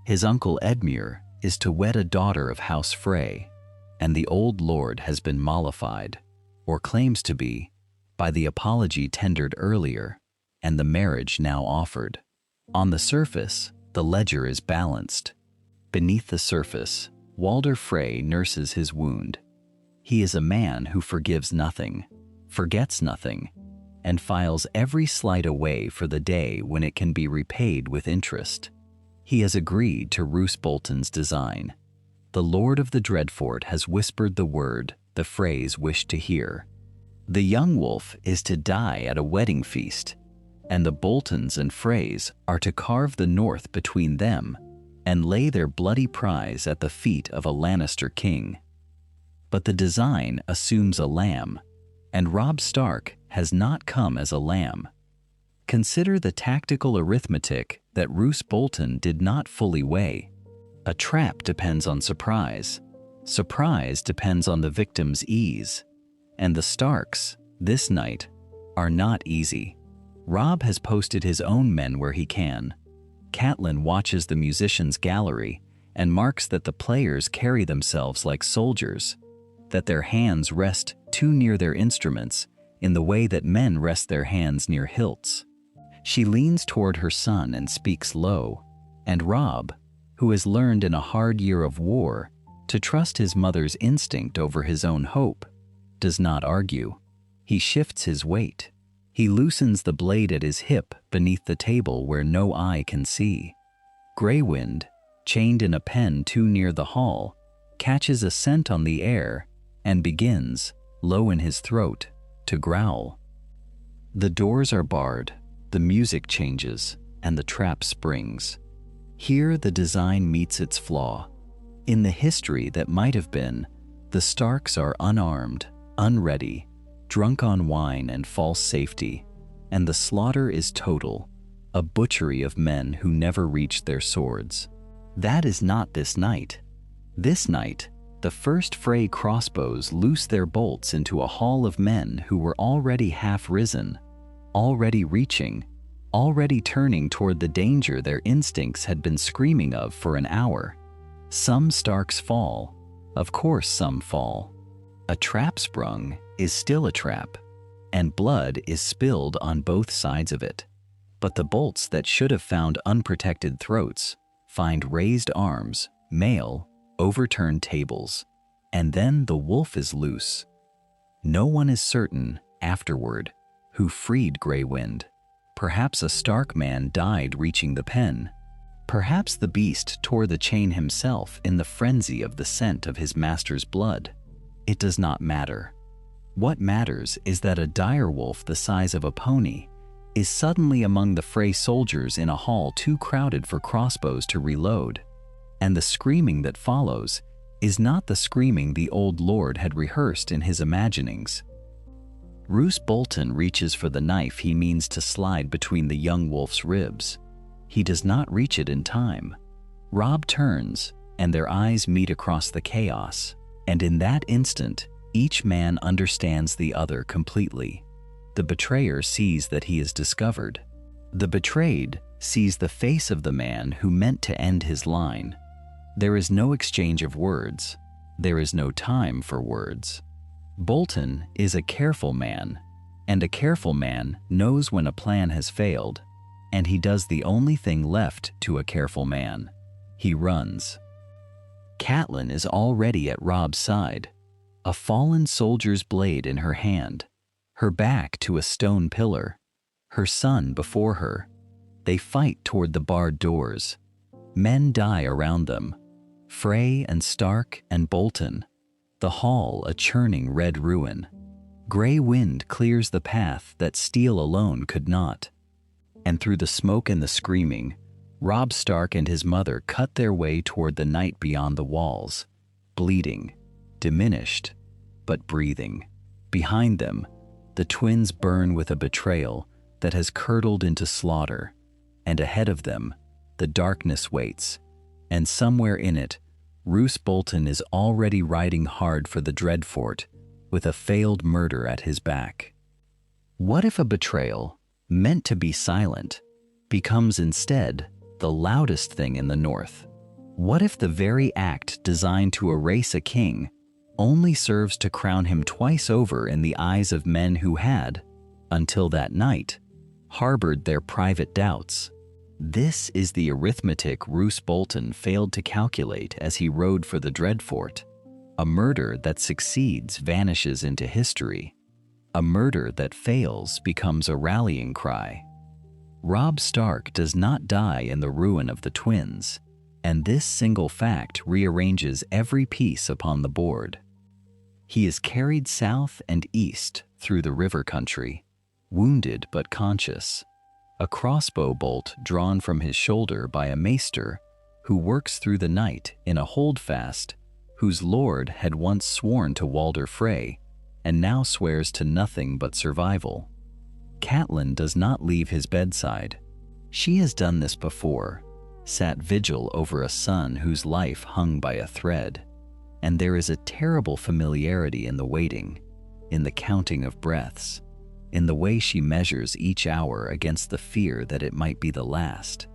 His uncle Edmure is to wed a daughter of House Frey, and the old lord has been mollified, or claims to be, by the apology tendered earlier and the marriage now offered. On the surface, the ledger is balanced. Beneath the surface, Walder Frey nurses his wound. He is a man who forgives nothing, forgets nothing, and files every slight away for the day when it can be repaid with interest. He has agreed to Roose Bolton's design. The Lord of the Dreadfort has whispered the word the Freys wished to hear. The young wolf is to die at a wedding feast, and the Boltons and Freys are to carve the north between them and lay their bloody prize at the feet of a Lannister king. But the design assumes a lamb, and Robb Stark has not come as a lamb. Consider the tactical arithmetic that Roose Bolton did not fully weigh. A trap depends on surprise. Surprise depends on the victim's ease. And the Starks, this night, are not easy. Robb has posted his own men where he can. Catelyn watches the musicians' gallery and marks that the players carry themselves like soldiers, that their hands rest too near their instruments in the way that men rest their hands near hilts. She leans toward her son and speaks low, and Robb, who has learned in a hard year of war to trust his mother's instinct over his own hope, does not argue. He shifts his weight. He loosens the blade at his hip beneath the table where no eye can see. Greywind, chained in a pen too near the hall, catches a scent on the air and begins, low in his throat, to growl. The doors are barred, the music changes, and the trap springs. Here the design meets its flaw. In the history that might have been, the Starks are unarmed, unready, drunk on wine and false safety, and the slaughter is total, a butchery of men who never reached their swords. That is not this night. This night, the first Frey crossbows loose their bolts into a hall of men who were already half risen, already reaching, already turning toward the danger their instincts had been screaming of for an hour. Some Starks fall. Of course some fall. A trap sprung is still a trap, and blood is spilled on both sides of it. But the bolts that should have found unprotected throats find raised arms, mail, overturned tables, and then the wolf is loose. No one is certain, afterward, who freed Greywind. Perhaps a Stark man died reaching the pen. Perhaps the beast tore the chain himself in the frenzy of the scent of his master's blood. It does not matter. What matters is that a direwolf the size of a pony is suddenly among the Frey soldiers in a hall too crowded for crossbows to reload, and the screaming that follows is not the screaming the old lord had rehearsed in his imaginings. Roose Bolton reaches for the knife he means to slide between the young wolf's ribs. He does not reach it in time. Robb turns, and their eyes meet across the chaos, and in that instant, each man understands the other completely. The betrayer sees that he is discovered. The betrayed sees the face of the man who meant to end his line. There is no exchange of words. There is no time for words. Bolton is a careful man, and a careful man knows when a plan has failed, and he does the only thing left to a careful man. He runs. Catelyn is already at Robb's side, a fallen soldier's blade in her hand, her back to a stone pillar, her son before her. They fight toward the barred doors. Men die around them, Frey and Stark and Bolton, the hall a churning red ruin. Grey wind clears the path that steel alone could not. And through the smoke and the screaming, Robb Stark and his mother cut their way toward the night beyond the walls, bleeding, diminished, but breathing. Behind them, the twins burn with a betrayal that has curdled into slaughter, and ahead of them, the darkness waits, and somewhere in it, Roose Bolton is already riding hard for the Dreadfort with a failed murder at his back. What if a betrayal, meant to be silent, becomes instead the loudest thing in the North? What if the very act designed to erase a king only serves to crown him twice over in the eyes of men who had, until that night, harbored their private doubts? This is the arithmetic Roose Bolton failed to calculate as he rode for the Dreadfort. A murder that succeeds vanishes into history. A murder that fails becomes a rallying cry. Robb Stark does not die in the ruin of the twins, and this single fact rearranges every piece upon the board. He is carried south and east through the river country, wounded but conscious, a crossbow bolt drawn from his shoulder by a maester who works through the night in a holdfast whose lord had once sworn to Walder Frey, and now swears to nothing but survival. Catelyn does not leave his bedside. She has done this before, sat vigil over a son whose life hung by a thread, and there is a terrible familiarity in the waiting, in the counting of breaths, in the way she measures each hour against the fear that it might be the last.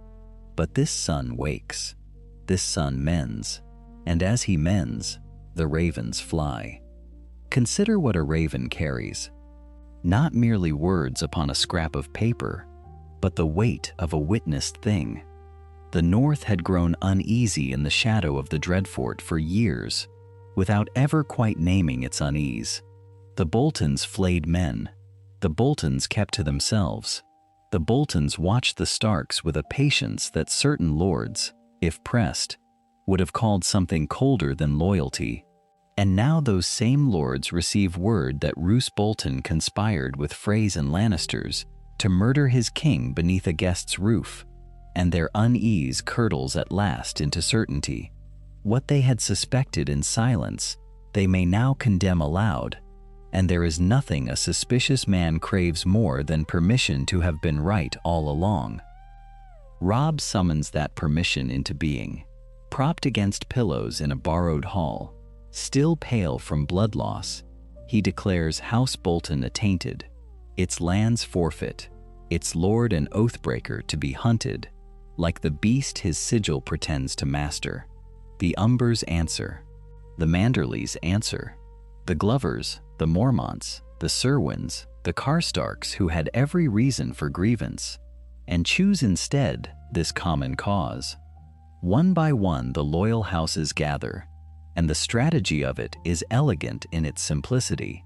But this son wakes, this son mends, and as he mends, the ravens fly. Consider what a raven carries. Not merely words upon a scrap of paper, but the weight of a witnessed thing. The North had grown uneasy in the shadow of the Dreadfort for years, without ever quite naming its unease. The Boltons flayed men. The Boltons kept to themselves. The Boltons watched the Starks with a patience that certain lords, if pressed, would have called something colder than loyalty. And now those same lords receive word that Roose Bolton conspired with Freys and Lannisters to murder his king beneath a guest's roof, and their unease curdles at last into certainty. What they had suspected in silence, they may now condemn aloud, and there is nothing a suspicious man craves more than permission to have been right all along. Robb summons that permission into being. Propped against pillows in a borrowed hall, still pale from blood loss, he declares House Bolton attainted, its lands forfeit, its lord and oathbreaker to be hunted, like the beast his sigil pretends to master. The Umbers answer. The Manderleys answer. The Glovers, the Mormonts, the Serwyns, the Karstarks, who had every reason for grievance, and choose instead this common cause. One by one the loyal houses gather, and the strategy of it is elegant in its simplicity.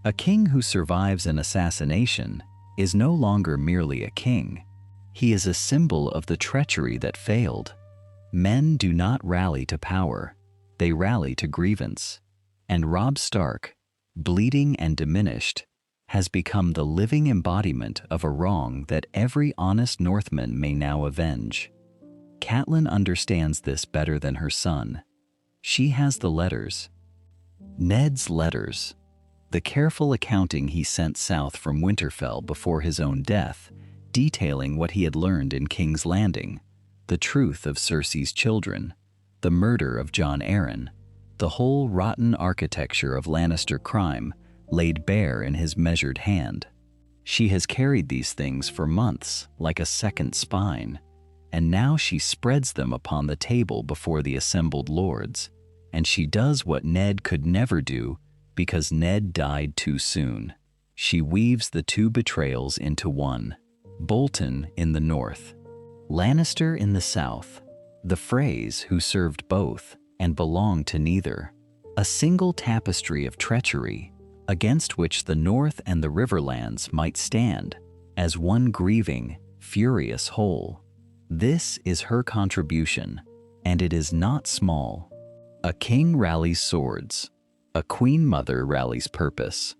A king who survives an assassination is no longer merely a king. He is a symbol of the treachery that failed. Men do not rally to power, they rally to grievance. And Robb Stark, bleeding and diminished, has become the living embodiment of a wrong that every honest Northman may now avenge. Catelyn understands this better than her son. She has the letters. Ned's letters. The careful accounting he sent south from Winterfell before his own death, detailing what he had learned in King's Landing, the truth of Cersei's children, the murder of Jon Arryn, the whole rotten architecture of Lannister crime laid bare in his measured hand. She has carried these things for months like a second spine, and now she spreads them upon the table before the assembled lords, and she does what Ned could never do because Ned died too soon. She weaves the two betrayals into one. Bolton in the north, Lannister in the south, the Freys who served both and belonged to neither. A single tapestry of treachery against which the North and the Riverlands might stand as one grieving, furious whole. This is her contribution, and it is not small. A king rallies swords. A queen mother rallies purpose.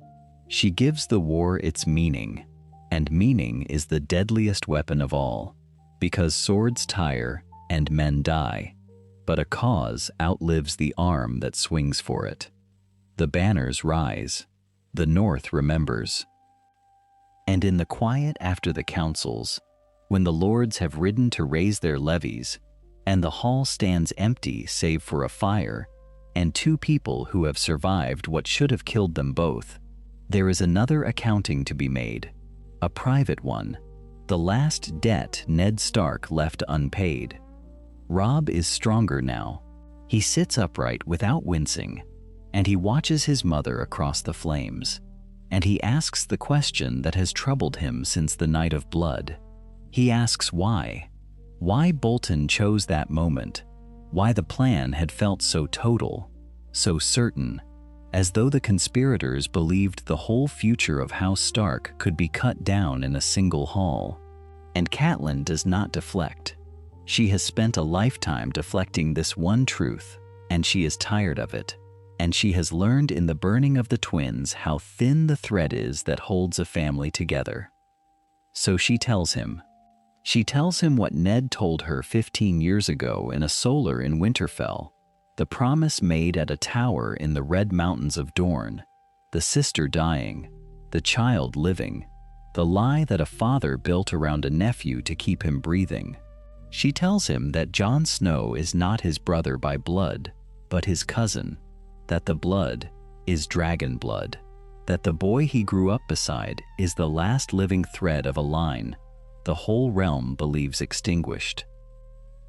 She gives the war its meaning, and meaning is the deadliest weapon of all, because swords tire and men die, but a cause outlives the arm that swings for it. The banners rise. The North remembers. And in the quiet after the councils, when the lords have ridden to raise their levies, and the hall stands empty save for a fire, and two people who have survived what should have killed them both, there is another accounting to be made, a private one, the last debt Ned Stark left unpaid. Robb is stronger now. He sits upright without wincing, and he watches his mother across the flames, and he asks the question that has troubled him since the night of blood. He asks why Bolton chose that moment, why the plan had felt so total, so certain, as though the conspirators believed the whole future of House Stark could be cut down in a single haul. And Catelyn does not deflect. She has spent a lifetime deflecting this one truth, and she is tired of it. And she has learned in the burning of the twins how thin the thread is that holds a family together. So she tells him. She tells him what Ned told her 15 years ago in a solar in Winterfell, the promise made at a tower in the Red Mountains of Dorne, the sister dying, the child living, the lie that a father built around a nephew to keep him breathing. She tells him that Jon Snow is not his brother by blood, but his cousin, that the blood is dragon blood, that the boy he grew up beside is the last living thread of a line the whole realm believes extinguished.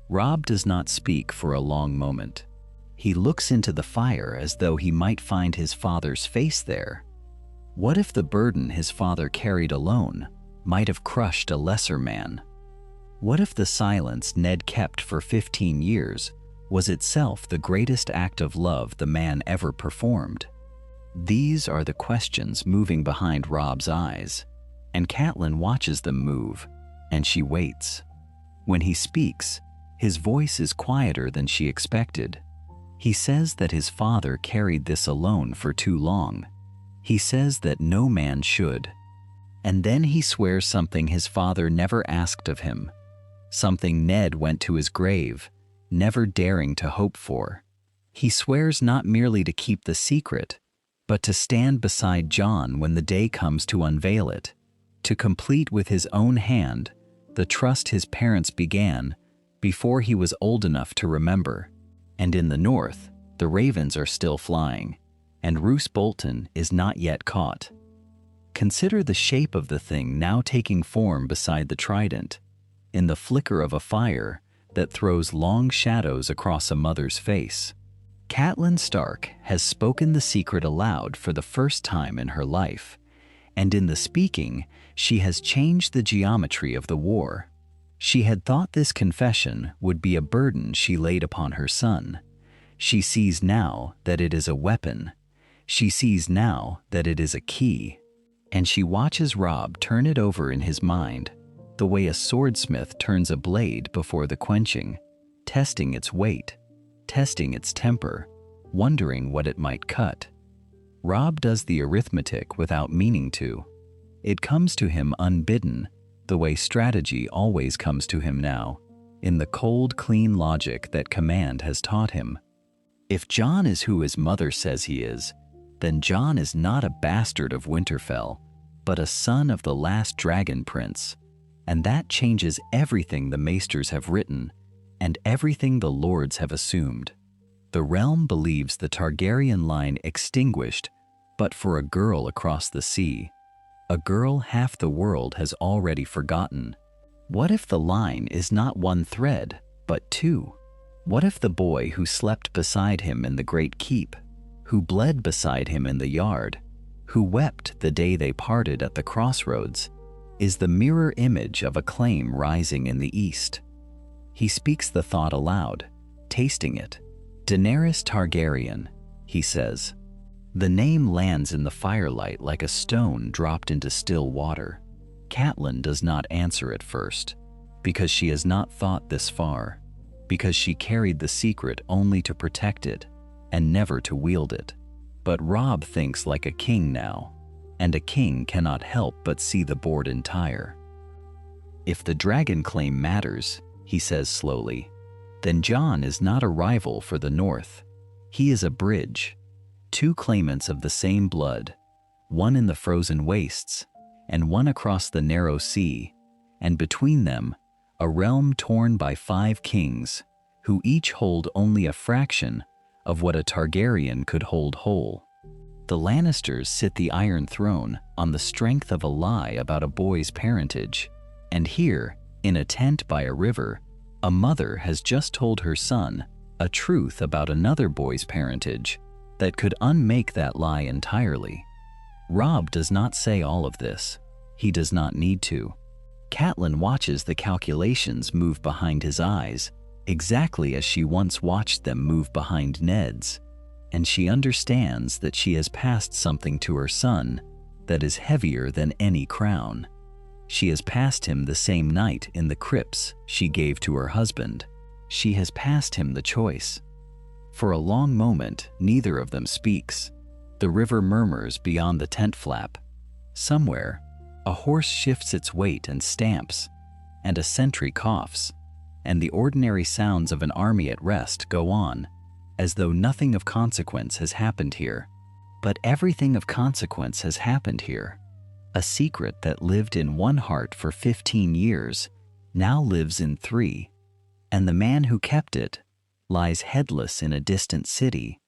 Robb does not speak for a long moment. He looks into the fire as though he might find his father's face there. What if the burden his father carried alone might have crushed a lesser man? What if the silence Ned kept for 15 years was itself the greatest act of love the man ever performed? These are the questions moving behind Robb's eyes, and Catelyn watches them move, and she waits. When he speaks, his voice is quieter than she expected. He says that his father carried this alone for too long. He says that no man should. And then he swears something his father never asked of him, something Ned went to his grave, never daring to hope for. He swears not merely to keep the secret, but to stand beside Jon when the day comes to unveil it, to complete with his own hand the trust his parents began before he was old enough to remember. And in the north, the ravens are still flying, and Roose Bolton is not yet caught. Consider the shape of the thing now taking form beside the trident, in the flicker of a fire that throws long shadows across a mother's face. Catelyn Stark has spoken the secret aloud for the first time in her life, and in the speaking, she has changed the geometry of the war. She had thought this confession would be a burden she laid upon her son. She sees now that it is a weapon. She sees now that it is a key. And she watches Robb turn it over in his mind, the way a swordsmith turns a blade before the quenching, testing its weight, testing its temper, wondering what it might cut. Robb does the arithmetic without meaning to. It comes to him unbidden, the way strategy always comes to him now, in the cold, clean logic that command has taught him. If Jon is who his mother says he is, then Jon is not a bastard of Winterfell, but a son of the last dragon prince, and that changes everything the maesters have written, and everything the lords have assumed. The realm believes the Targaryen line extinguished, but for a girl across the sea, a girl half the world has already forgotten. What if the line is not one thread, but two? What if the boy who slept beside him in the great keep, who bled beside him in the yard, who wept the day they parted at the crossroads, is the mirror image of a claim rising in the east? He speaks the thought aloud, tasting it. Daenerys Targaryen, he says. The name lands in the firelight like a stone dropped into still water. Catelyn does not answer at first, because she has not thought this far, because she carried the secret only to protect it and never to wield it. But Robb thinks like a king now, and a king cannot help but see the board entire. If the dragon claim matters, he says slowly, then Jon is not a rival for the north. He is a bridge. Two claimants of the same blood, one in the frozen wastes, and one across the narrow sea, and between them, a realm torn by 5 kings, who each hold only a fraction of what a Targaryen could hold whole. The Lannisters sit the Iron Throne on the strength of a lie about a boy's parentage, and here, in a tent by a river, a mother has just told her son a truth about another boy's parentage that could unmake that lie entirely. Robb does not say all of this. He does not need to. Catelyn watches the calculations move behind his eyes, exactly as she once watched them move behind Ned's, and she understands that she has passed something to her son that is heavier than any crown. She has passed him the same night in the crypts she gave to her husband. She has passed him the choice. For a long moment, neither of them speaks. The river murmurs beyond the tent flap. Somewhere, a horse shifts its weight and stamps, and a sentry coughs, and the ordinary sounds of an army at rest go on, as though nothing of consequence has happened here. But everything of consequence has happened here. A secret that lived in one heart for 15 years now lives in 3, and the man who kept it lies headless in a distant city,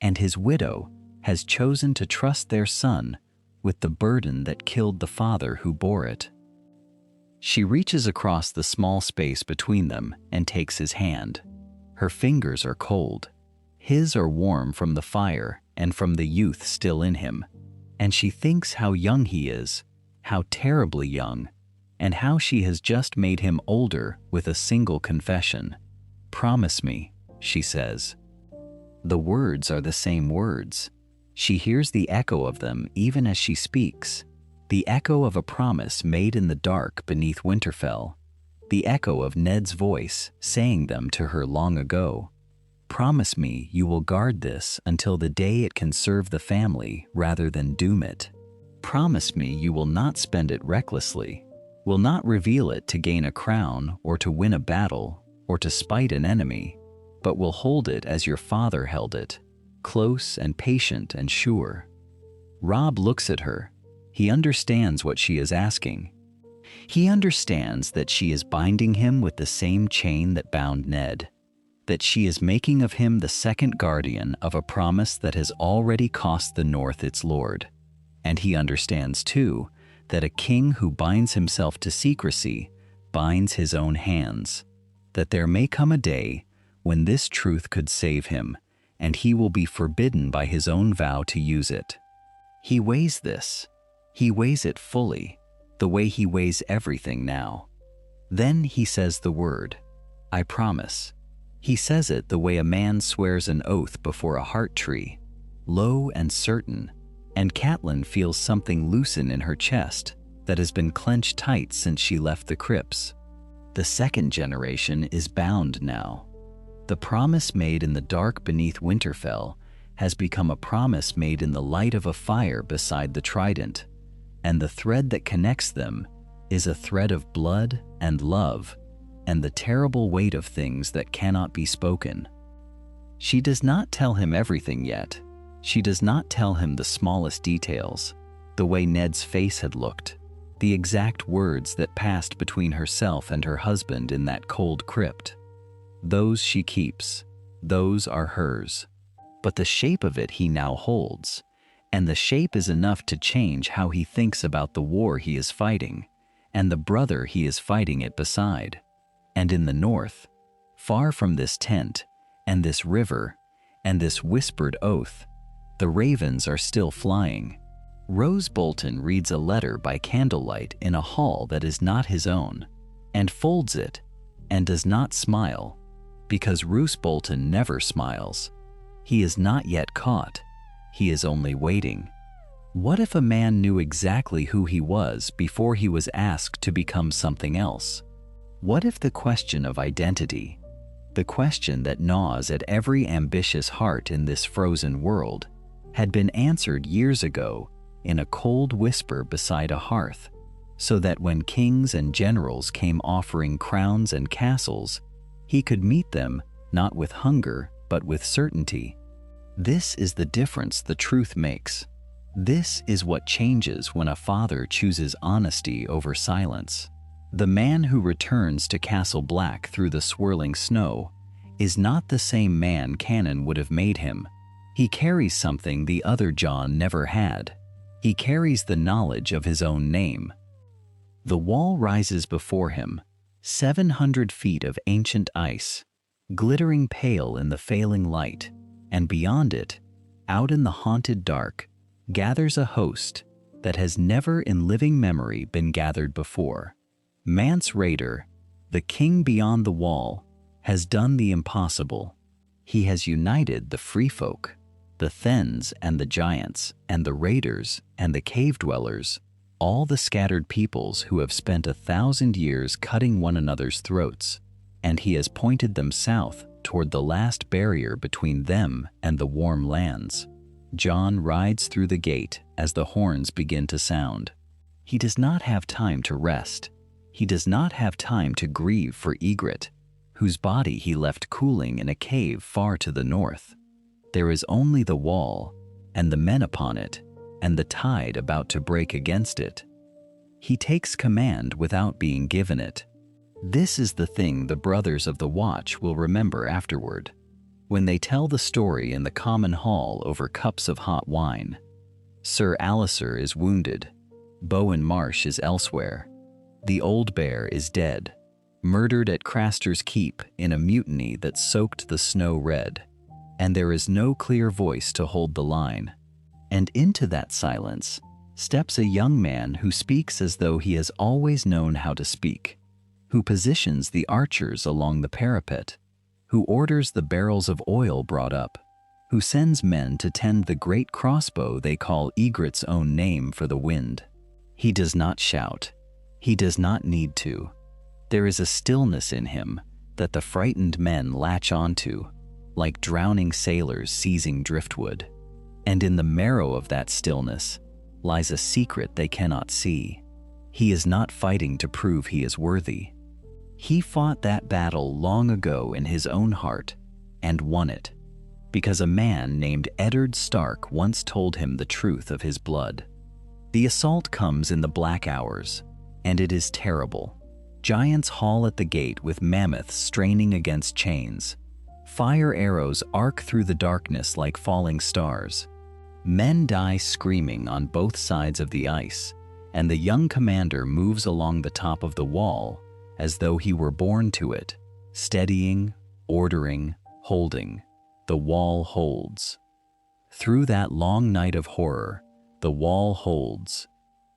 and his widow has chosen to trust their son with the burden that killed the father who bore it. She reaches across the small space between them and takes his hand. Her fingers are cold. His are warm from the fire and from the youth still in him, and she thinks how young he is, how terribly young, and how she has just made him older with a single confession. "Promise me," she says. The words are the same words. She hears the echo of them even as she speaks, the echo of a promise made in the dark beneath Winterfell, the echo of Ned's voice saying them to her long ago. "Promise me you will guard this until the day it can serve the family rather than doom it. Promise me you will not spend it recklessly, will not reveal it to gain a crown or to win a battle or to spite an enemy, but will hold it as your father held it, close and patient and sure." Robb looks at her. He understands what she is asking. He understands that she is binding him with the same chain that bound Ned, that she is making of him the second guardian of a promise that has already cost the North its lord. And he understands, too, that a king who binds himself to secrecy binds his own hands, that there may come a day when this truth could save him, and he will be forbidden by his own vow to use it. He weighs this. He weighs it fully, the way he weighs everything now. Then he says the word, "I promise." He says it the way a man swears an oath before a heart tree, low and certain, and Catelyn feels something loosen in her chest that has been clenched tight since she left the crypts. The second generation is bound now. The promise made in the dark beneath Winterfell has become a promise made in the light of a fire beside the trident, and the thread that connects them is a thread of blood and love and the terrible weight of things that cannot be spoken. She does not tell him everything yet. She does not tell him the smallest details, the way Ned's face had looked, the exact words that passed between herself and her husband in that cold crypt. Those she keeps. Those are hers. But the shape of it he now holds, and the shape is enough to change how he thinks about the war he is fighting, and the brother he is fighting it beside. And in the north, far from this tent, and this river, and this whispered oath, the ravens are still flying. Rose Bolton reads a letter by candlelight in a hall that is not his own, and folds it, and does not smile, because Roose Bolton never smiles. He is not yet caught. He is only waiting. What if a man knew exactly who he was before he was asked to become something else? What if the question of identity, the question that gnaws at every ambitious heart in this frozen world, had been answered years ago in a cold whisper beside a hearth, so that when kings and generals came offering crowns and castles, he could meet them not with hunger but with certainty? This is the difference the truth makes. This is what changes when a father chooses honesty over silence. The man who returns to Castle Black through the swirling snow is not the same man Cannon would have made him. He carries something the other Jon never had. He carries the knowledge of his own name. The wall rises before him, 700 feet of ancient ice, glittering pale in the failing light, and beyond it, out in the haunted dark, gathers a host that has never in living memory been gathered before. Mance Rayder, the king beyond the wall, has done the impossible. He has united the free folk, the Thens and the giants and the raiders and the cave dwellers, all the scattered peoples who have spent 1,000 years cutting one another's throats, and he has pointed them south toward the last barrier between them and the warm lands. Jon rides through the gate as the horns begin to sound. He does not have time to rest. He does not have time to grieve for Ygritte, whose body he left cooling in a cave far to the north. There is only the wall, and the men upon it, and the tide about to break against it. He takes command without being given it. This is the thing the brothers of the Watch will remember afterward, when they tell the story in the common hall over cups of hot wine. Sir Alliser is wounded. Bowen Marsh is elsewhere. The old bear is dead, murdered at Craster's Keep in a mutiny that soaked the snow red, and there is no clear voice to hold the line. And into that silence steps a young man who speaks as though he has always known how to speak, who positions the archers along the parapet, who orders the barrels of oil brought up, who sends men to tend the great crossbow they call Egret's own name for the wind. He does not shout. He does not need to. There is a stillness in him that the frightened men latch onto, like drowning sailors seizing driftwood. And in the marrow of that stillness lies a secret they cannot see. He is not fighting to prove he is worthy. He fought that battle long ago in his own heart and won it, because a man named Eddard Stark once told him the truth of his blood. The assault comes in the black hours, and it is terrible. Giants haul at the gate with mammoths straining against chains. Fire arrows arc through the darkness like falling stars. Men die screaming on both sides of the ice, and the young commander moves along the top of the wall as though he were born to it, steadying, ordering, holding. The wall holds. Through that long night of horror, the wall holds,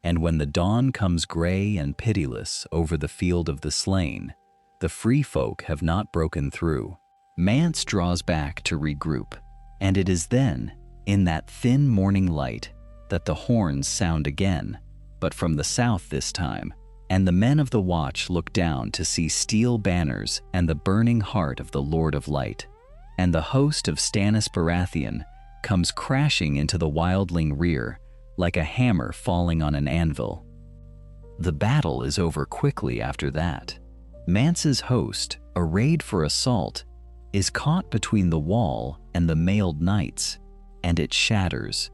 and when the dawn comes gray and pitiless over the field of the slain, the free folk have not broken through. Mance draws back to regroup, and it is then, in that thin morning light, that the horns sound again, but from the south this time, and the men of the Watch look down to see steel banners and the burning heart of the Lord of Light, and the host of Stannis Baratheon comes crashing into the wildling rear like a hammer falling on an anvil. The battle is over quickly after that. Mance's host, arrayed for assault, is caught between the wall and the mailed knights, and it shatters.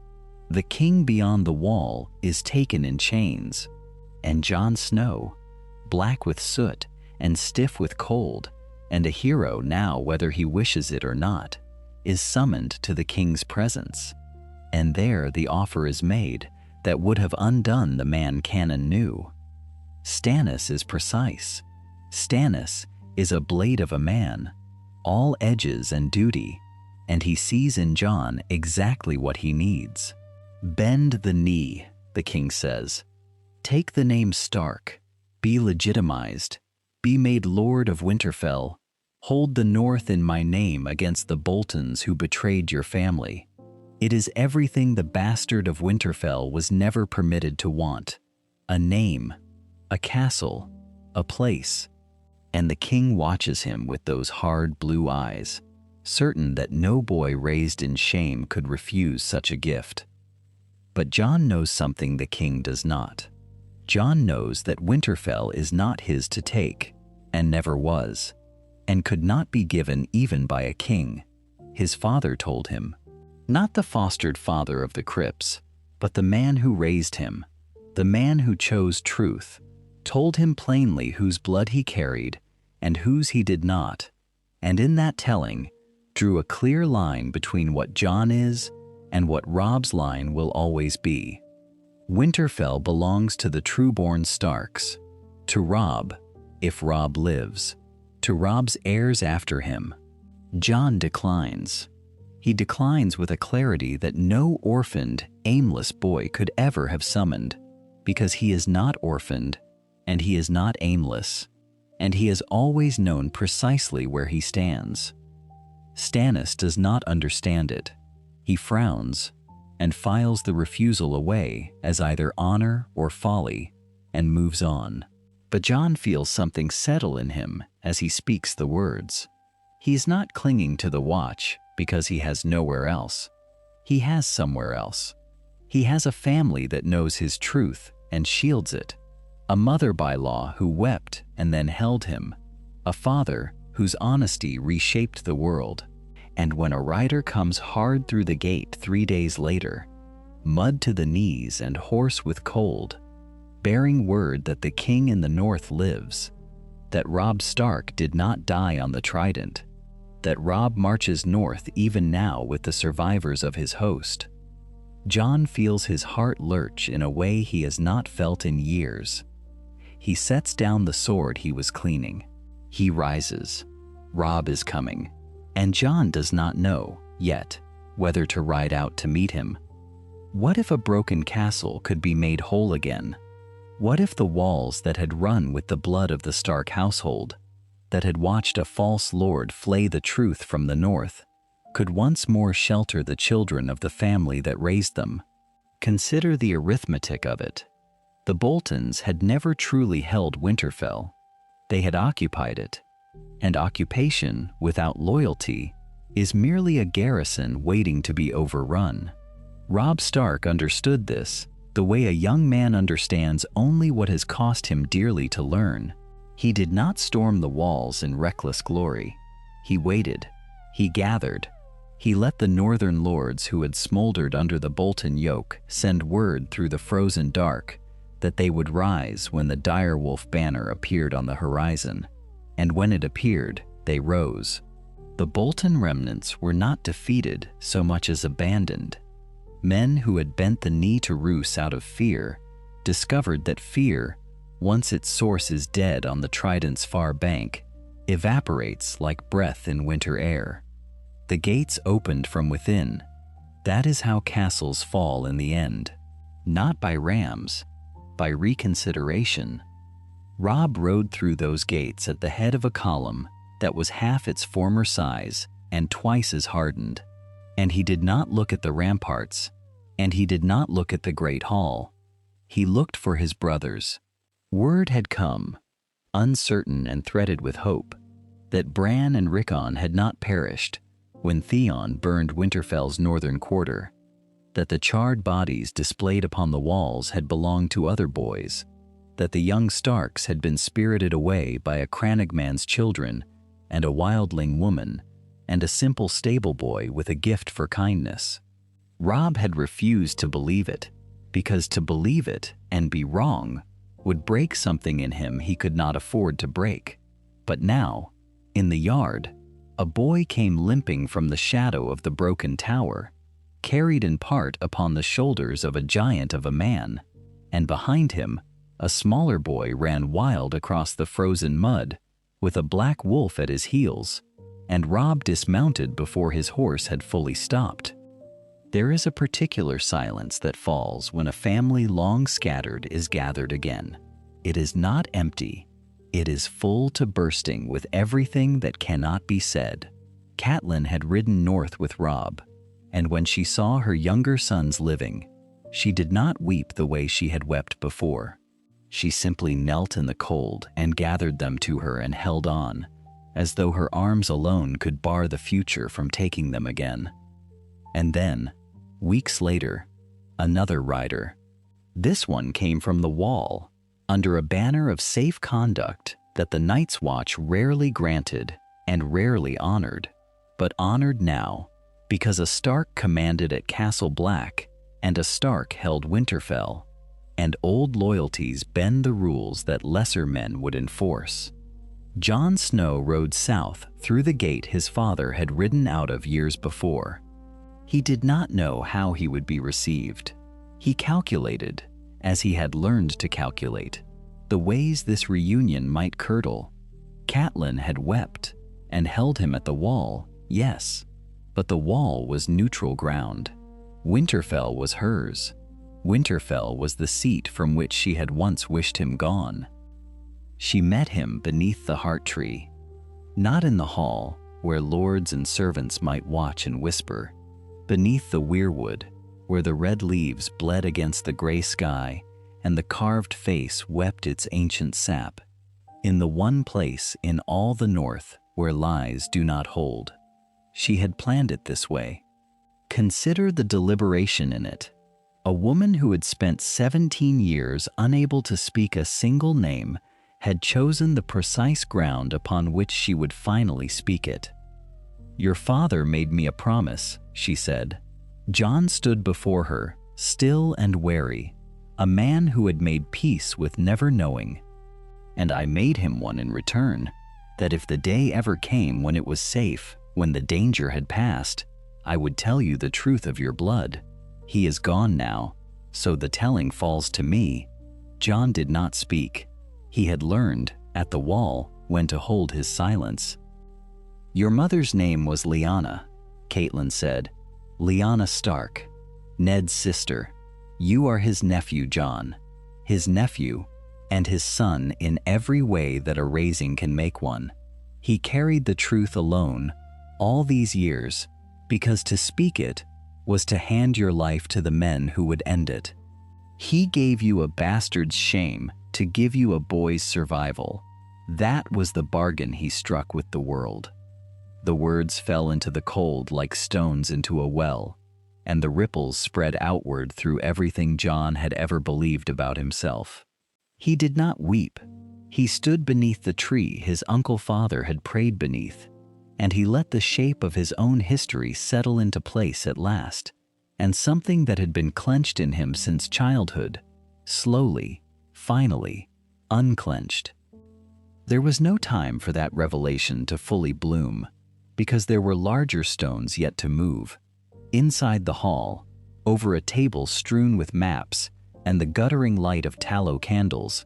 The king beyond the wall is taken in chains, and Jon Snow, black with soot and stiff with cold, and a hero now whether he wishes it or not, is summoned to the king's presence. And there the offer is made that would have undone the man Cannon knew. Stannis is precise. Stannis is a blade of a man, all edges and duty, and he sees in Jon exactly what he needs. Bend the knee, the king says. Take the name Stark, be legitimized, be made Lord of Winterfell, hold the North in my name against the Boltons who betrayed your family. It is everything the bastard of Winterfell was never permitted to want. A name, a castle, a place. And the king watches him with those hard blue eyes, certain that no boy raised in shame could refuse such a gift. But Jon knows something the king does not. Jon knows that Winterfell is not his to take, and never was, and could not be given even by a king. His father told him. Not the fostered father of the crypts, but the man who raised him, the man who chose truth, told him plainly whose blood he carried and whose he did not, and in that telling, drew a clear line between what Jon is and what Robb's line will always be. Winterfell belongs to the true-born Starks, to Robb, if Robb lives, to Robb's heirs after him. Jon declines. He declines with a clarity that no orphaned, aimless boy could ever have summoned, because he is not orphaned, and he is not aimless, and he has always known precisely where he stands. Stannis does not understand it. He frowns and files the refusal away as either honor or folly, and moves on. But Jon feels something settle in him as he speaks the words. He is not clinging to the Watch because he has nowhere else. He has somewhere else. He has a family that knows his truth and shields it, a mother-by-law who wept and then held him, a father whose honesty reshaped the world, And when a rider comes hard through the gate 3 days later, mud to the knees and hoarse with cold, bearing word that the king in the north lives, that Robb Stark did not die on the trident, that Robb marches north even now with the survivors of his host, Jon feels his heart lurch in a way he has not felt in years. He sets down the sword he was cleaning. He rises. Robb is coming, and Jon does not know, yet, whether to ride out to meet him. What if a broken castle could be made whole again? What if the walls that had run with the blood of the Stark household, that had watched a false lord flay the truth from the north, could once more shelter the children of the family that raised them? Consider the arithmetic of it. The Boltons had never truly held Winterfell. They had occupied it, and occupation without loyalty is merely a garrison waiting to be overrun. Robb Stark understood this, the way a young man understands only what has cost him dearly to learn. He did not storm the walls in reckless glory. He waited. He gathered. He let the northern lords who had smoldered under the Bolton yoke send word through the frozen dark that they would rise when the direwolf banner appeared on the horizon. And when it appeared, they rose. The Bolton remnants were not defeated so much as abandoned. Men who had bent the knee to Roose out of fear discovered that fear, once its source is dead on the Trident's far bank, evaporates like breath in winter air. The gates opened from within. That is how castles fall in the end. Not by rams, by reconsideration. Robb rode through those gates at the head of a column that was half its former size and twice as hardened. And he did not look at the ramparts, and he did not look at the great hall. He looked for his brothers. Word had come, uncertain and threaded with hope, that Bran and Rickon had not perished when Theon burned Winterfell's northern quarter, that the charred bodies displayed upon the walls had belonged to other boys, that the young Starks had been spirited away by a Crannogman's children and a wildling woman, and a simple stable boy with a gift for kindness. Robb had refused to believe it, because to believe it and be wrong would break something in him he could not afford to break. But now, in the yard, a boy came limping from the shadow of the broken tower, carried in part upon the shoulders of a giant of a man, and behind him, a smaller boy ran wild across the frozen mud, with a black wolf at his heels, and Robb dismounted before his horse had fully stopped. There is a particular silence that falls when a family long scattered is gathered again. It is not empty. It is full to bursting with everything that cannot be said. Catelyn had ridden north with Robb, and when she saw her younger sons living, she did not weep the way she had wept before. She simply knelt in the cold and gathered them to her and held on, as though her arms alone could bar the future from taking them again. And then, weeks later, another rider. This one came from the wall, under a banner of safe conduct that the Night's Watch rarely granted and rarely honored, but honored now because a Stark commanded at Castle Black and a Stark held Winterfell, and old loyalties bend the rules that lesser men would enforce. Jon Snow rode south through the gate his father had ridden out of years before. He did not know how he would be received. He calculated, as he had learned to calculate, the ways this reunion might curdle. Catelyn had wept and held him at the wall, yes, but the wall was neutral ground. Winterfell was hers. Winterfell was the seat from which she had once wished him gone. She met him beneath the heart tree, not in the hall where lords and servants might watch and whisper, beneath the weirwood where the red leaves bled against the gray sky and the carved face wept its ancient sap, in the one place in all the north where lies do not hold. She had planned it this way. Consider the deliberation in it. A woman who had spent 17 years unable to speak a single name had chosen the precise ground upon which she would finally speak it. "Your father made me a promise," she said. Jon stood before her, still and wary, a man who had made peace with never knowing. "And I made him one in return, that if the day ever came when it was safe, when the danger had passed, I would tell you the truth of your blood. He is gone now, so the telling falls to me." Jon did not speak. He had learned, at the wall, when to hold his silence. "Your mother's name was Lyanna," Catelyn said. "Lyanna Stark, Ned's sister. You are his nephew, Jon. His nephew, and his son in every way that a raising can make one. He carried the truth alone, all these years, because to speak it was to hand your life to the men who would end it. He gave you a bastard's shame to give you a boy's survival. That was the bargain he struck with the world." The words fell into the cold like stones into a well, and the ripples spread outward through everything Jon had ever believed about himself. He did not weep. He stood beneath the tree his uncle father had prayed beneath, and he let the shape of his own history settle into place at last, and something that had been clenched in him since childhood, slowly, finally, unclenched. There was no time for that revelation to fully bloom, because there were larger stones yet to move. Inside the hall, over a table strewn with maps and the guttering light of tallow candles,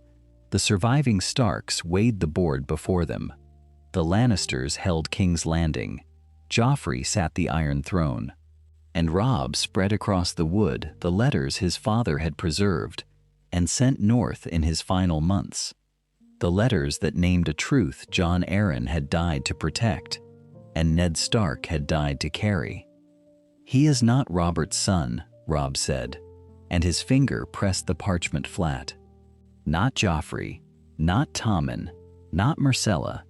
the surviving Starks weighed the board before them. The Lannisters held King's Landing, Joffrey sat the Iron Throne, and Robb spread across the wood the letters his father had preserved and sent north in his final months. The letters that named a truth Jon Arryn had died to protect, and Ned Stark had died to carry. "He is not Robert's son," Robb said, and his finger pressed the parchment flat. "Not Joffrey, not Tommen, not Myrcella,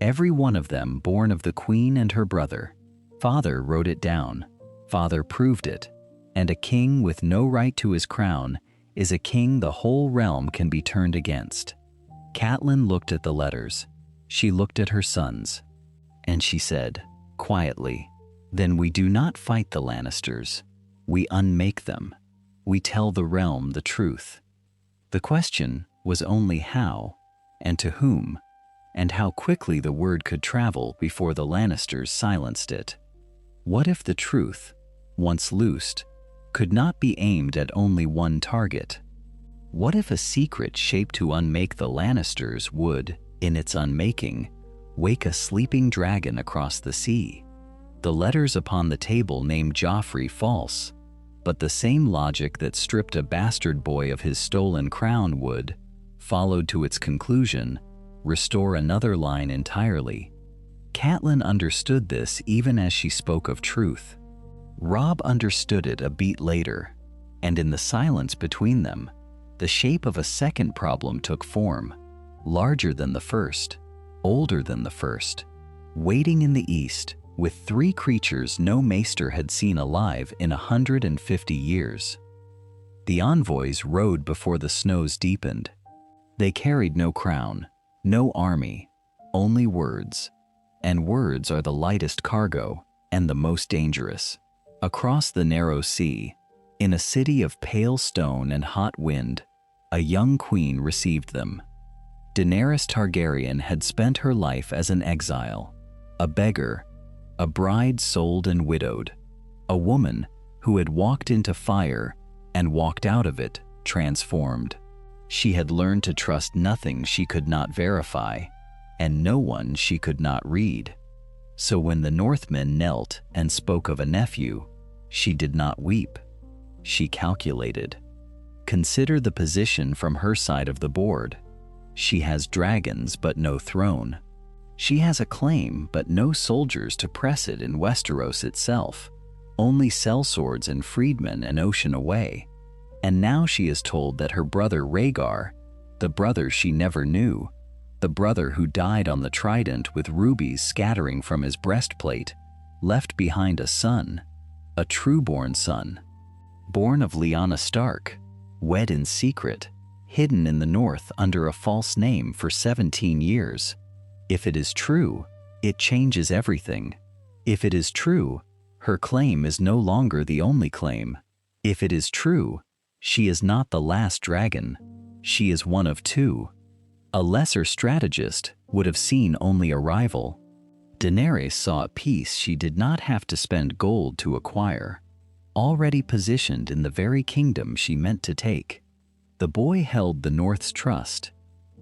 every one of them born of the queen and her brother. Father wrote it down, father proved it, and a king with no right to his crown is a king the whole realm can be turned against." Catelyn looked at the letters. She looked at her sons, and she said, quietly, "Then we do not fight the Lannisters. We unmake them. We tell the realm the truth." The question was only how, and to whom, and how quickly the word could travel before the Lannisters silenced it. What if the truth, once loosed, could not be aimed at only one target? What if a secret shaped to unmake the Lannisters would, in its unmaking, wake a sleeping dragon across the sea? The letters upon the table named Joffrey false, but the same logic that stripped a bastard boy of his stolen crown would, followed to its conclusion, restore another line entirely. Catelyn understood this even as she spoke of truth. Robb understood it a beat later, and in the silence between them, the shape of a second problem took form, larger than the first, older than the first, waiting in the east, with three creatures no maester had seen alive in 150 years. The envoys rode before the snows deepened. They carried no crown, no army, only words. And words are the lightest cargo and the most dangerous. Across the narrow sea, in a city of pale stone and hot wind, a young queen received them. Daenerys Targaryen had spent her life as an exile, a beggar, a bride sold and widowed, a woman who had walked into fire and walked out of it transformed. She had learned to trust nothing she could not verify, and no one she could not read. So when the Northmen knelt and spoke of a nephew, she did not weep. She calculated. Consider the position from her side of the board. She has dragons but no throne. She has a claim but no soldiers to press it in Westeros itself, only sellswords and freedmen an ocean away. And now she is told that her brother Rhaegar, the brother she never knew, the brother who died on the trident with rubies scattering from his breastplate, left behind a son, a true-born son, born of Lyanna Stark, wed in secret, hidden in the north under a false name for 17 years. If it is true, it changes everything. If it is true, her claim is no longer the only claim. If it is true, she is not the last dragon. She is one of two. A lesser strategist would have seen only a rival. Daenerys saw a piece she did not have to spend gold to acquire, already positioned in the very kingdom she meant to take. The boy held the North's trust.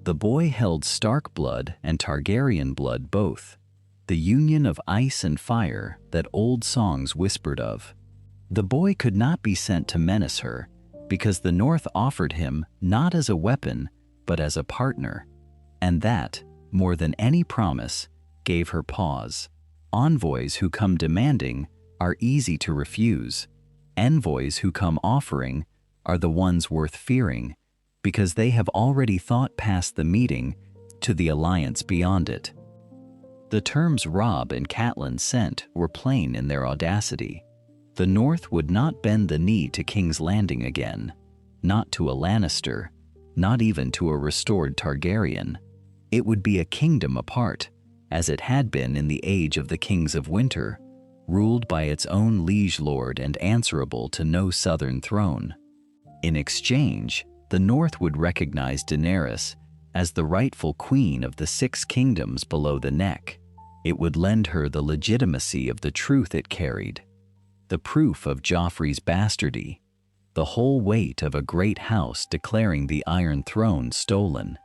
The boy held Stark blood and Targaryen blood both, the union of ice and fire that old songs whispered of. The boy could not be sent to menace her, because the North offered him not as a weapon, but as a partner. And that, more than any promise, gave her pause. Envoys who come demanding are easy to refuse. Envoys who come offering are the ones worth fearing, because they have already thought past the meeting to the alliance beyond it. The terms Robb and Catelyn sent were plain in their audacity. The North would not bend the knee to King's Landing again, not to a Lannister, not even to a restored Targaryen. It would be a kingdom apart, as it had been in the age of the Kings of Winter, ruled by its own liege lord and answerable to no southern throne. In exchange, the North would recognize Daenerys as the rightful queen of the 6 kingdoms below the neck. It would lend her the legitimacy of the truth it carried, the proof of Joffrey's bastardy, the whole weight of a great house declaring the Iron Throne stolen.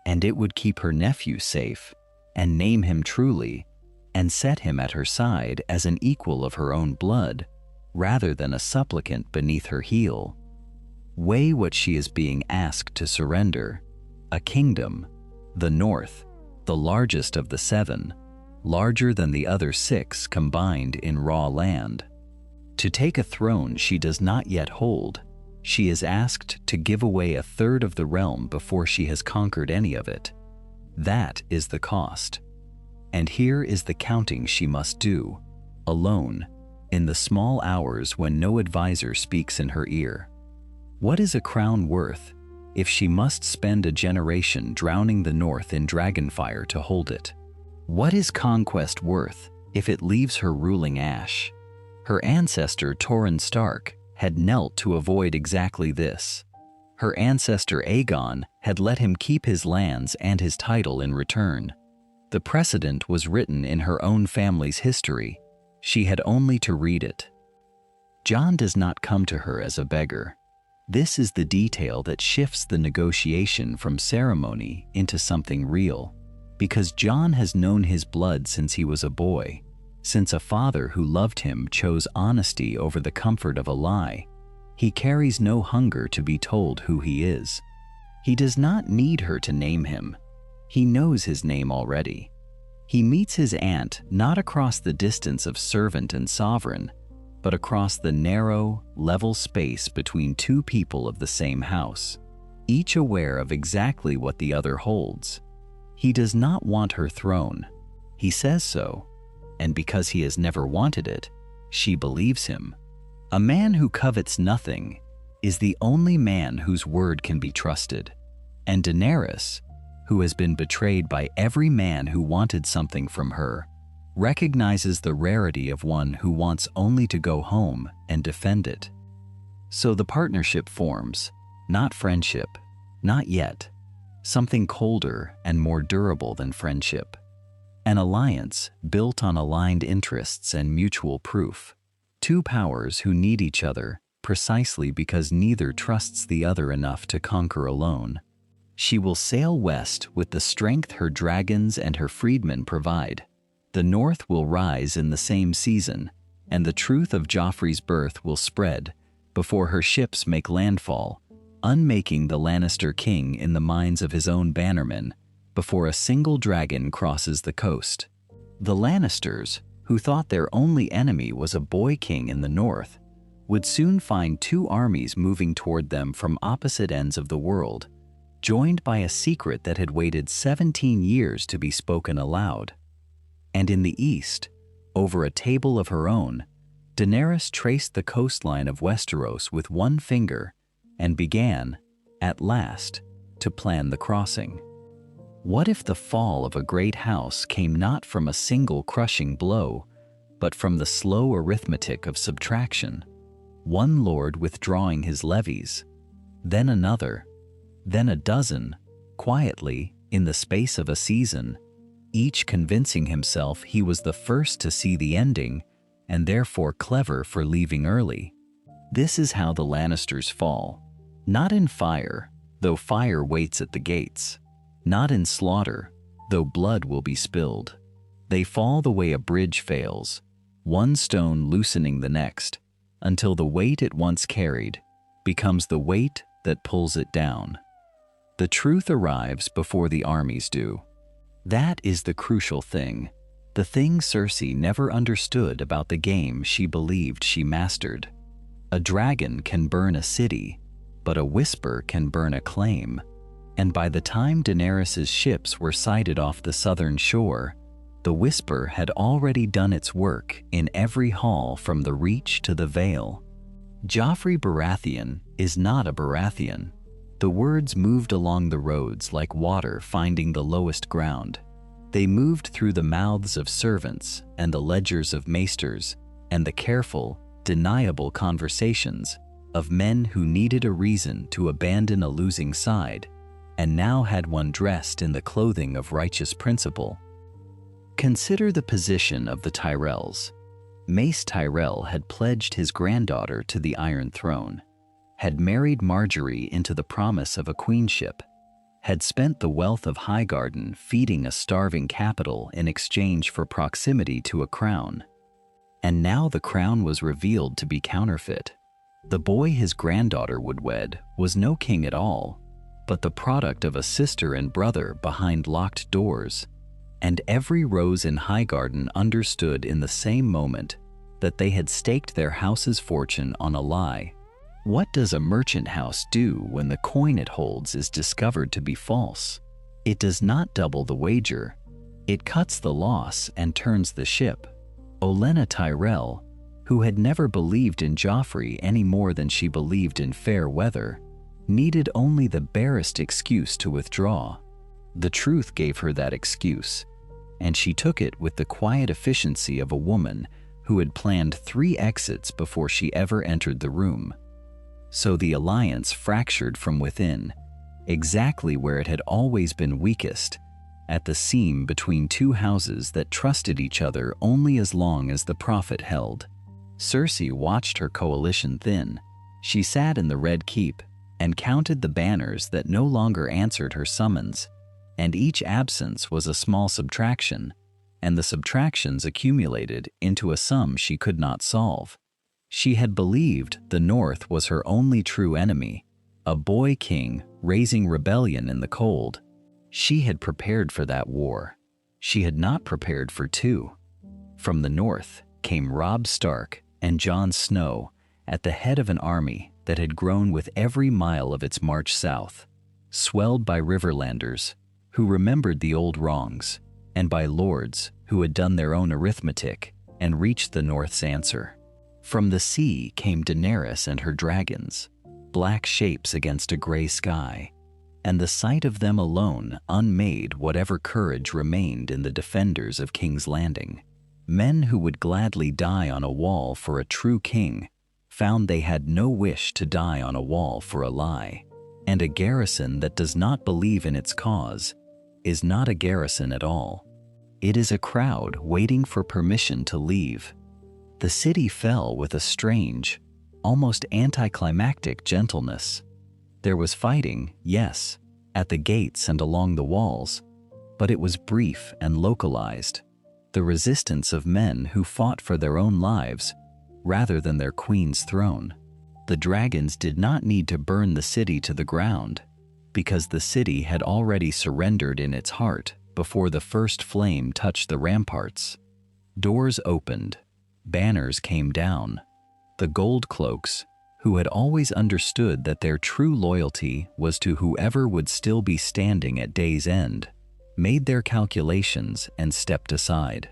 And it would keep her nephew safe, and name him truly, and set him at her side as an equal of her own blood, rather than a supplicant beneath her heel. Weigh what she is being asked to surrender: a kingdom, the North, the largest of the 7, larger than the other 6 combined in raw land. To take a throne she does not yet hold, she is asked to give away 1/3 of the realm before she has conquered any of it. That is the cost. And here is the counting she must do, alone, in the small hours when no advisor speaks in her ear. What is a crown worth if she must spend a generation drowning the North in dragonfire to hold it? What is conquest worth if it leaves her ruling ash? Her ancestor Torrhen Stark had knelt to avoid exactly this. Her ancestor Aegon had let him keep his lands and his title in return. The precedent was written in her own family's history. She had only to read it. Jon does not come to her as a beggar. This is the detail that shifts the negotiation from ceremony into something real, because Jon has known his blood since he was a boy, since a father who loved him chose honesty over the comfort of a lie. He carries no hunger to be told who he is. He does not need her to name him. He knows his name already. He meets his aunt not across the distance of servant and sovereign, but across the narrow, level space between 2 people of the same house, each aware of exactly what the other holds. He does not want her throne. He says so, and because he has never wanted it, she believes him. A man who covets nothing is the only man whose word can be trusted. And Daenerys, who has been betrayed by every man who wanted something from her, recognizes the rarity of one who wants only to go home and defend it. So the partnership forms, not friendship, not yet, something colder and more durable than friendship. An alliance built on aligned interests and mutual proof. 2 powers who need each other precisely because neither trusts the other enough to conquer alone. She will sail west with the strength her dragons and her freedmen provide. The North will rise in the same season, and the truth of Joffrey's birth will spread before her ships make landfall, unmaking the Lannister king in the minds of his own bannermen before a single dragon crosses the coast. The Lannisters, who thought their only enemy was a boy king in the North, would soon find 2 armies moving toward them from opposite ends of the world, joined by a secret that had waited 17 years to be spoken aloud. And in the east, over a table of her own, Daenerys traced the coastline of Westeros with one finger and began, at last, to plan the crossing. What if the fall of a great house came not from a single crushing blow, but from the slow arithmetic of subtraction. One lord withdrawing his levies, then another, then a dozen, quietly, in the space of a season, each convincing himself he was the first to see the ending and therefore clever for leaving early. This is how the Lannisters fall. Not in fire, though fire waits at the gates. Not in slaughter, though blood will be spilled. They fall the way a bridge fails, one stone loosening the next, until the weight it once carried becomes the weight that pulls it down. The truth arrives before the armies do. That is the crucial thing, the thing Cersei never understood about the game she believed she mastered. A dragon can burn a city, but a whisper can burn a claim. And by the time Daenerys' ships were sighted off the southern shore, the whisper had already done its work in every hall from the Reach to the Vale. Joffrey Baratheon is not a Baratheon. The words moved along the roads like water finding the lowest ground. They moved through the mouths of servants and the ledgers of maesters and the careful, deniable conversations of men who needed a reason to abandon a losing side and now had one dressed in the clothing of righteous principle. Consider the position of the Tyrells. Mace Tyrell had pledged his granddaughter to the Iron Throne, had married Marjorie into the promise of a queenship, had spent the wealth of Highgarden feeding a starving capital in exchange for proximity to a crown. And now the crown was revealed to be counterfeit. The boy his granddaughter would wed was no king at all, but the product of a sister and brother behind locked doors. And every rose in Highgarden understood in the same moment that they had staked their house's fortune on a lie. What does a merchant house do when the coin it holds is discovered to be false? It does not double the wager. It cuts the loss and turns the ship. Olenna Tyrell, who had never believed in Joffrey any more than she believed in fair weather, needed only the barest excuse to withdraw. The truth gave her that excuse, and she took it with the quiet efficiency of a woman who had planned 3 exits before she ever entered the room. So the alliance fractured from within, exactly where it had always been weakest, at the seam between 2 houses that trusted each other only as long as the profit held. Cersei watched her coalition thin. She sat in the Red Keep and counted the banners that no longer answered her summons, and each absence was a small subtraction, and the subtractions accumulated into a sum she could not solve. She had believed the North was her only true enemy, a boy king raising rebellion in the cold. She had prepared for that war. She had not prepared for 2. From the North came Robb Stark and Jon Snow at the head of an army that had grown with every mile of its march south, swelled by Riverlanders who remembered the old wrongs, and by lords who had done their own arithmetic and reached the North's answer. From the sea came Daenerys and her dragons, black shapes against a gray sky, and the sight of them alone unmade whatever courage remained in the defenders of King's Landing. Men who would gladly die on a wall for a true king found they had no wish to die on a wall for a lie. And a garrison that does not believe in its cause is not a garrison at all. It is a crowd waiting for permission to leave. The city fell with a strange, almost anticlimactic gentleness. There was fighting, yes, at the gates and along the walls, but it was brief and localized, the resistance of men who fought for their own lives rather than their queen's throne. The dragons did not need to burn the city to the ground, because the city had already surrendered in its heart before the first flame touched the ramparts. Doors opened, banners came down. The gold cloaks, who had always understood that their true loyalty was to whoever would still be standing at day's end, made their calculations and stepped aside.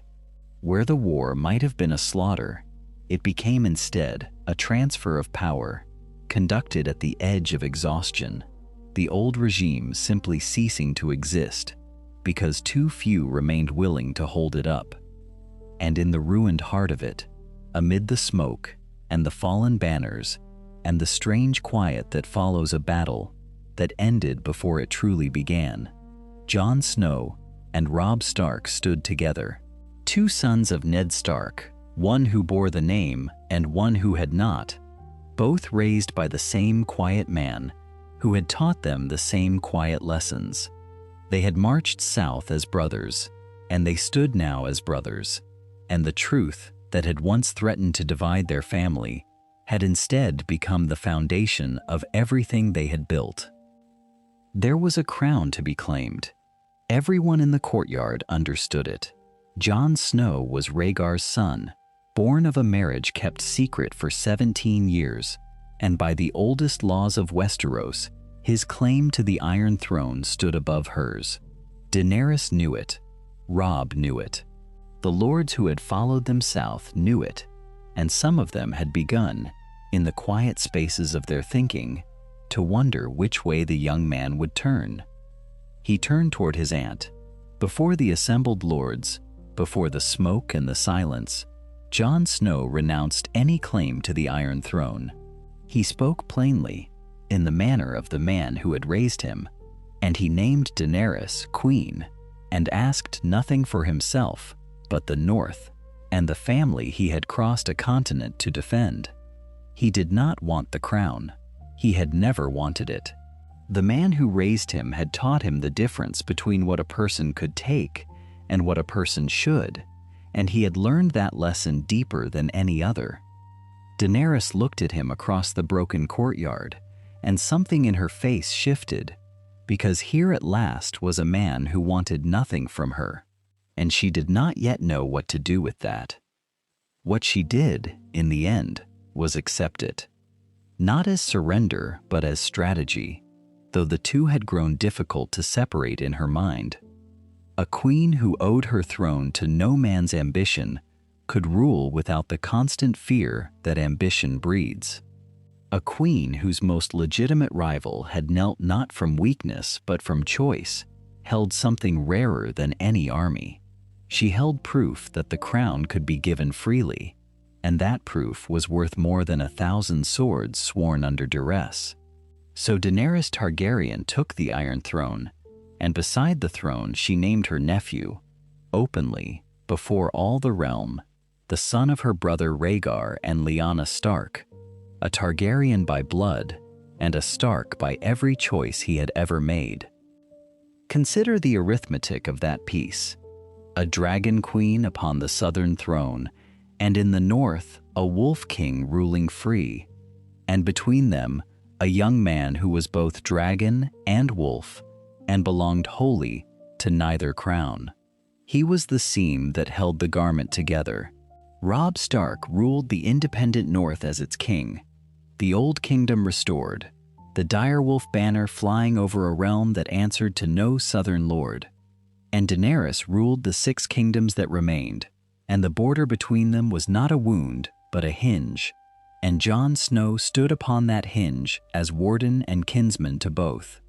Where the war might have been a slaughter, it became instead a transfer of power, conducted at the edge of exhaustion, the old regime simply ceasing to exist because too few remained willing to hold it up. And in the ruined heart of it, amid the smoke and the fallen banners and the strange quiet that follows a battle that ended before it truly began, Jon Snow and Robb Stark stood together. Two sons of Ned Stark, one who bore the name and one who had not, both raised by the same quiet man who had taught them the same quiet lessons. They had marched south as brothers, and they stood now as brothers, and the truth that had once threatened to divide their family had instead become the foundation of everything they had built. There was a crown to be claimed. Everyone in the courtyard understood it. Jon Snow was Rhaegar's son, born of a marriage kept secret for 17 years, and by the oldest laws of Westeros, his claim to the Iron Throne stood above hers. Daenerys knew it. Robb knew it. The lords who had followed them south knew it, and some of them had begun, in the quiet spaces of their thinking, to wonder which way the young man would turn. He turned toward his aunt. Before the assembled lords, before the smoke and the silence, Jon Snow renounced any claim to the Iron Throne. He spoke plainly, in the manner of the man who had raised him, and he named Daenerys queen, and asked nothing for himself but the North and the family he had crossed a continent to defend. He did not want the crown. He had never wanted it. The man who raised him had taught him the difference between what a person could take and what a person should, and he had learned that lesson deeper than any other. Daenerys looked at him across the broken courtyard, and something in her face shifted, because here at last was a man who wanted nothing from her, and she did not yet know what to do with that. What she did, in the end, was accept it. Not as surrender, but as strategy, though the two had grown difficult to separate in her mind. A queen who owed her throne to no man's ambition could rule without the constant fear that ambition breeds. A queen whose most legitimate rival had knelt not from weakness but from choice held something rarer than any army. She held proof that the crown could be given freely, and that proof was worth more than 1,000 swords sworn under duress. So Daenerys Targaryen took the Iron Throne, and beside the throne she named her nephew, openly, before all the realm, the son of her brother Rhaegar and Lyanna Stark, a Targaryen by blood and a Stark by every choice he had ever made. Consider the arithmetic of that piece. A dragon queen upon the southern throne, and in the north a wolf king ruling free, and between them a young man who was both dragon and wolf, and belonged wholly to neither crown. He was the seam that held the garment together. Robb Stark ruled the independent North as its king, the old kingdom restored, the direwolf banner flying over a realm that answered to no southern lord. And Daenerys ruled the 6 kingdoms that remained, and the border between them was not a wound, but a hinge, and Jon Snow stood upon that hinge as warden and kinsman to both.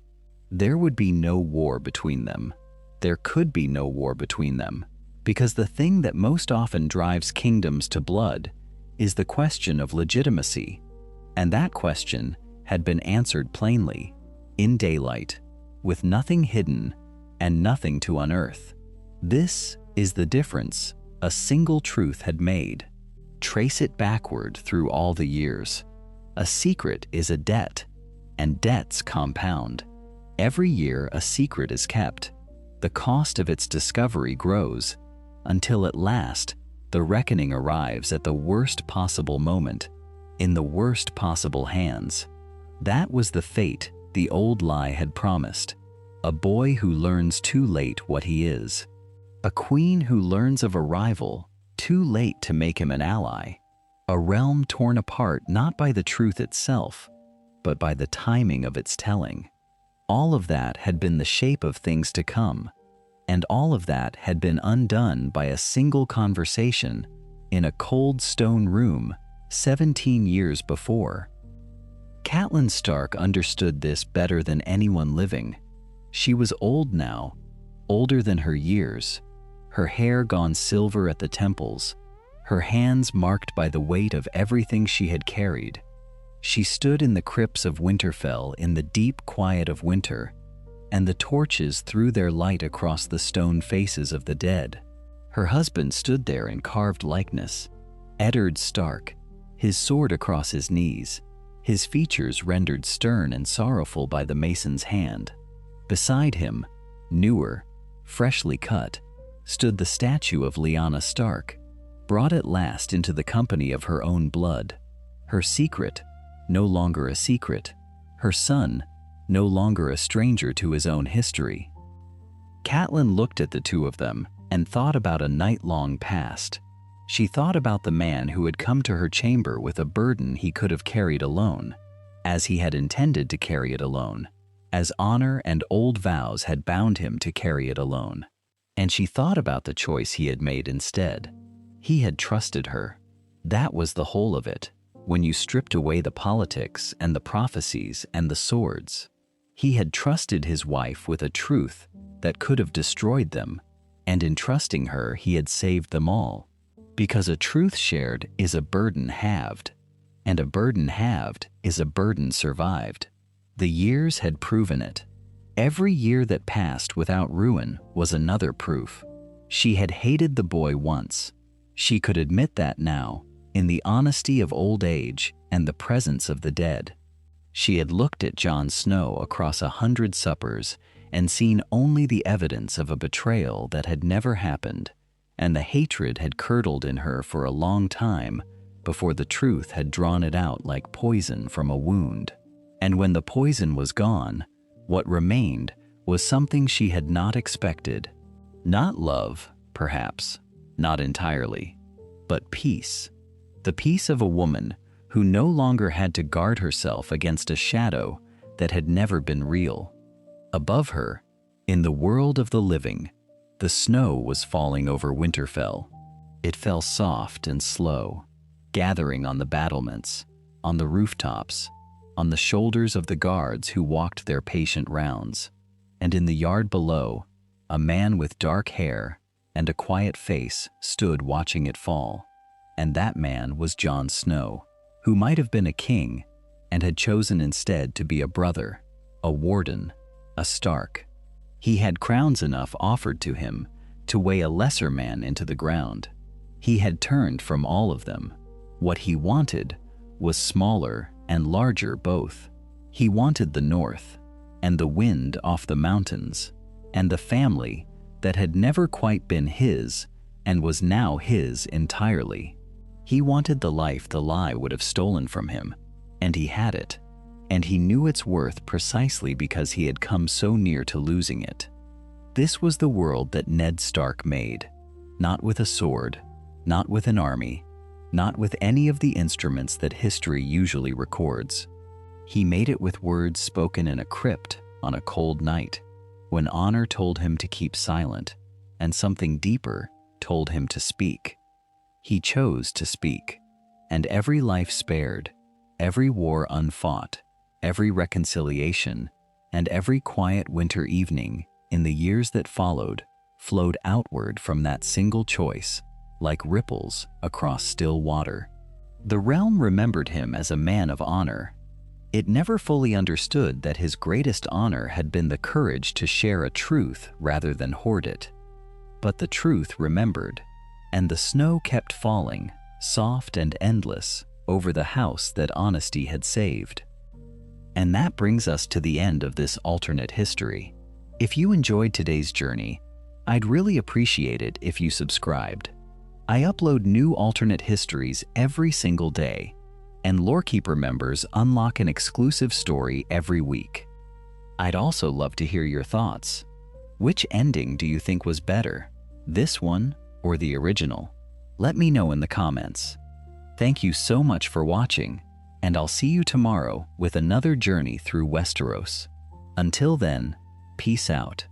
There would be no war between them. There could be no war between them, because the thing that most often drives kingdoms to blood is the question of legitimacy, and that question had been answered plainly, in daylight, with nothing hidden and nothing to unearth. This is the difference a single truth had made. Trace it backward through all the years. A secret is a debt, and debts compound. Every year a secret is kept. The cost of its discovery grows, until at last the reckoning arrives at the worst possible moment, in the worst possible hands. That was the fate the old lie had promised. A boy who learns too late what he is. A queen who learns of a rival too late to make him an ally. A realm torn apart not by the truth itself, but by the timing of its telling. All of that had been the shape of things to come, and all of that had been undone by a single conversation in a cold stone room 17 years before. Catelyn Stark understood this better than anyone living. She was old now, older than her years. her hair gone silver at the temples, her hands marked by the weight of everything she had carried. She stood in the crypts of Winterfell in the deep quiet of winter, and the torches threw their light across the stone faces of the dead. Her husband stood there in carved likeness, Eddard Stark, his sword across his knees, his features rendered stern and sorrowful by the mason's hand. Beside him, newer, freshly cut, stood the statue of Lyanna Stark, brought at last into the company of her own blood. Her secret, no longer a secret. Her son, no longer a stranger to his own history. Catelyn looked at the two of them and thought about a night long past. She thought about the man who had come to her chamber with a burden he could have carried alone, as he had intended to carry it alone, as honor and old vows had bound him to carry it alone. And she thought about the choice he had made instead. He had trusted her. That was the whole of it. When you stripped away the politics and the prophecies and the swords, he had trusted his wife with a truth that could have destroyed them, and in trusting her he had saved them all. Because a truth shared is a burden halved, and a burden halved is a burden survived. The years had proven it. Every year that passed without ruin was another proof. She had hated the boy once. She could admit that now, in the honesty of old age and the presence of the dead. She had looked at Jon Snow across 100 suppers and seen only the evidence of a betrayal that had never happened, and the hatred had curdled in her for a long time before the truth had drawn it out like poison from a wound. And when the poison was gone, what remained was something she had not expected. Not love, perhaps, not entirely, but peace. The peace of a woman who no longer had to guard herself against a shadow that had never been real. Above her, in the world of the living, the snow was falling over Winterfell. It fell soft and slow, gathering on the battlements, on the rooftops, on the shoulders of the guards who walked their patient rounds. And in the yard below, a man with dark hair and a quiet face stood watching it fall. And that man was Jon Snow, who might have been a king and had chosen instead to be a brother, a warden, a Stark. He had crowns enough offered to him to weigh a lesser man into the ground. He had turned from all of them. What he wanted was smaller and larger both. He wanted the north, and the wind off the mountains, and the family that had never quite been his and was now his entirely. He wanted the life the lie would have stolen from him, and he had it, and he knew its worth precisely because he had come so near to losing it. This was the world that Ned Stark made, not with a sword, not with an army, not with any of the instruments that history usually records. He made it with words spoken in a crypt on a cold night, when honor told him to keep silent, and something deeper told him to speak. He chose to speak, and every life spared, every war unfought, every reconciliation, and every quiet winter evening in the years that followed flowed outward from that single choice, like ripples across still water. The realm remembered him as a man of honor. It never fully understood that his greatest honor had been the courage to share a truth rather than hoard it. But the truth remembered, and the snow kept falling, soft and endless, over the house that honesty had saved. And that brings us to the end of this alternate history. If you enjoyed today's journey, I'd really appreciate it if you subscribed. I upload new alternate histories every single day, and Lorekeeper members unlock an exclusive story every week. I'd also love to hear your thoughts. Which ending do you think was better, this one or the original? Let me know in the comments. Thank you so much for watching, and I'll see you tomorrow with another journey through Westeros. Until then, peace out.